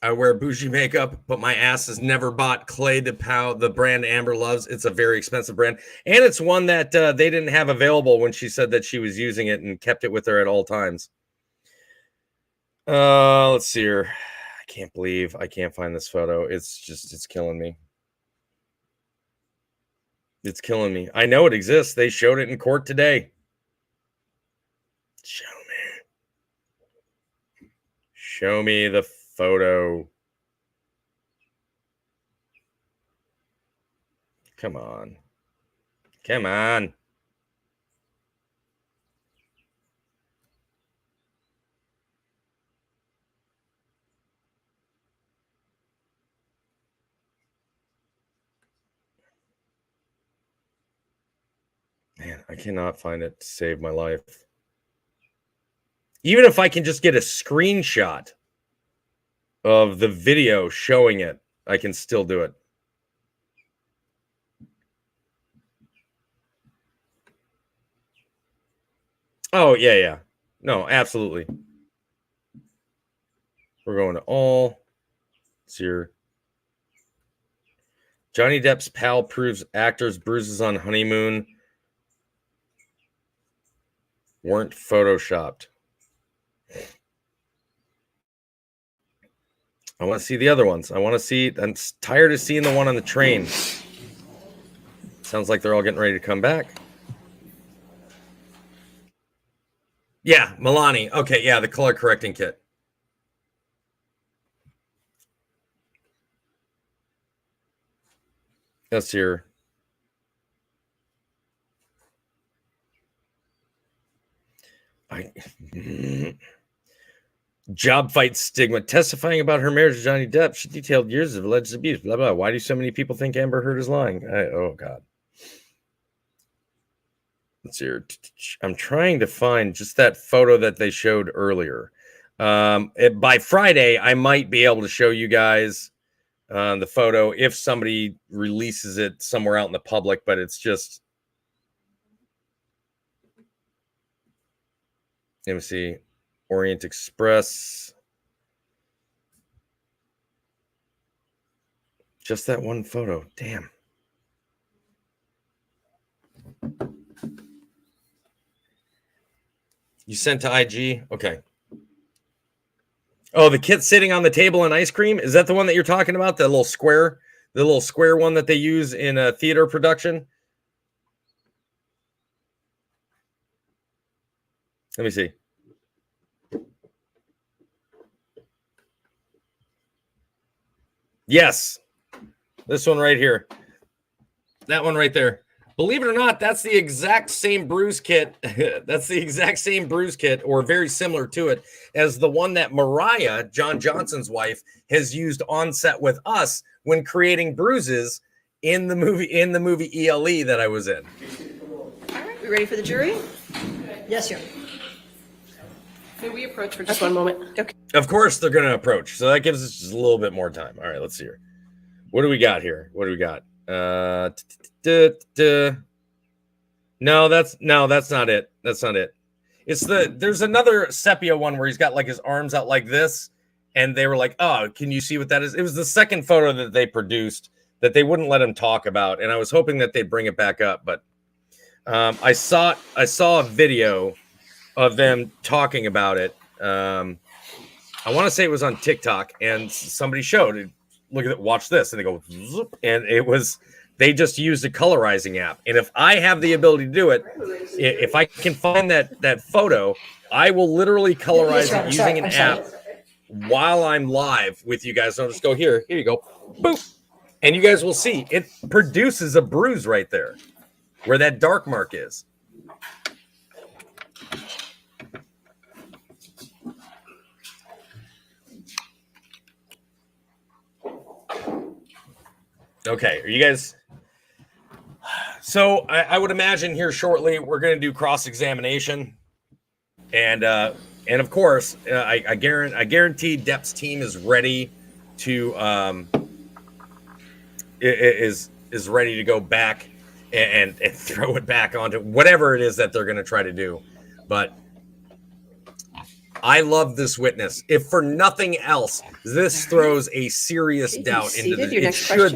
I wear bougie makeup, but my ass has never bought Clay de Pau, the brand Amber loves. It's a very expensive brand. And it's one that they didn't have available when she said that she was using it and kept it with her at all times. Let's see here. I can't believe I can't find this photo. It's killing me. It's killing me. I know it exists. They showed it in court today. Show me the photo. Come on. Come on. Man, I cannot find it to save my life. Even if I can just get a screenshot of the video showing it, I can still do it. Oh, yeah. No, absolutely. We're going to all. It's your Johnny Depp's pal proves actor's bruises on honeymoon weren't photoshopped. I want to see the other ones. I want to see. I'm tired of seeing the one on the train. Sounds like they're all getting ready to come back. Yeah, Milani. Okay, yeah, the color correcting kit. That's here. Job fight stigma. Testifying about her marriage to Johnny Depp, she detailed years of alleged abuse. Blah blah. Why do so many people think Amber Heard is lying? Oh God. Let's see here. I'm trying to find just that photo that they showed earlier. By Friday, I might be able to show you guys the photo if somebody releases it somewhere out in the public, but it's just. Let me see. Orient Express. Just that one photo. Damn. You sent to IG? Okay. Oh, the kid sitting on the table and ice cream? Is that the one that you're talking about? The little square one that they use in a theater production? Let me see. Yes. This one right here. That one right there. Believe it or not, that's the exact same bruise kit. That's the exact same bruise kit, or very similar to it, as the one that Mariah, John Johnson's wife, has used on set with us when creating bruises in the movie ELE that I was in. All right, we ready for the jury? Yes, sir. May we approach for just one moment? Okay. Of course they're going to approach, so that gives us just a little bit more time. All right, let's see here. What do we got here? What do we got? No, that's not it. That's not it. There's another sepia one where he's got like his arms out like this, and they were like, "Oh, can you see what that is?" It was the second photo that they produced that they wouldn't let him talk about, and I was hoping that they'd bring it back up, but I saw a video of them talking about it. I want to say it was on TikTok, and somebody showed it. Look at it, watch this, and they go, zoop, and they just used a colorizing app. And if I have the ability to do it, if I can find that photo, I will literally colorize it using an app while I'm live with you guys. So I'll just go here you go, boop, and you guys will see it produces a bruise right there where that dark mark is. Okay, are you guys? So I would imagine here shortly we're going to do cross-examination, and of course I guarantee Depp's team is ready to is ready to go back and throw it back onto whatever it is that they're going to try to do, but. I love this witness. If for nothing else, this throws a serious doubt into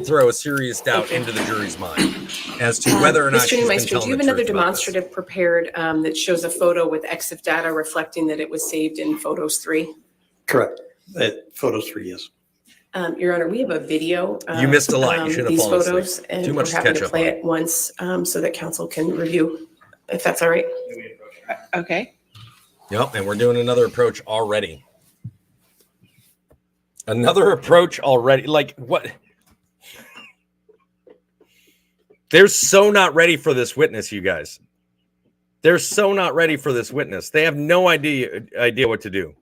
throw a serious doubt into the jury's mind as to whether or not she's been telling the truth. Do you have another demonstrative prepared that shows a photo with EXIF data reflecting that it was saved in Photos 3? Correct. Photos 3, yes. Your Honor, we have a video. You missed a lot. You should have these fallen photos, asleep. and Too much we're to happy catch to up play on. it once so that counsel can review, if that's all right. Okay. Yep, and we're doing another approach already. Another approach already. Like, what? They're so not ready for this witness, you guys. They're so not ready for this witness. They have no idea what to do.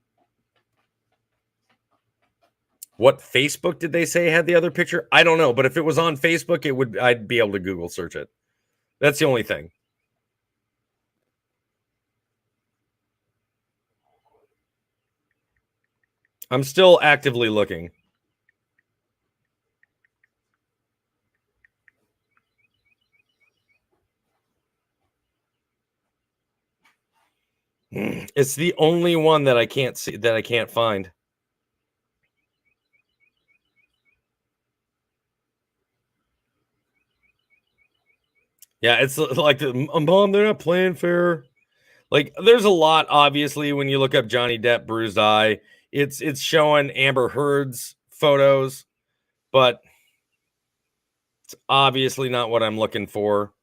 What Facebook did they say had the other picture? I don't know, but if it was on Facebook, I'd be able to Google search it. That's the only thing. I'm still actively looking. It's the only one that I can't see, that I can't find. Yeah, it's like Mom, they're not playing fair. Like, there's a lot, obviously, when you look up Johnny Depp bruised eye. It's showing Amber Heard's photos, but it's obviously not what I'm looking for.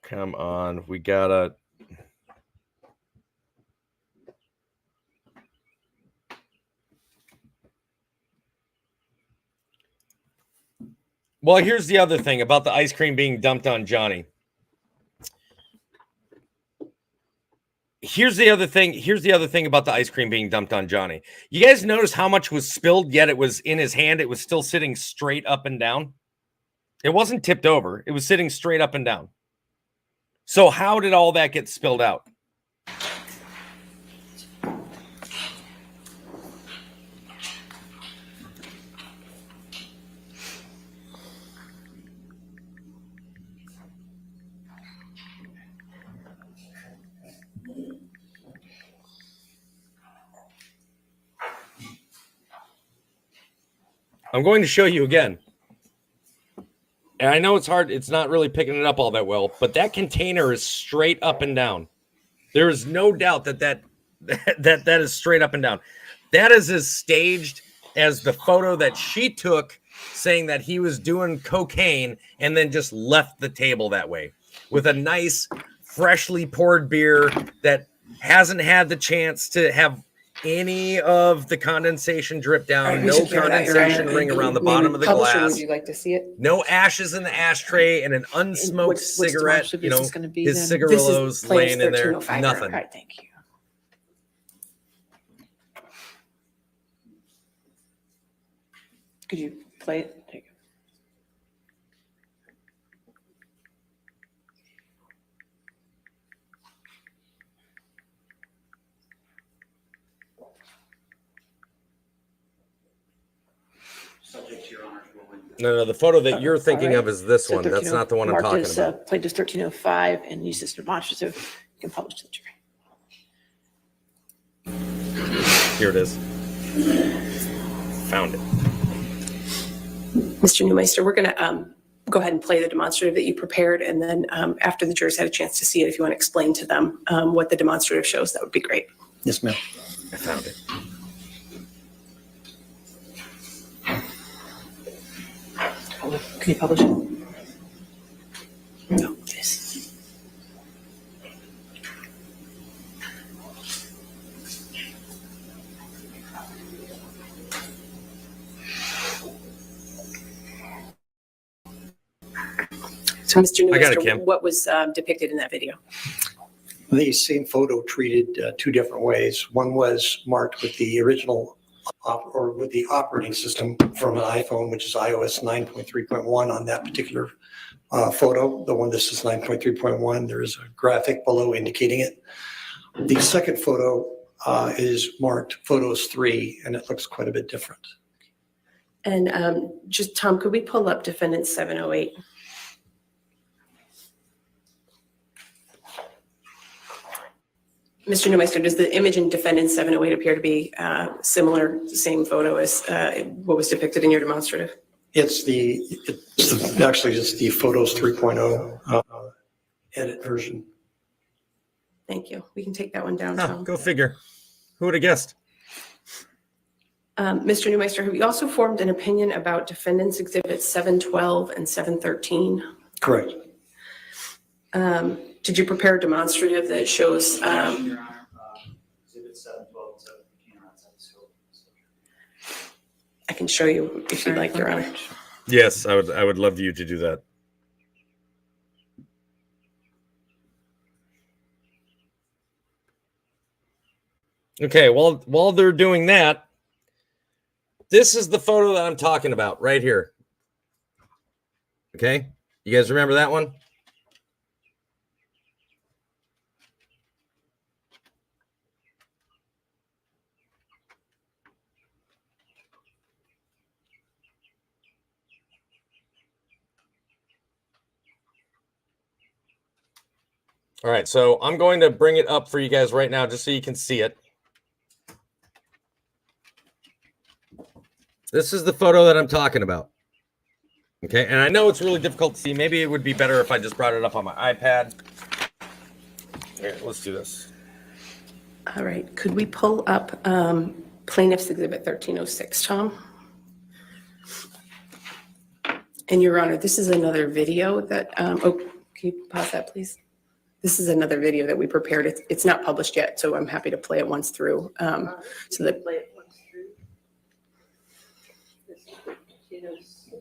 Come on, we gotta. Well, here's the other thing about the ice cream being dumped on Johnny. Here's the other thing about the ice cream being dumped on Johnny. You guys notice how much was spilled, yet it was in his hand. It was still sitting straight up and down. It wasn't tipped over. It was sitting straight up and down. So how did all that get spilled out? I'm going to show you again. And I know it's hard. It's not really picking it up all that well, but that container is straight up and down. There is no doubt that is straight up and down. That is as staged as the photo that she took saying that he was doing cocaine and then just left the table that way with a nice freshly poured beer that hasn't had the chance to have any of the condensation drip down, no condensation ring around the bottom of the glass. Would you like to see it? No ashes in the ashtray and an unsmoked cigarette. You know, his cigarillos laying in there. Nothing. All right, thank you. Could you play it? Take it. Subject to your honor's ruling. No, the photo that you're thinking All right. of is this So one. That's 13 not the one I'm marked talking as, about. Played as 1305 and used as demonstrative. You can publish to the jury. Here it is. Found it. Mr. Neumeister, we're going to go ahead and play the demonstrative that you prepared. And then after the jurors had a chance to see it, if you want to explain to them what the demonstrative shows, that would be great. Yes, ma'am. I found it. Can you publish it? No, this. So, Mr. I got it, Neumeister, Kim. what was depicted in that video? The same photo treated two different ways. One was marked with the original or with the operating system from an iPhone, which is iOS 9.3.1 on that particular photo. The one this is 9.3.1, there is a graphic below indicating it. The second photo is marked Photos 3, and it looks quite a bit different. And just, Tom, could we pull up defendant 708? Mr. Neumeister, does the image in defendant 708 appear to be similar, same photo as what was depicted in your demonstrative? It's actually just the Photos 3.0 edit version. Thank you. We can take that one down, Oh, Tom. go figure. Who would have guessed? Mr. Neumeister, have you also formed an opinion about defendants exhibits 712 and 713? Correct. Did you prepare a demonstrative that shows? Your Honor, exhibit 712 and 713 are outside the scope. I can show you if you'd like, Your Honor. Yes, I would love you to do that. Okay, while they're doing that, this is the photo that I'm talking about right here. Okay, you guys remember that one? All right, so I'm going to bring it up for you guys right now just so you can see it. This is the photo that I'm talking about. Okay, and I know it's really difficult to see. Maybe it would be better if I just brought it up on my iPad. Here, let's do this. All right, could we pull up plaintiff's exhibit 1306, Tom? And Your Honor, this is another video that, oh, can you pause that, please? This is another video that we prepared. It's not published yet, so I'm happy to play it once through. So that Play it once through. This is 1306.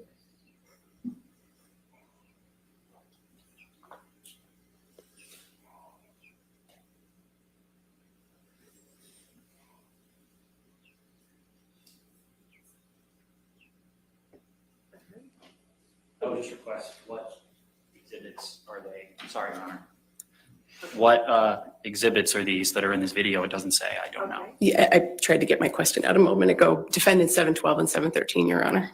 post request, what exhibits are they? I'm sorry, Your Honor. What exhibits are these that are in this video? It doesn't say. I don't know. Yeah, I tried to get my question out a moment ago. Defendant 712 and 713, Your Honor.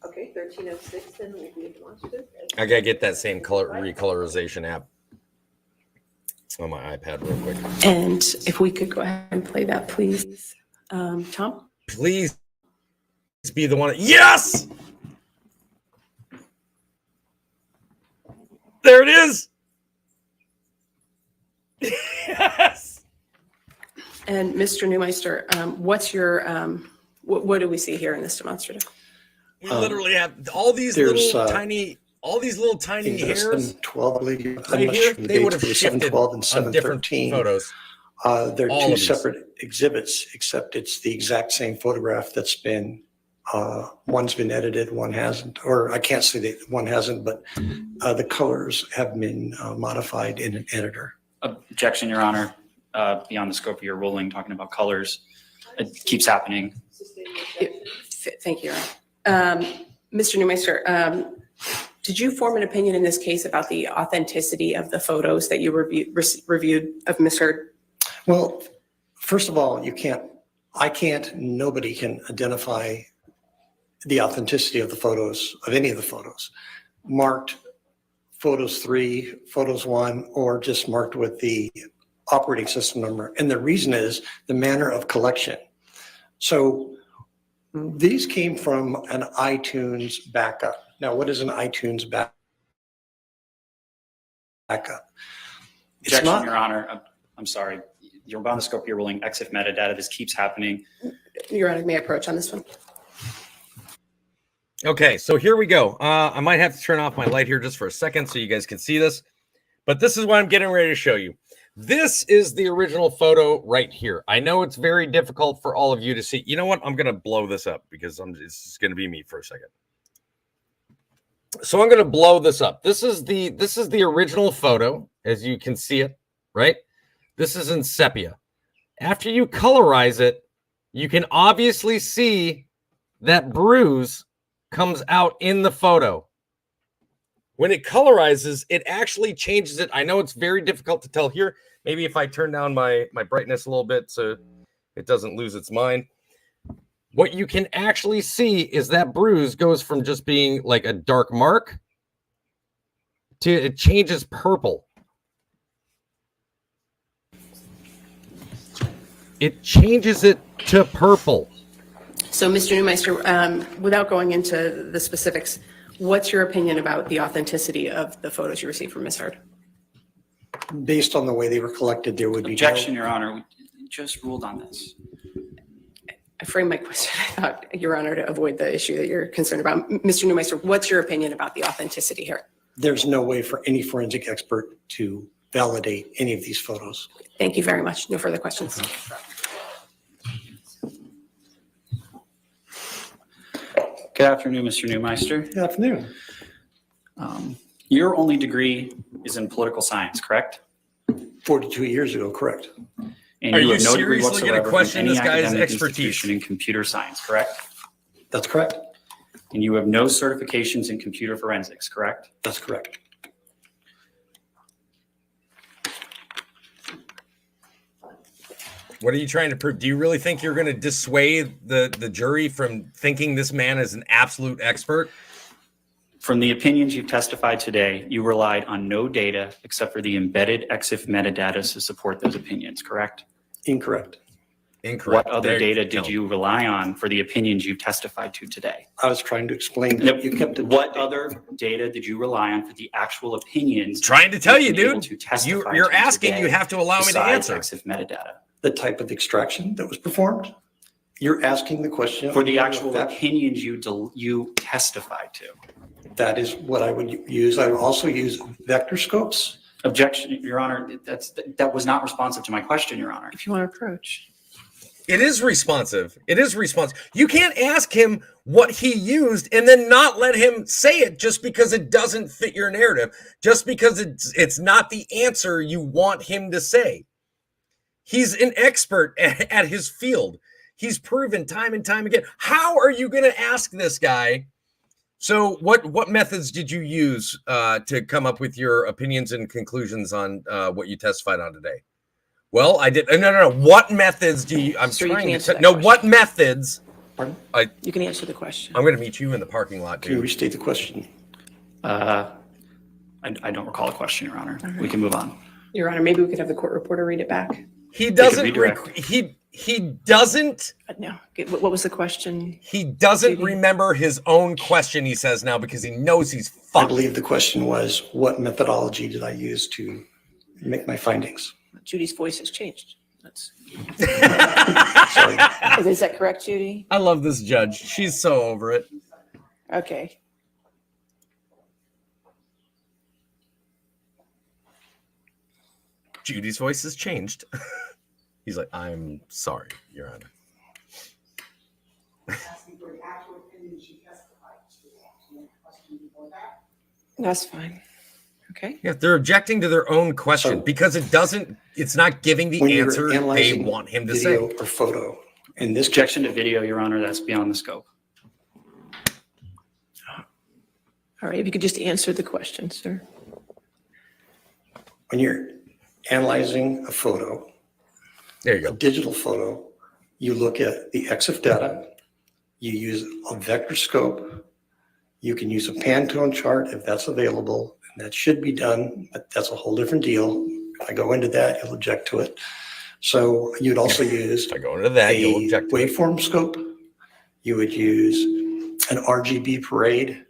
Okay, 1306 then will be demonstrative. I gotta get that same color recolorization app on my iPad real quick. And if we could go ahead and play that, please. Tom? Please be the one. Yes! There it is. Yes. And Mr. Neumeister, what's your, what do we see here in this demonstrative? We literally have all these little tiny hairs. 12, I believe. Right here, they would have shifted 712 and on different 713. photos. They're All two of these. separate exhibits, except it's the exact same photograph that's been, one's been edited, one hasn't, or I can't say that one hasn't, but the colors have been modified in an editor. Objection, Your Honor. Beyond the scope of your ruling, talking about colors. It keeps happening. Thank you, Your Honor. Mr. Neumeister, did you form an opinion in this case about the authenticity of the photos that you reviewed of Ms. Heard? Well, first of all, nobody can identify the authenticity of the photos, of any of the photos, marked photos 3, photos 1, or just marked with the operating system number. And the reason is the manner of collection. So these came from an iTunes backup. Now, what is an iTunes backup? It's Objection, not, Your Honor. I'm sorry. You're beyond the scope of your ruling. EXIF metadata. This keeps happening. Your Honor, may I approach on this one? Okay, so here we go. I might have to turn off my light here just for a second so you guys can see this. But this is what I'm getting ready to show you. This is the original photo right here. I know it's very difficult for all of you to see. You know what? I'm going to blow this up because it's going to be me for a second. So I'm going to blow this up. This is the original photo, as you can see it, right? This is in sepia. After you colorize it, you can obviously see that bruise comes out in the photo. When it colorizes, it actually changes it. I know it's very difficult to tell here. Maybe if I turn down my brightness a little bit so it doesn't lose its mind. What you can actually see is that bruise goes from just being like a dark mark to it changes purple. It changes it to purple. So, Mr. Neumeister, without going into the specifics, what's your opinion about the authenticity of the photos you received from Ms. Heard? based on the way they were collected, there would be. Objection, Your Honor. We just ruled on this. I framed my question, I thought, Your Honor, to avoid the issue that you're concerned about. Mr. Neumeister, what's your opinion about the authenticity here? There's no way for any forensic expert to validate any of these photos. Thank you very much. No further questions. Good afternoon, Mr. Neumeister. Good afternoon. Your only degree is in political science, correct? 42 years ago, correct. And Are you you have no degree seriously gonna whatsoever question from any this guy's academic expertise? institution in computer science, correct? That's correct. And you have no certifications in computer forensics, correct? That's correct. What are you trying to prove? Do you really think you're going to dissuade the jury from thinking this man is an absolute expert? From the opinions you've testified today, you relied on no data except for the embedded EXIF metadata to support those opinions, correct? Incorrect. Incorrect. What other data did you rely on for the opinions you testified to today? I was trying to explain No, that you kept it. What other data did you rely on for the actual opinions? Trying to tell you, you've been able dude. to testify You're to asking, today you have to allow me to besides answer. EXIF metadata? The type of extraction that was performed? You're asking the question. For the actual opinions you testified to. That is what I would use. I would also use vector scopes. Objection, Your Honor, that was not responsive to my question, Your Honor. If you want to approach. It is responsive. It is responsive. You can't ask him what he used and then not let him say it just because it doesn't fit your narrative, just because it's not the answer you want him to say. He's an expert at his field. He's proven time and time again. How are you going to ask this guy? So what methods did you use to come up with your opinions and conclusions on what you testified on today? Well, I did. No. What methods do you? I'm Sir, you trying can to. answer that No, question. what methods? Pardon? You can answer the question. I'm going to meet you in the parking lot, Can you dude. restate the question? I don't recall a question, Your Honor. We can move on. Your Honor, maybe we could have the court reporter read it back. He doesn't. redirect. He doesn't. No. Okay, what was the question? He doesn't Judy? remember his own question. He says now because he knows he's I fucked. believe the question was, what methodology did I use to make my findings? Judy's voice has changed. That's, Sorry. is that correct, Judy? I love this judge. She's so over it. Okay. Judy's voice has changed. He's like, I'm sorry, Your Honor. That's fine. Okay. Yeah, they're objecting to their own question So- because it's not giving the When you're answer they analyzing want him to say. video or photo, in this case, Objection to video, Your Honor, that's beyond the scope. All right, if you could just answer the question, sir. when you're analyzing a photo, There you a go. digital photo, you look at the EXIF data, you use a vector scope, you can use a Pantone chart if that's available, and that should be done, but that's a whole different deal. If I go into that, you'll object to it. So you'd also use If I go into that, you'll a object to it. waveform scope. You would use an RGB parade.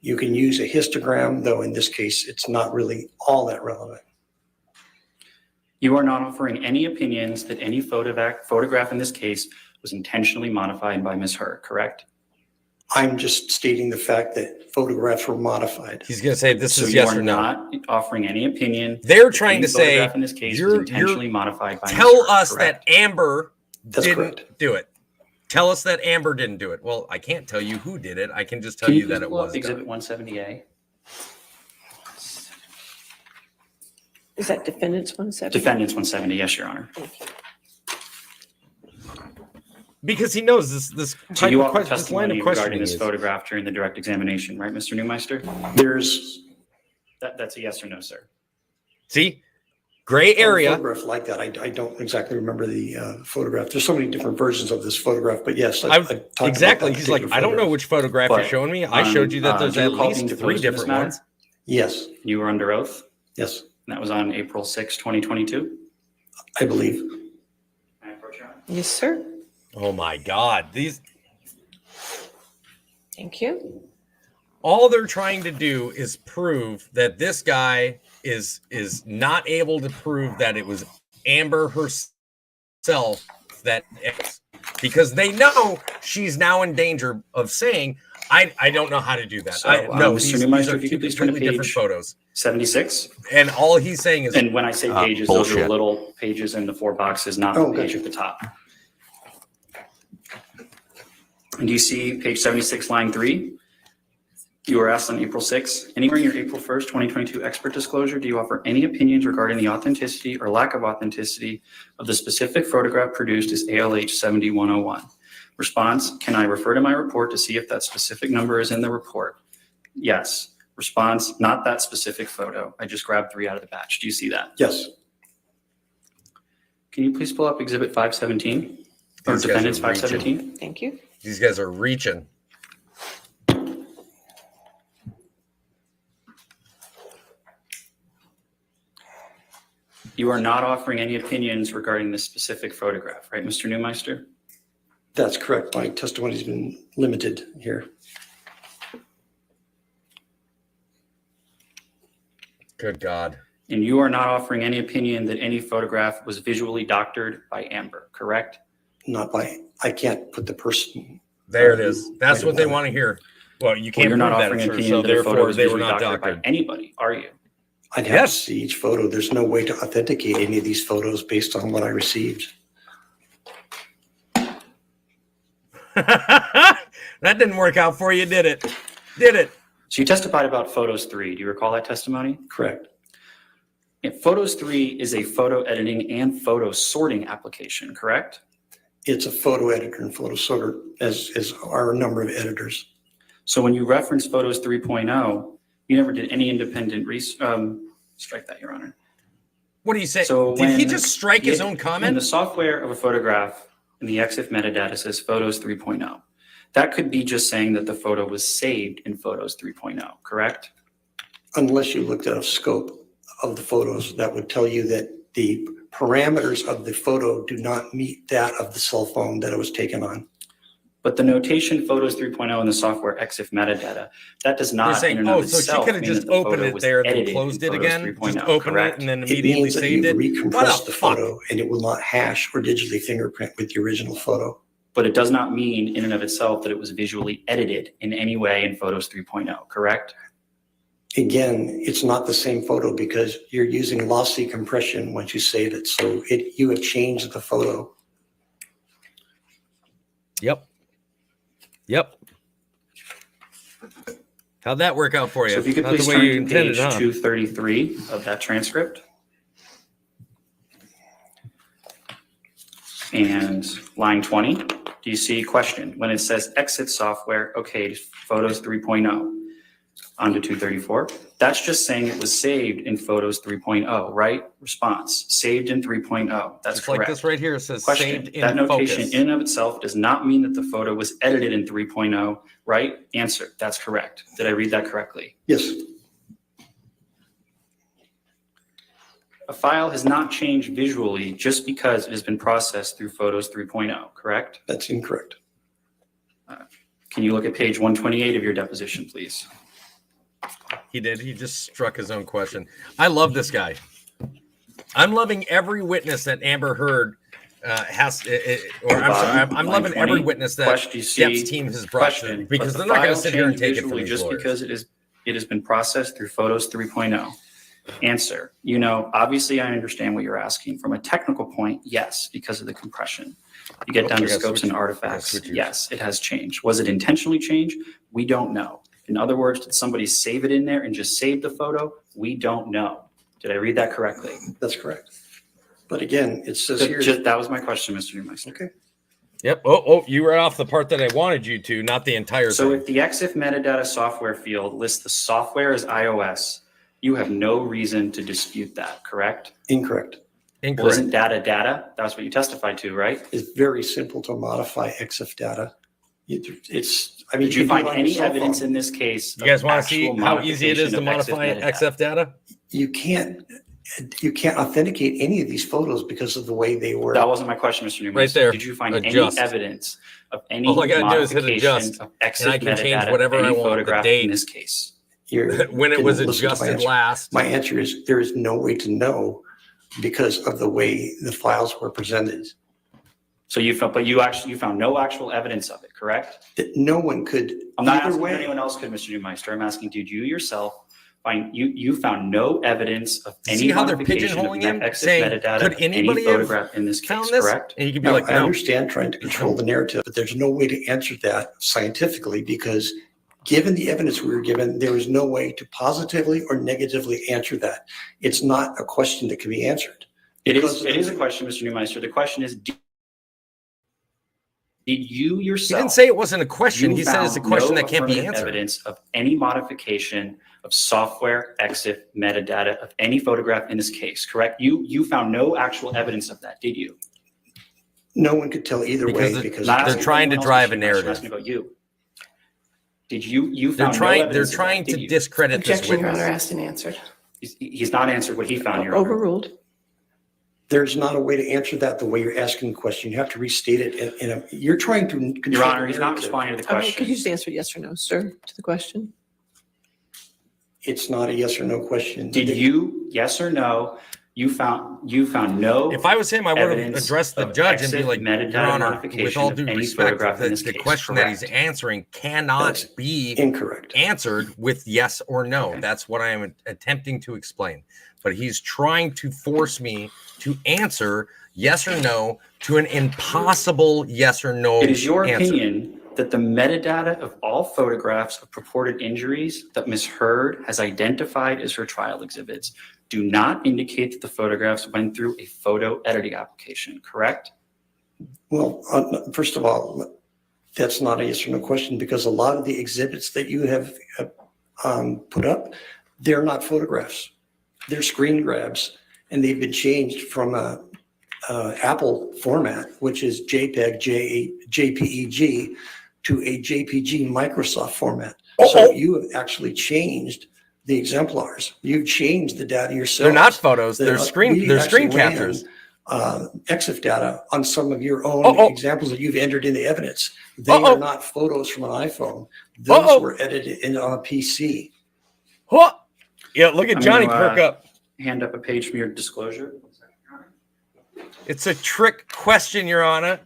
You can use a histogram, though in this case, it's not really all that relevant. You are not offering any opinions that any photograph in this case was intentionally modified by Ms. Hur, correct? I'm just stating the fact that photographs were modified. He's going to say this So is you yes are or no. not offering any opinion. They're that trying any to say, photograph in this case was you're- intentionally modified by Ms. Tell Hur, us correct? that Amber That's didn't correct. do it. Tell us that Amber didn't do it. Well, I can't tell you who did it. I can just tell Can you you that please it pull up was Exhibit done. 170A? Is that defendants 170? Defendants 170, yes, Your Honor. Because he knows this So type you of offer question, this line testimony of regarding questioning this is. photograph during the direct examination, right, Mr. Newmeister? There's That's a yes or no, sir. See? Gray a area. photograph like that. I don't exactly remember the photograph. There's so many different versions of this photograph, but yes. I talked about Exactly. that He's like, particular I don't know photograph. which photograph you're But, showing me. I showed you that there's do you at recall least being 3 deposed in this different matter? ones. Yes, You were under oath, yes, and that was on April 6, 2022. I believe. Can I approach Your Honor? Yes, sir. Oh my God. Thank you. All they're trying to do is prove that this guy is not able to prove that it was Amber herself that because they know she's now in danger of saying, I don't know how to do that. So, No, Mr. these Newmeister, are if you two could please turn to completely different page photos. 76. And all he's saying is, And when I say pages, those are bullshit. the little pages in the 4 boxes, not the Oh, page gotcha. at the top. And do you see page 76, line 3? You were asked on April 6, anywhere in your April 1st, 2022 expert disclosure, do you offer any opinions regarding the authenticity or lack of authenticity of the specific photograph produced as ALH 7101? Response, can I refer to my report to see if that specific number is in the report? Yes. Response, not that specific photo. I just grabbed 3 out of the batch. Do you see that? Yes, Can you please pull up Exhibit 517? Or These guys Defendants are reaching. 517? Thank you. these guys are reaching. You are not offering any opinions regarding this specific photograph, right, Mr. Newmeister? that's correct. My testimony's been limited here. Good God. And you are not offering any opinion that any photograph was visually doctored by Amber, correct? Not by, I can't put the person. There it is. That's Wait what they about it. want to hear. Well, you Well, can't you're not prove offering that, an sir, opinion so that a photo therefore was they were visually not doctored by doctored. anybody, are you? I'd have Yes. to see each photo. There's no way to authenticate any of these photos based on what I received. That didn't work out for you, did it? Did it? So you testified about Photos 3. Do you recall that testimony? Correct. Yeah, Photos 3 is a photo editing and photo sorting application, correct? It's a photo editor and photo sorter as are a number of editors. So when you reference Photos 3.0, you never did any independent strike that, Your Honor. What do you say? So Did he when- just strike his own In comment? the software of a photograph, in the EXIF metadata says Photos 3.0. That could be just saying that the photo was saved in Photos 3.0, correct? Unless you looked at a scope of the photos, that would tell you that the parameters of the photo do not meet that of the cell phone that it was taken on. But the notation Photos 3.0 in the software EXIF metadata, that does They're not in saying, and oh, of so she itself could have mean just that the opened photo it was there, then edited closed in it Photos again, 3.0, just open it correct? and then It immediately means that saved you it? recompress What the fuck? photo and it will not hash or digitally fingerprint with the original photo. But it does not mean in and of itself that it was visually edited in any way in Photos 3.0, correct? Again, it's not the same photo because you're using lossy compression once you save it. So you have changed the photo. Yep. How'd that work out for you? So if you could Not the please way turn you to intended, page huh? 233 of that transcript. And line 20, do you see question? When it says exit software, okay, Photos 3.0 onto 234, that's just saying it was saved in Photos 3.0, right? Response, saved in 3.0, that's Just correct. like this right here, it says Question, saved in that notation focus. in and of itself does not mean that the photo was edited in 3.0, right? Answer, that's correct. Did I read that correctly? Yes. A file has not changed visually just because it has been processed through Photos 3.0, correct? That's incorrect. Can you look at page 128 of your deposition, please? He did. He just struck his own question. I love this guy. I'm loving every witness that Amber Heard I'm loving every witness that Depp's team has brought to, because they're not going to sit here and take it from these just lawyers. because it has been processed through Photos 3.0. Answer, obviously I understand what you're asking. From a technical point, yes, because of the compression. You get down to scopes and artifacts. Yes, it has changed. Was it intentionally changed? We don't know. In other words, did somebody save it in there and just save the photo? We don't know. Did I read that correctly? That's correct. But again, it says here. That was my question, Mr. Neumeister. Okay. Yep. Oh, you read off the part that I wanted you to, not the entire So thing. if the EXIF metadata software field lists the software as iOS, you have no reason to dispute that, correct? Incorrect. Well, isn't data? That's what you testified to, right? It's very simple to modify EXIF data. Did you find any evidence in this case? You guys want to see how easy it is to modify XF data? You can't authenticate any of these photos because of the way they were. That wasn't my question, Mr. Newman. Right there. Did you find Adjust. any evidence of any All I gotta do is hit modification adjust, of and EXIF I can change metadata whatever of I any want, the photograph date. in this case? When it was Didn't listen to my adjusted answer. last. My answer is there is no way to know because of the way the files were presented. So you found no actual evidence of it, correct? That no one could. I'm not either asking way. if anyone else could, Mr. Neumeister. I'm asking, did you yourself you found no evidence of any See how they're modification of pigeonholing him, EXIF saying, metadata could of any anybody have photograph in this found case, this? correct? And you could be No, like, I no. understand trying to control the narrative, but there's no way to answer that scientifically because given the evidence we were given, there is no way to positively or negatively answer that. It's not a question that can be answered. It is a question, Mr. Neumeister. The question is, did you yourself? He didn't say it wasn't a question. You He said it's a found question no that can't be affirmative answered. Evidence of any modification of software EXIF metadata of any photograph in this case, correct? You found no actual evidence of that, did you? No one could tell either way because Not they're asking trying to anyone else, drive a Mr. Neumeister. I'm narrative. asking about you. Did you They're found no trying. evidence They're of that, trying did to you? discredit this Objection, Your witness. Honor, asked and answered. He's not answered what he found, Your Honor. Overruled. there's not a way to answer that the way you're asking the question. You have to restate it. You're trying to control. Your Honor, the he's not narrative. responding to the Okay, question. could you just answer yes or no, sir, to the question? It's not a yes or no question. Did you, yes or no, you found no? If I was him, I would have evidence addressed the of judge and be EXIF like, metadata Your Honor, with modification all of due any respect, photograph in this the case, question that he's correct? answering cannot That's be incorrect. answered with yes or no. Okay. That's what I am attempting to explain. But he's trying to force me to answer yes or no to an impossible yes or no It is your answer. opinion that the metadata of all photographs of purported injuries that Ms. Heard has identified as her trial exhibits do not indicate that the photographs went through a photo editing application, correct? Well, first of all, that's not a yes or no question, because a lot of the exhibits that you have put up, they're not photographs. They're screen grabs, and they've been changed from a Apple format, which is JPEG, JPEG, to a JPG Microsoft format. So you have actually changed the exemplars. You've changed the data yourself. They're not photos. They're screen captures. EXIF data on some of your own examples that you've entered into evidence. They are not photos from an iPhone. Those were edited in on a PC. Yeah, look at Johnny perk up. Hand up a page from your disclosure. It's a trick question, Your Honor.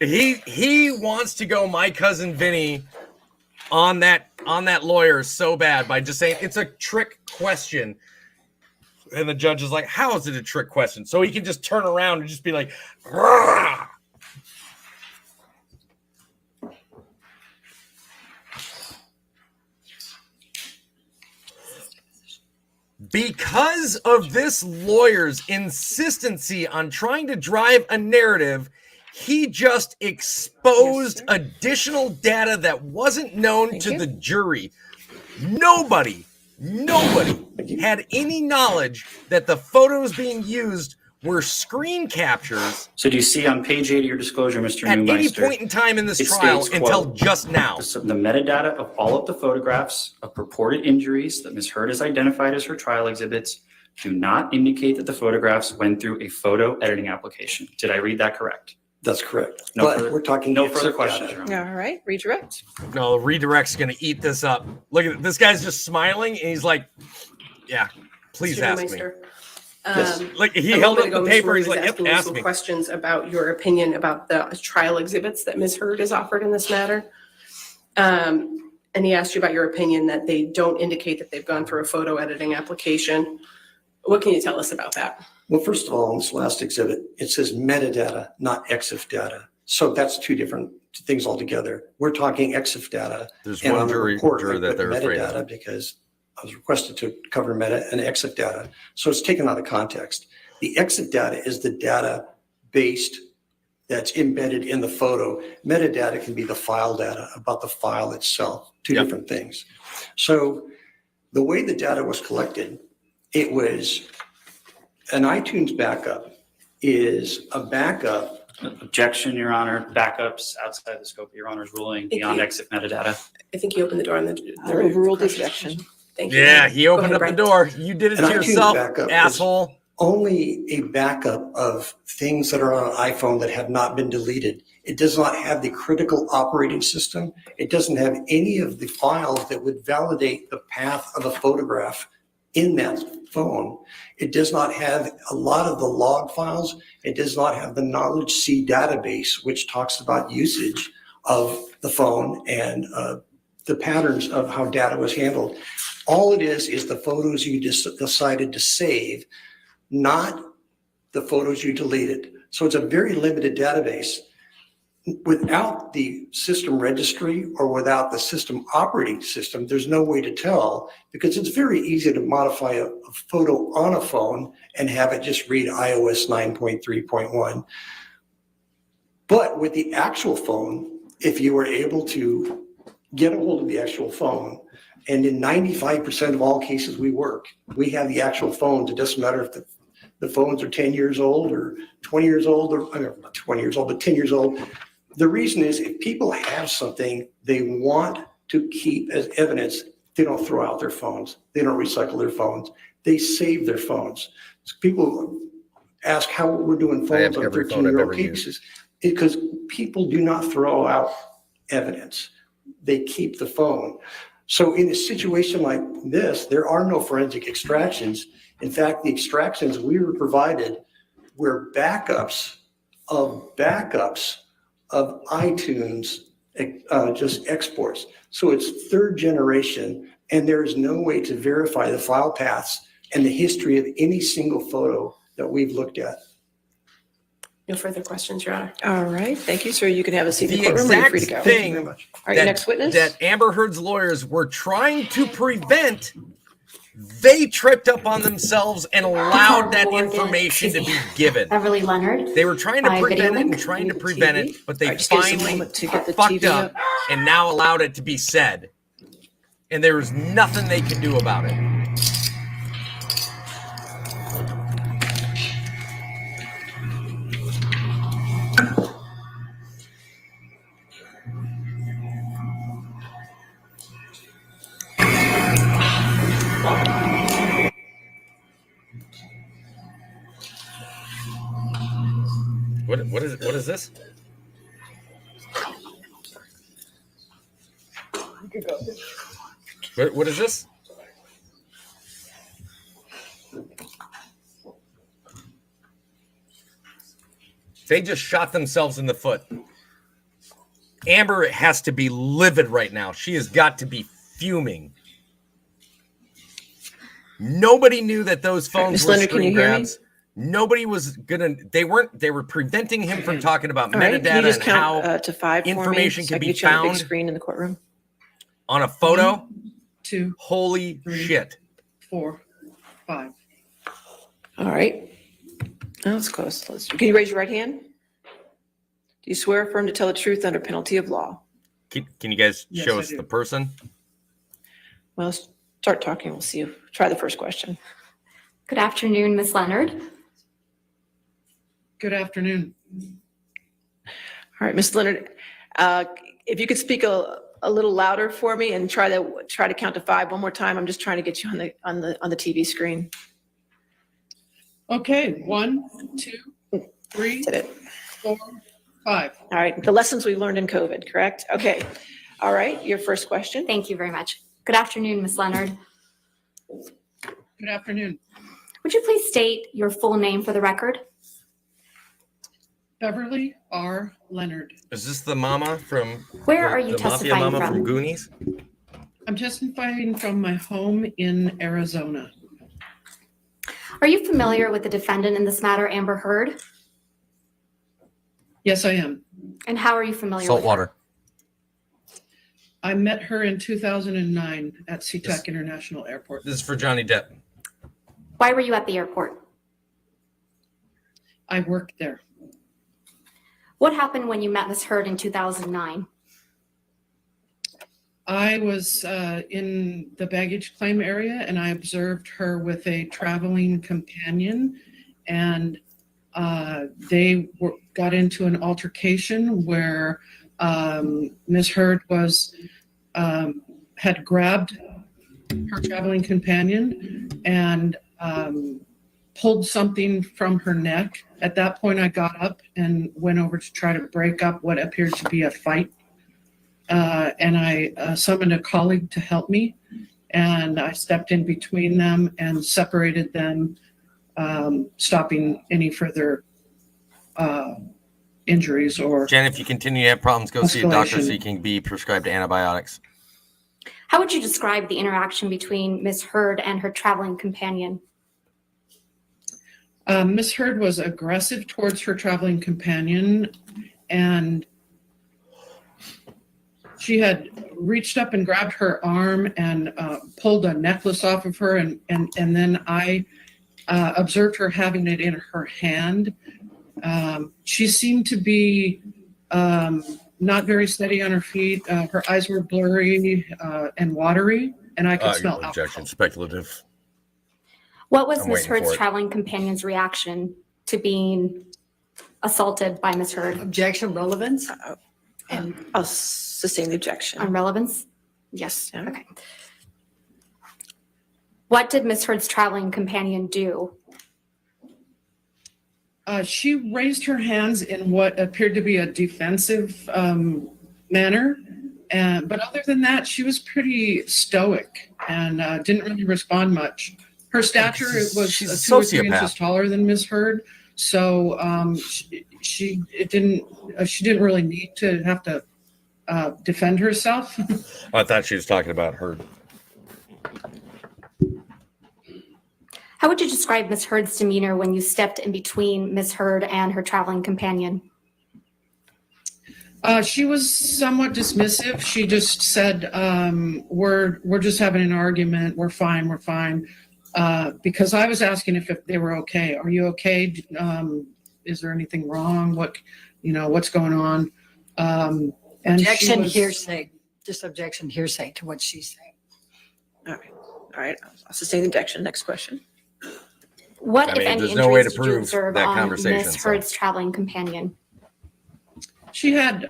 He wants to go my cousin Vinny on that lawyer so bad by just saying it's a trick question. And the judge is like, how is it a trick question? So he can just turn around and just be like, "Rah!" Because of this lawyer's insistency on trying to drive a narrative, he just exposed additional data that wasn't known to the jury. Nobody had any knowledge that the photos being used were screen captures. So do you see on page 8 of your disclosure, Mr. At Neumeister, any point in time in this trial states, until quote, just now. The metadata of all of the photographs of purported injuries that Ms. Heard has identified as her trial exhibits do not indicate that the photographs went through a photo editing application. Did I read that correct? That's correct. No But further, we're talking no EXIF further questions, data. Your Honor. All right, redirect. No, the redirect's going to eat this up. Look at it. This guy's just smiling, and he's like, yeah, please Mr. ask me. Neumeister, Yes. Like he a held moment up the ago, Mr. paper. He's Murray like, was yep, asking you ask some me. questions about your opinion about the trial exhibits that Ms. Heard has offered in this matter. And he asked you about your opinion that they don't indicate that they've gone through a photo editing application. What can you tell us about that? Well, first of all, in this last exhibit, it says metadata, not EXIF data. So that's two different things altogether. We're talking EXIF data. There's and one on the jury report, I that put they're afraid of. metadata because I was requested to cover meta and EXIF data. So it's taken out of context. The EXIF data is the data based that's embedded in the photo. Metadata can be the file data about the file itself, two different things. So the way the data was collected, it was an iTunes backup is a backup. Objection, Your Honor. Backups outside the scope of Your Honor's ruling beyond EXIF metadata. I think you opened the door on the. Overruled objection. Thank you. Yeah, he opened up Go ahead, the door. You did it An to iTunes yourself, backup is asshole. only a backup of things that are on an iPhone that have not been deleted. It does not have the critical operating system. It doesn't have any of the files that would validate the path of a photograph in that phone. It does not have a lot of the log files. It does not have the Knowledge C database, which talks about usage of the phone and the patterns of how data was handled. All it is the photos you just decided to save, not the photos you deleted. So it's a very limited database. Without the system registry or without the system operating system, there's no way to tell, because it's very easy to modify a photo on a phone and have it just read iOS 9.3.1. But with the actual phone, if you were able to get a hold of the actual phone, and in 95% of all cases we work, we have the actual phones. It doesn't matter if the phones are 10 years old or 20 years old, or not 20 years old, but 10 years old. The reason is if people have something they want to keep as evidence, they don't throw out their phones. They don't recycle their phones. They save their phones. So people ask how we're doing phones on 13-year-old cases. Because people do not throw out evidence. They keep the phone. So in a situation like this, there are no forensic extractions. In fact, the extractions we were provided were backups of iTunes, just exports. So it's third generation, and there is no way to verify the file paths and the history of any single photo that we've looked at. No further questions, Your Honor. All right, thank you, sir. You can have a seat in The the courtroom. You're exact free to go. thing All right, next witness. that Amber Heard's lawyers were trying to prevent They tripped up on themselves and allowed that information to be given. Beverly Leonard. They were trying to by prevent video it and link. trying to prevent it, but they All right, just give us a finally moment to get the fucked TV up and now allowed it to be said. And there was nothing they could do about it. What is this? What is this? They just shot themselves in the foot. Amber has to be livid right now. She has got to be fuming. Nobody knew that those phones Ms. were Leonard, can you screen hear me? grabs. Nobody was gonna. They were preventing him from talking about All right, can you metadata just and how count to 5 for me, information so I can can be get you on the big found screen in the courtroom? on a photo. 1, 2, Holy 3. shit! 4, 5. All right. Oh, that's close. Can you raise your right hand? Do you swear or affirm to tell the truth under penalty of law? Can you guys Yes, show I us do. the person? Well, start talking. We'll see. Try the first question. Good afternoon, Ms. Leonard. Good afternoon. All right, Ms. Leonard, if you could speak a little louder for me and try to count to 5 one more time. I'm just trying to get you on the TV screen. Okay, 1, 2, 3, Did it. 4, 5. All right, the lessons we learned in COVID, correct? Okay. All right, your first question. Thank you very much. Good afternoon, Ms. Leonard. Good afternoon. Would you please state your full name for the record? Beverly R. Leonard. Is this the mama from? Where are you the mafia testifying mama from? Goonies? I'm testifying from my home in Arizona. Are you familiar with the defendant in this matter, Amber Heard? Yes, I am. And how are you familiar with her? Saltwater. I met her in 2009 at SeaTac International Airport. This is for Johnny Depp. Why were you at the airport? I worked there. What happened when you met Ms. Heard in 2009? I was in the baggage claim area and I observed her with a traveling companion, and they got into an altercation where Ms. Heard had grabbed her traveling companion and pulled something from her neck. At that point, I got up and went over to try to break up what appeared to be a fight. And I summoned a colleague to help me, and I stepped in between them and separated them, stopping any further injuries or. Jen, if you continue to have problems, go see a doctor so Escalation. you can be prescribed antibiotics. How would you describe the interaction between Ms. Heard and her traveling companion? Ms. Heard was aggressive towards her traveling companion, and she had reached up and grabbed her arm and pulled a necklace off of her, and then I observed her having it in her hand. She seemed to be not very steady on her feet. Her eyes were blurry and watery, and I could smell alcohol. Objection, speculative. What was I'm Ms. waiting for Heard's it. traveling companion's reaction to being assaulted by Ms. Heard? Objection, relevance? And I'll sustain the objection. On relevance? Yes. Yeah. Okay. What did Ms. Heard's traveling companion do? She raised her hands in what appeared to be a defensive manner. But other than that, she was pretty stoic and didn't really respond much. Her stature was She's a 2 or 3 sociopath. inches taller than Ms. Heard, so she didn't really need to have to defend herself. I thought she was talking about her. How would you describe Ms. Heard's demeanor when you stepped in between Ms. Heard and her traveling companion? She was somewhat dismissive. She just said, we're just having an argument. We're fine. We're fine. Because I was asking if they were okay. Are you okay? Is there anything wrong? What's going on? And Objection, hearsay. Just objection, hearsay to what she's saying. All right. I'll sustain the objection. Next question. What, if any, there's no way to injuries did you prove observe that on conversation. Ms. Heard's traveling companion? She had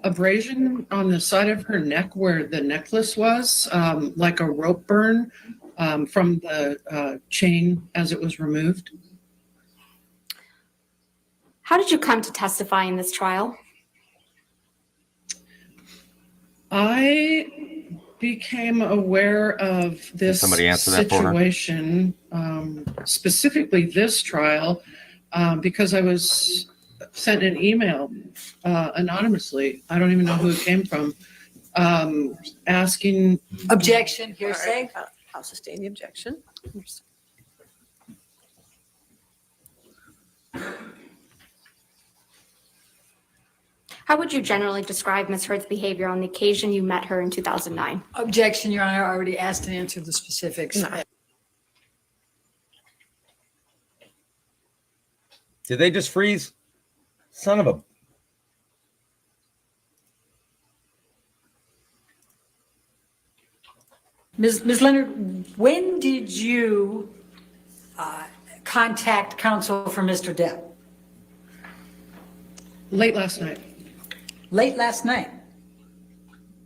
abrasion on the side of her neck where the necklace was, like a rope burn from the chain as it was removed. How did you come to testify in this trial? I became aware of this somebody answer that for her? situation, specifically this trial, because I was sent an email anonymously. I don't even know who it came from, asking. Objection, hearsay. All right, I'll sustain the objection. How would you generally describe Ms. Heard's behavior on the occasion you met her in 2009? Objection, Your Honor. I already asked and answered the specifics. Did they just freeze? Son of a. Ms. Leonard, when did you contact counsel for Mr. Depp? Late last night. Late last night.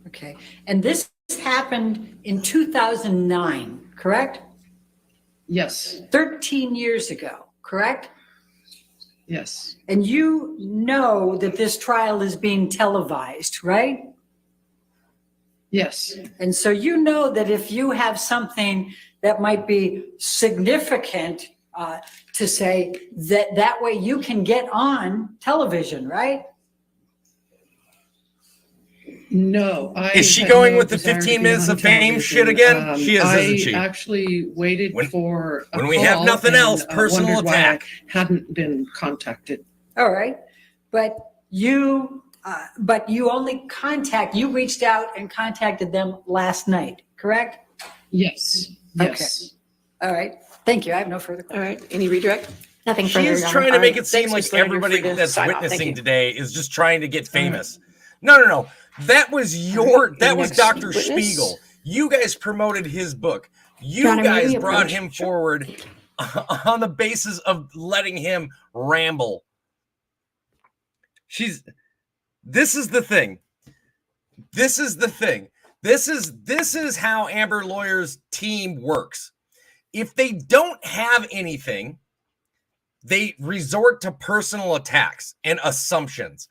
Okay. And this happened in 2009, correct? Yes. 13 years ago, correct? Yes. And you know that this trial is being televised, right? Yes. And so you know that if you have something that might be significant to say, that way you can get on television, right? No. Is she going with the 15 minutes of fame shit again? She is, isn't she? I actually waited for a when we have call nothing and, else, personal wondered why attack. I hadn't been contacted. All right. But you reached out and contacted them last night, correct? Yes. Yes. Okay. All right. Thank you. I have no further questions. All right. Any redirect? Nothing further. She's Your trying Honor. to make it seem Thanks, like Ms. Leonard. You're everybody free to that's sign off. Thank witnessing you. today is just trying to get famous. No. That was that was Next Dr. witness. Spiegel. You guys promoted his book. You Your Honor, may guys we brought approach? him forward on the basis of letting him ramble. This is the thing. This is how Amber Lawyers' team works. If they don't have anything, they resort to personal attacks and assumptions.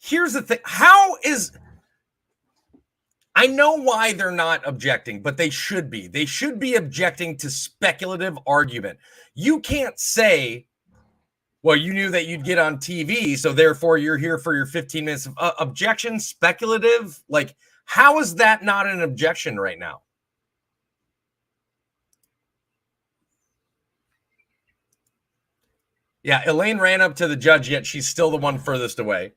Here's the thing. I know why they're not objecting, but they should be. They should be objecting to speculative argument. You can't say, well, you knew that you'd get on TV, so therefore you're here for your 15 minutes of objection, speculative. Like, how is that not an objection right now? Yeah, Elaine ran up to the judge, yet she's still the one furthest away.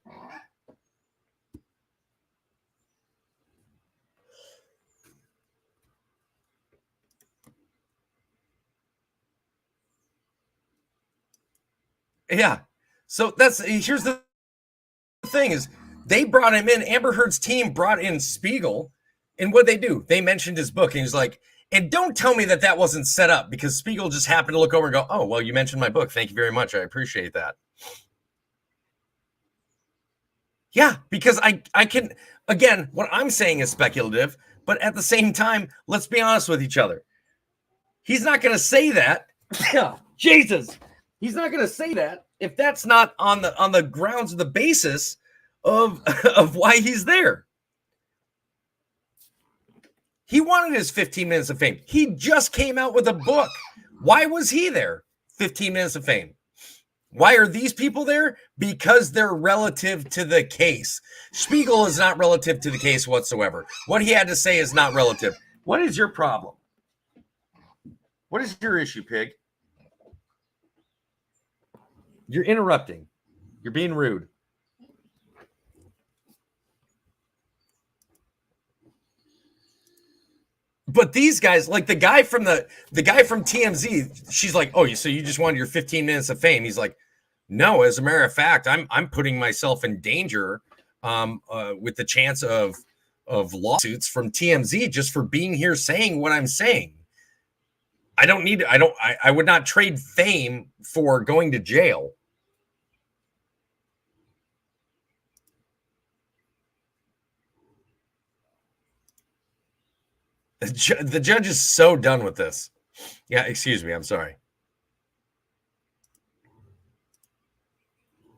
Yeah. So here's the thing is they brought him in. Amber Heard's team brought in Spiegel. And what they do? They mentioned his book. And he's like, and don't tell me that wasn't set up because Spiegel just happened to look over and go, oh, well, you mentioned my book. Thank you very much. I appreciate that. Yeah, because I can, again, what I'm saying is speculative, but at the same time, let's be honest with each other. He's not going to say that. Yeah, Jesus. He's not going to say that if that's not on the grounds of the basis of why he's there. He wanted his 15 minutes of fame. He just came out with a book. Why was he there? 15 minutes of fame. Why are these people there? Because they're relative to the case. Spiegel is not relative to the case whatsoever. What he had to say is not relative. What is your problem? What is your issue, pig? You're interrupting. You're being rude. But these guys, like the guy from TMZ, she's like, "Oh, so you just wanted your 15 minutes of fame?" He's like, "No, as a matter of fact, I'm putting myself in danger with the chance of lawsuits from TMZ just for being here saying what I'm saying. I would not trade fame for going to jail." The judge is so done with this. Yeah, excuse me. I'm sorry.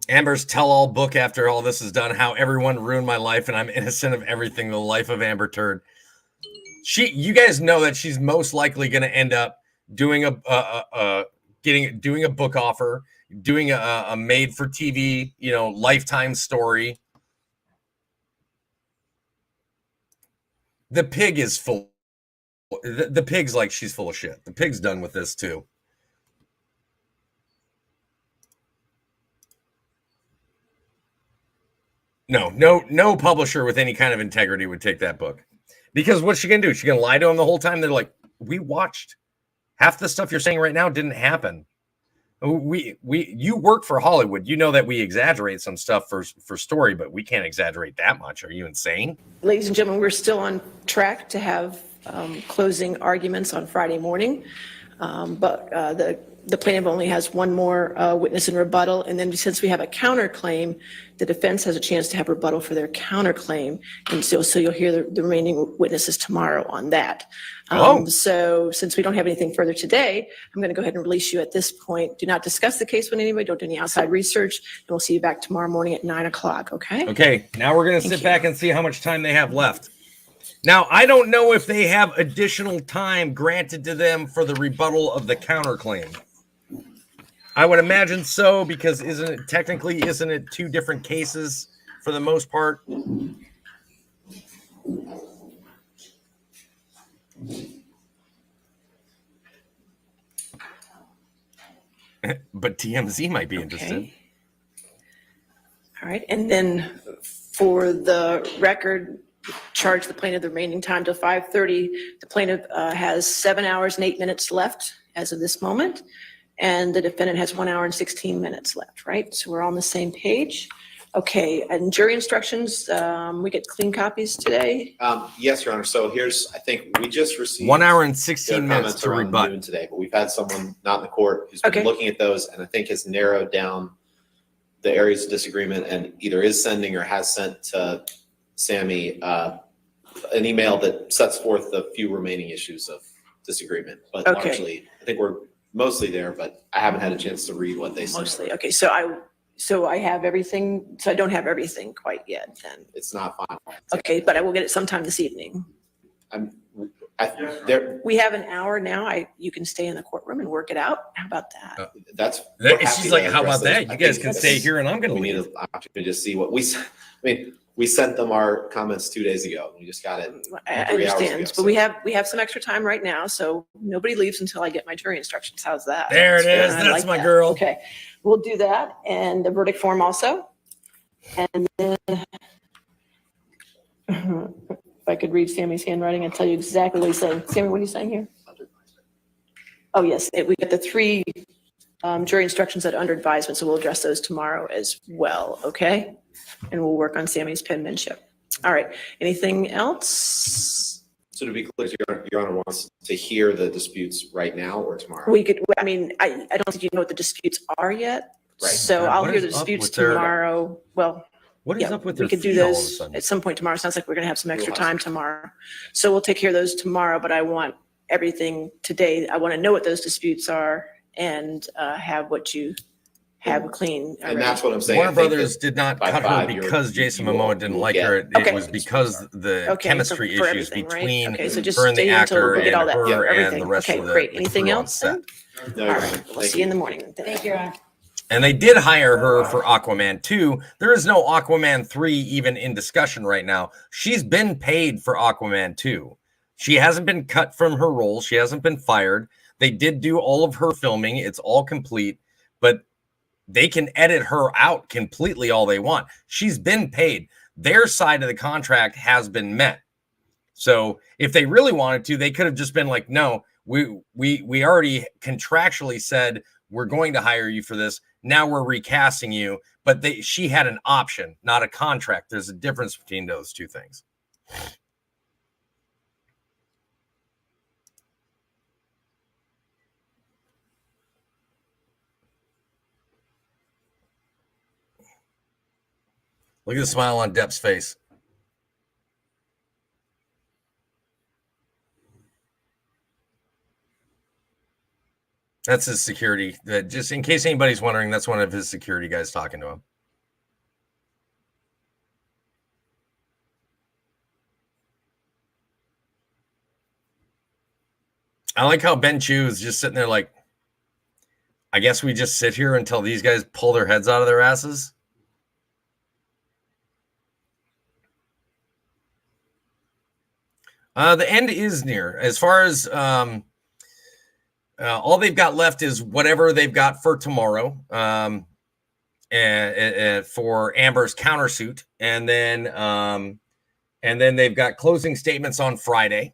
Amber's tell-all book after all this is done, how everyone ruined my life and I'm innocent of everything, the life of Amber Turd. You guys know that she's most likely going to end up doing a book offer, doing a made-for-TV, Lifetime story. The pig is full. The pig's like, she's full of shit. The pig's done with this too. No publisher with any kind of integrity would take that book, because what's she gonna do? She gonna lie to them the whole time? They're like, we watched half the stuff you're saying right now didn't happen. You work for Hollywood. You know that we exaggerate some stuff for story, but we can't exaggerate that much. Are you insane? Ladies and gentlemen, we're still on track to have closing arguments on Friday morning, but the plaintiff only has one more witness in rebuttal, and then since we have a counterclaim, the defense has a chance to have rebuttal for their counterclaim, and so you'll hear the remaining witnesses tomorrow on that. So since we don't have anything further today, I'm going to go ahead and release you at this point. Do not discuss the case with anybody. Don't do any outside research, and we'll see you back tomorrow morning at 9 o'clock. Okay? Okay. Now we're going to sit back and see how much time they have left. Now, I don't know if they have additional time granted to them for the rebuttal of the counterclaim. I would imagine so, because isn't it two different cases for the most part? But TMZ might be interested. All right, and then for the record, charge the plaintiff the remaining time till 5:30. The plaintiff has 7 hours and 8 minutes left as of this moment, and the defendant has 1 hour and 16 minutes left, right? So we're on the same page. Okay, and jury instructions, we get clean copies today? Yes, Your Honor. So I think we just received 1 hour and 16 minutes to around rebut noon today, but we've had someone not in the court who's been looking at those, and I think has narrowed down the areas of disagreement, and either is sending or has sent to Sammy an email that sets forth the few remaining issues of disagreement. But largely, I think we're mostly there, but I haven't had a chance to read what they sent. Mostly, okay. So I have everything, so I don't have everything quite yet then. It's not final. Okay, but I will get it sometime this evening. We have an hour now. You can stay in the courtroom and work it out. How about that? She's like, how about that? You guys can stay here and I'm going to leave. We need an opportunity to see what we sent them our comments 2 days ago. We just got it 3 I hours understand, ago, but we have some extra time right now, so nobody leaves until I get my jury instructions. How's that? There it is. That's like my that. girl. Okay, we'll do that, and the verdict form also. And then, if I could read Sammy's handwriting, I'd tell you exactly what he's saying. Sammy, what are you saying here? Oh, yes, we got the 3 jury instructions that are under advisement, so we'll address those tomorrow as well, okay? And we'll work on Sammy's penmanship. All right, anything else? So to be clear, Your Honor wants to hear the disputes right now or tomorrow? I don't think you know what the disputes are yet. Right. So I'll hear the disputes tomorrow. Well, what is up with we could do those at some point tomorrow. Sounds like we're gonna have some extra time tomorrow. So we'll take care of those tomorrow, but I want everything today. I want to know what those disputes are and have what you have clean. And that's what I'm saying. Warner Brothers did not cut her because Jason Momoa didn't like her. It was because the chemistry issues between her and the actor and her and the rest of the Okay, great. Anything else then? All right, we'll see you in the morning. Thank you, Your Honor. And they did hire her for Aquaman 2. There is no Aquaman 3 even in discussion right now. She's been paid for Aquaman 2. She hasn't been cut from her role. She hasn't been fired. They did do all of her filming. It's all complete, but they can edit her out completely all they want. She's been paid. Their side of the contract has been met. So if they really wanted to, they could have just been like, no, we already contractually said we're going to hire you for this. Now we're recasting you. But she had an option, not a contract. There's a difference between those two things. Look at the smile on Depp's face. That's his security. Just in case anybody's wondering, that's one of his security guys talking to him. I like how Ben Chu is just sitting there like, I guess we just sit here until these guys pull their heads out of their asses. The end is near. As far as all they've got left is whatever they've got for tomorrow, and for Amber's countersuit, and then they've got closing statements on Friday,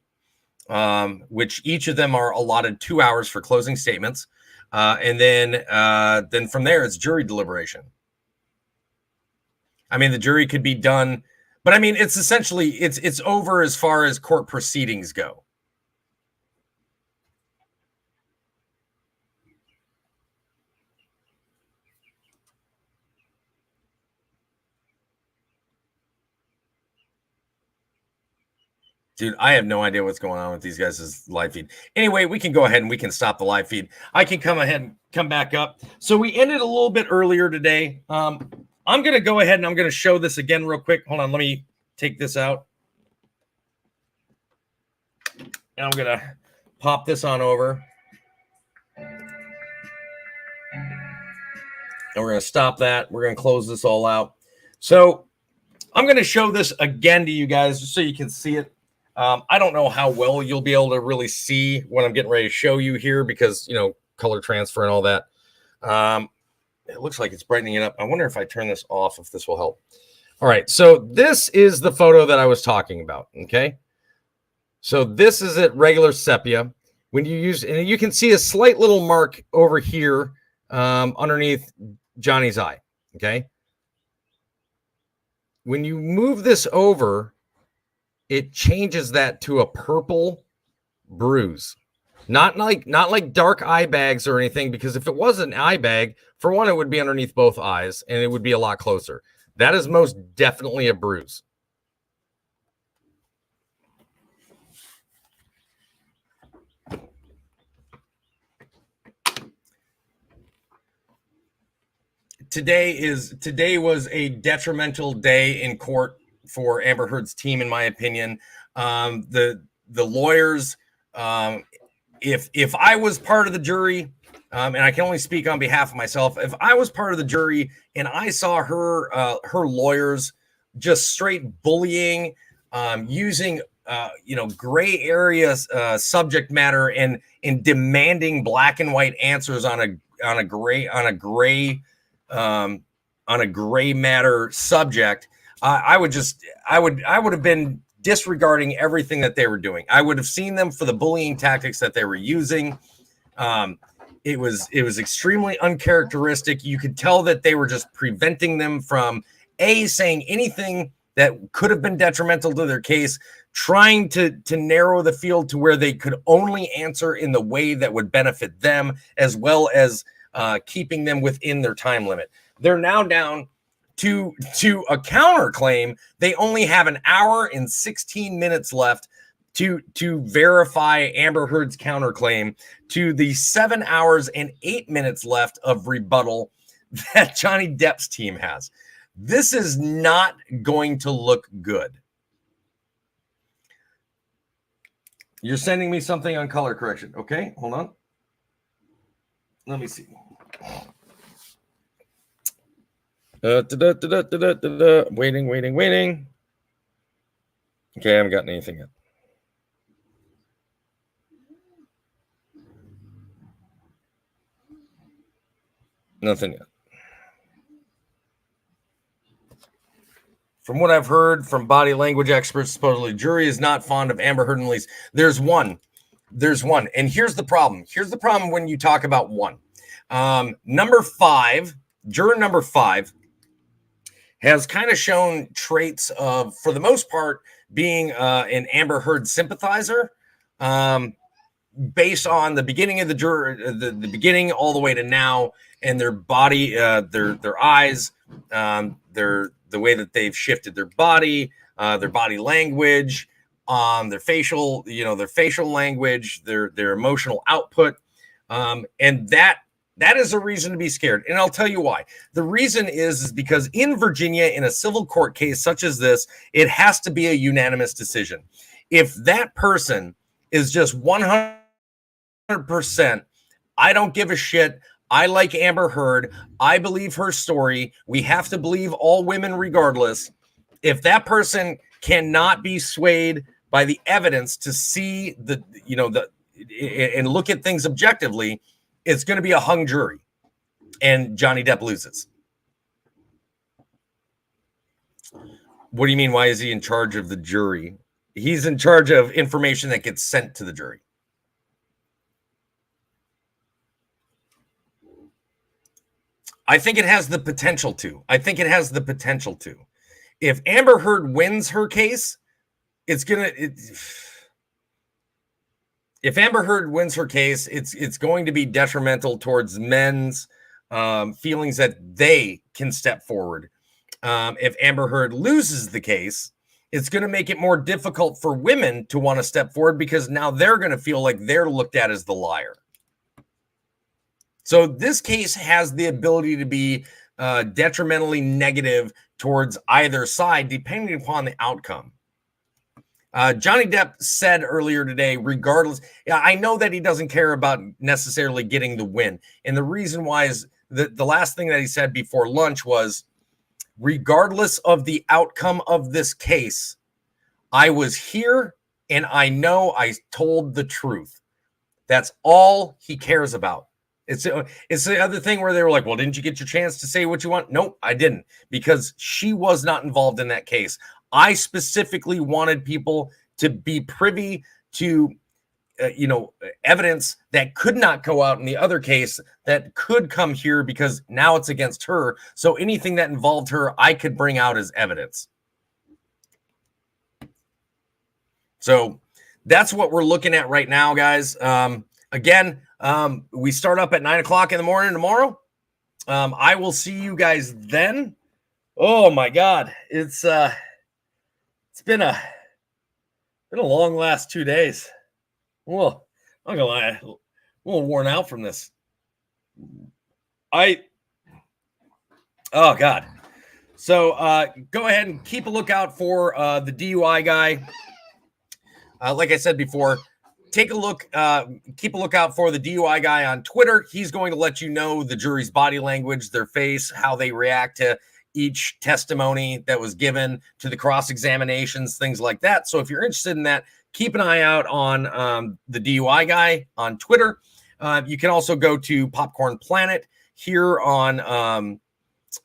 which each of them are allotted 2 hours for closing statements, and then from there it's jury deliberation. I mean, the jury could be done. But I mean, it's essentially, it's over as far as court proceedings go. Dude, I have no idea what's going on with these guys' live feed. Anyway, we can go ahead and we can stop the live feed. I can come ahead and come back up. So we ended a little bit earlier today. I'm going to go ahead and I'm going to show this again real quick. Hold on, let me take this out. And I'm going to pop this on over. And we're going to stop that. We're going to close this all out. So I'm going to show this again to you guys just so you can see it. I don't know how well you'll be able to really see what I'm getting ready to show you here because, you know, color transfer and all that. It looks like it's brightening it up. I wonder if I turn this off, if this will help. All right. So this is the photo that I was talking about. Okay. So this is at regular sepia. When you use, and you can see a slight little mark over here underneath Johnny's eye. Okay. When you move this over, it changes that to a purple bruise. Not like dark eye bags or anything, because if it was an eye bag, for one, it would be underneath both eyes and it would be a lot closer. That is most definitely a bruise. Today was a detrimental day in court for Amber Heard's team, in my opinion. The lawyers, if I was part of the jury, and I can only speak on behalf of myself, if I was part of the jury and I saw her lawyers just straight bullying, using gray area subject matter and demanding black and white answers on a gray matter subject, I would have been disregarding everything that they were doing. I would have seen them for the bullying tactics that they were using. It was extremely uncharacteristic. You could tell that they were just preventing them from saying anything that could have been detrimental to their case, trying to narrow the field to where they could only answer in the way that would benefit them, as well as keeping them within their time limit. They're now down to a counterclaim. They only have an hour and 16 minutes left to verify Amber Heard's counterclaim to the 7 hours and 8 minutes left of rebuttal that Johnny Depp's team has. This is not going to look good. You're sending me something on color correction. Okay, hold on. Let me see. Waiting. Okay, I haven't gotten anything yet. Nothing yet. From what I've heard from body language experts, supposedly jury is not fond of Amber Heard and Elise. There's one. And here's the problem. Here's the problem when you talk about one. Number 5, juror number 5 has kind of shown traits of, for the most part, being an Amber Heard sympathizer. Based on the beginning of the juror, the beginning all the way to now, and their body, their eyes, the way that they've shifted their body language, their facial, their facial language, their emotional output, and that is a reason to be scared. And I'll tell you why. The reason is because in Virginia, in a civil court case such as this, it has to be a unanimous decision. If that person is just 100%, I don't give a shit, I like Amber Heard, I believe her story, we have to believe all women regardless. If that person cannot be swayed by the evidence to see and look at things objectively, it's going to be a hung jury, and Johnny Depp loses. What do you mean? Why is he in charge of the jury? He's in charge of information that gets sent to the jury. I think it has the potential to. If Amber Heard wins her case, it's going to be detrimental towards men's feelings that they can step forward. If Amber Heard loses the case, it's going to make it more difficult for women to want to step forward because now they're going to feel like they're looked at as the liar. So this case has the ability to be detrimentally negative towards either side, depending upon the outcome. Johnny Depp said earlier today, regardless, I know that he doesn't care about necessarily getting the win. And the reason why is the last thing that he said before lunch was, regardless of the outcome of this case, I was here and I know I told the truth. That's all he cares about. It's the other thing where they were like, well, didn't you get your chance to say what you want? Nope, I didn't, because she was not involved in that case. I specifically wanted people to be privy to, evidence that could not go out in the other case that could come here because now it's against her. So anything that involved her, I could bring out as evidence. So that's what we're looking at right now, guys. Again, we start up at 9 o'clock in the morning tomorrow. I will see you guys then. Oh my God. It's been a long last 2 days. Well, I'm not gonna lie, a little worn out from this. Oh God. So go ahead and keep a lookout for the DUI guy. Like I said before, take a look, keep a lookout for the DUI guy on Twitter. He's going to let you know the jury's body language, their face, how they react to each testimony that was given, to the cross-examinations, things like that. So if you're interested in that, keep an eye out on the DUI guy on Twitter. You can also go to Popcorn Planet here on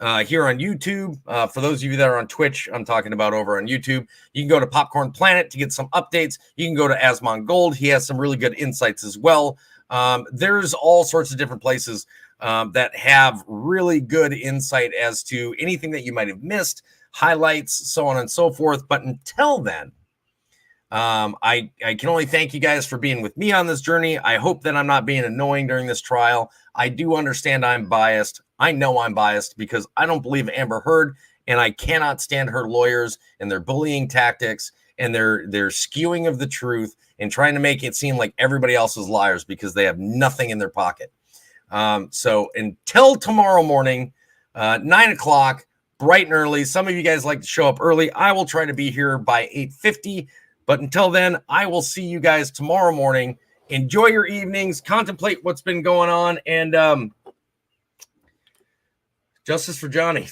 YouTube. For those of you that are on Twitch, I'm talking about over on YouTube. You can go to Popcorn Planet to get some updates. You can go to Asmon Gold. He has some really good insights as well. There's all sorts of different places that have really good insight as to anything that you might have missed, highlights, so on and so forth. But until then, I can only thank you guys for being with me on this journey. I hope that I'm not being annoying during this trial. I do understand I'm biased. I know I'm biased because I don't believe Amber Heard, and I cannot stand her lawyers and their bullying tactics and their skewing of the truth and trying to make it seem like everybody else is liars because they have nothing in their pocket. So until tomorrow morning, 9 o'clock, bright and early. Some of you guys like to show up early. I will try to be here by 8:50. But until then, I will see you guys tomorrow morning. Enjoy your evenings. Contemplate what's been going on. And justice for Johnny.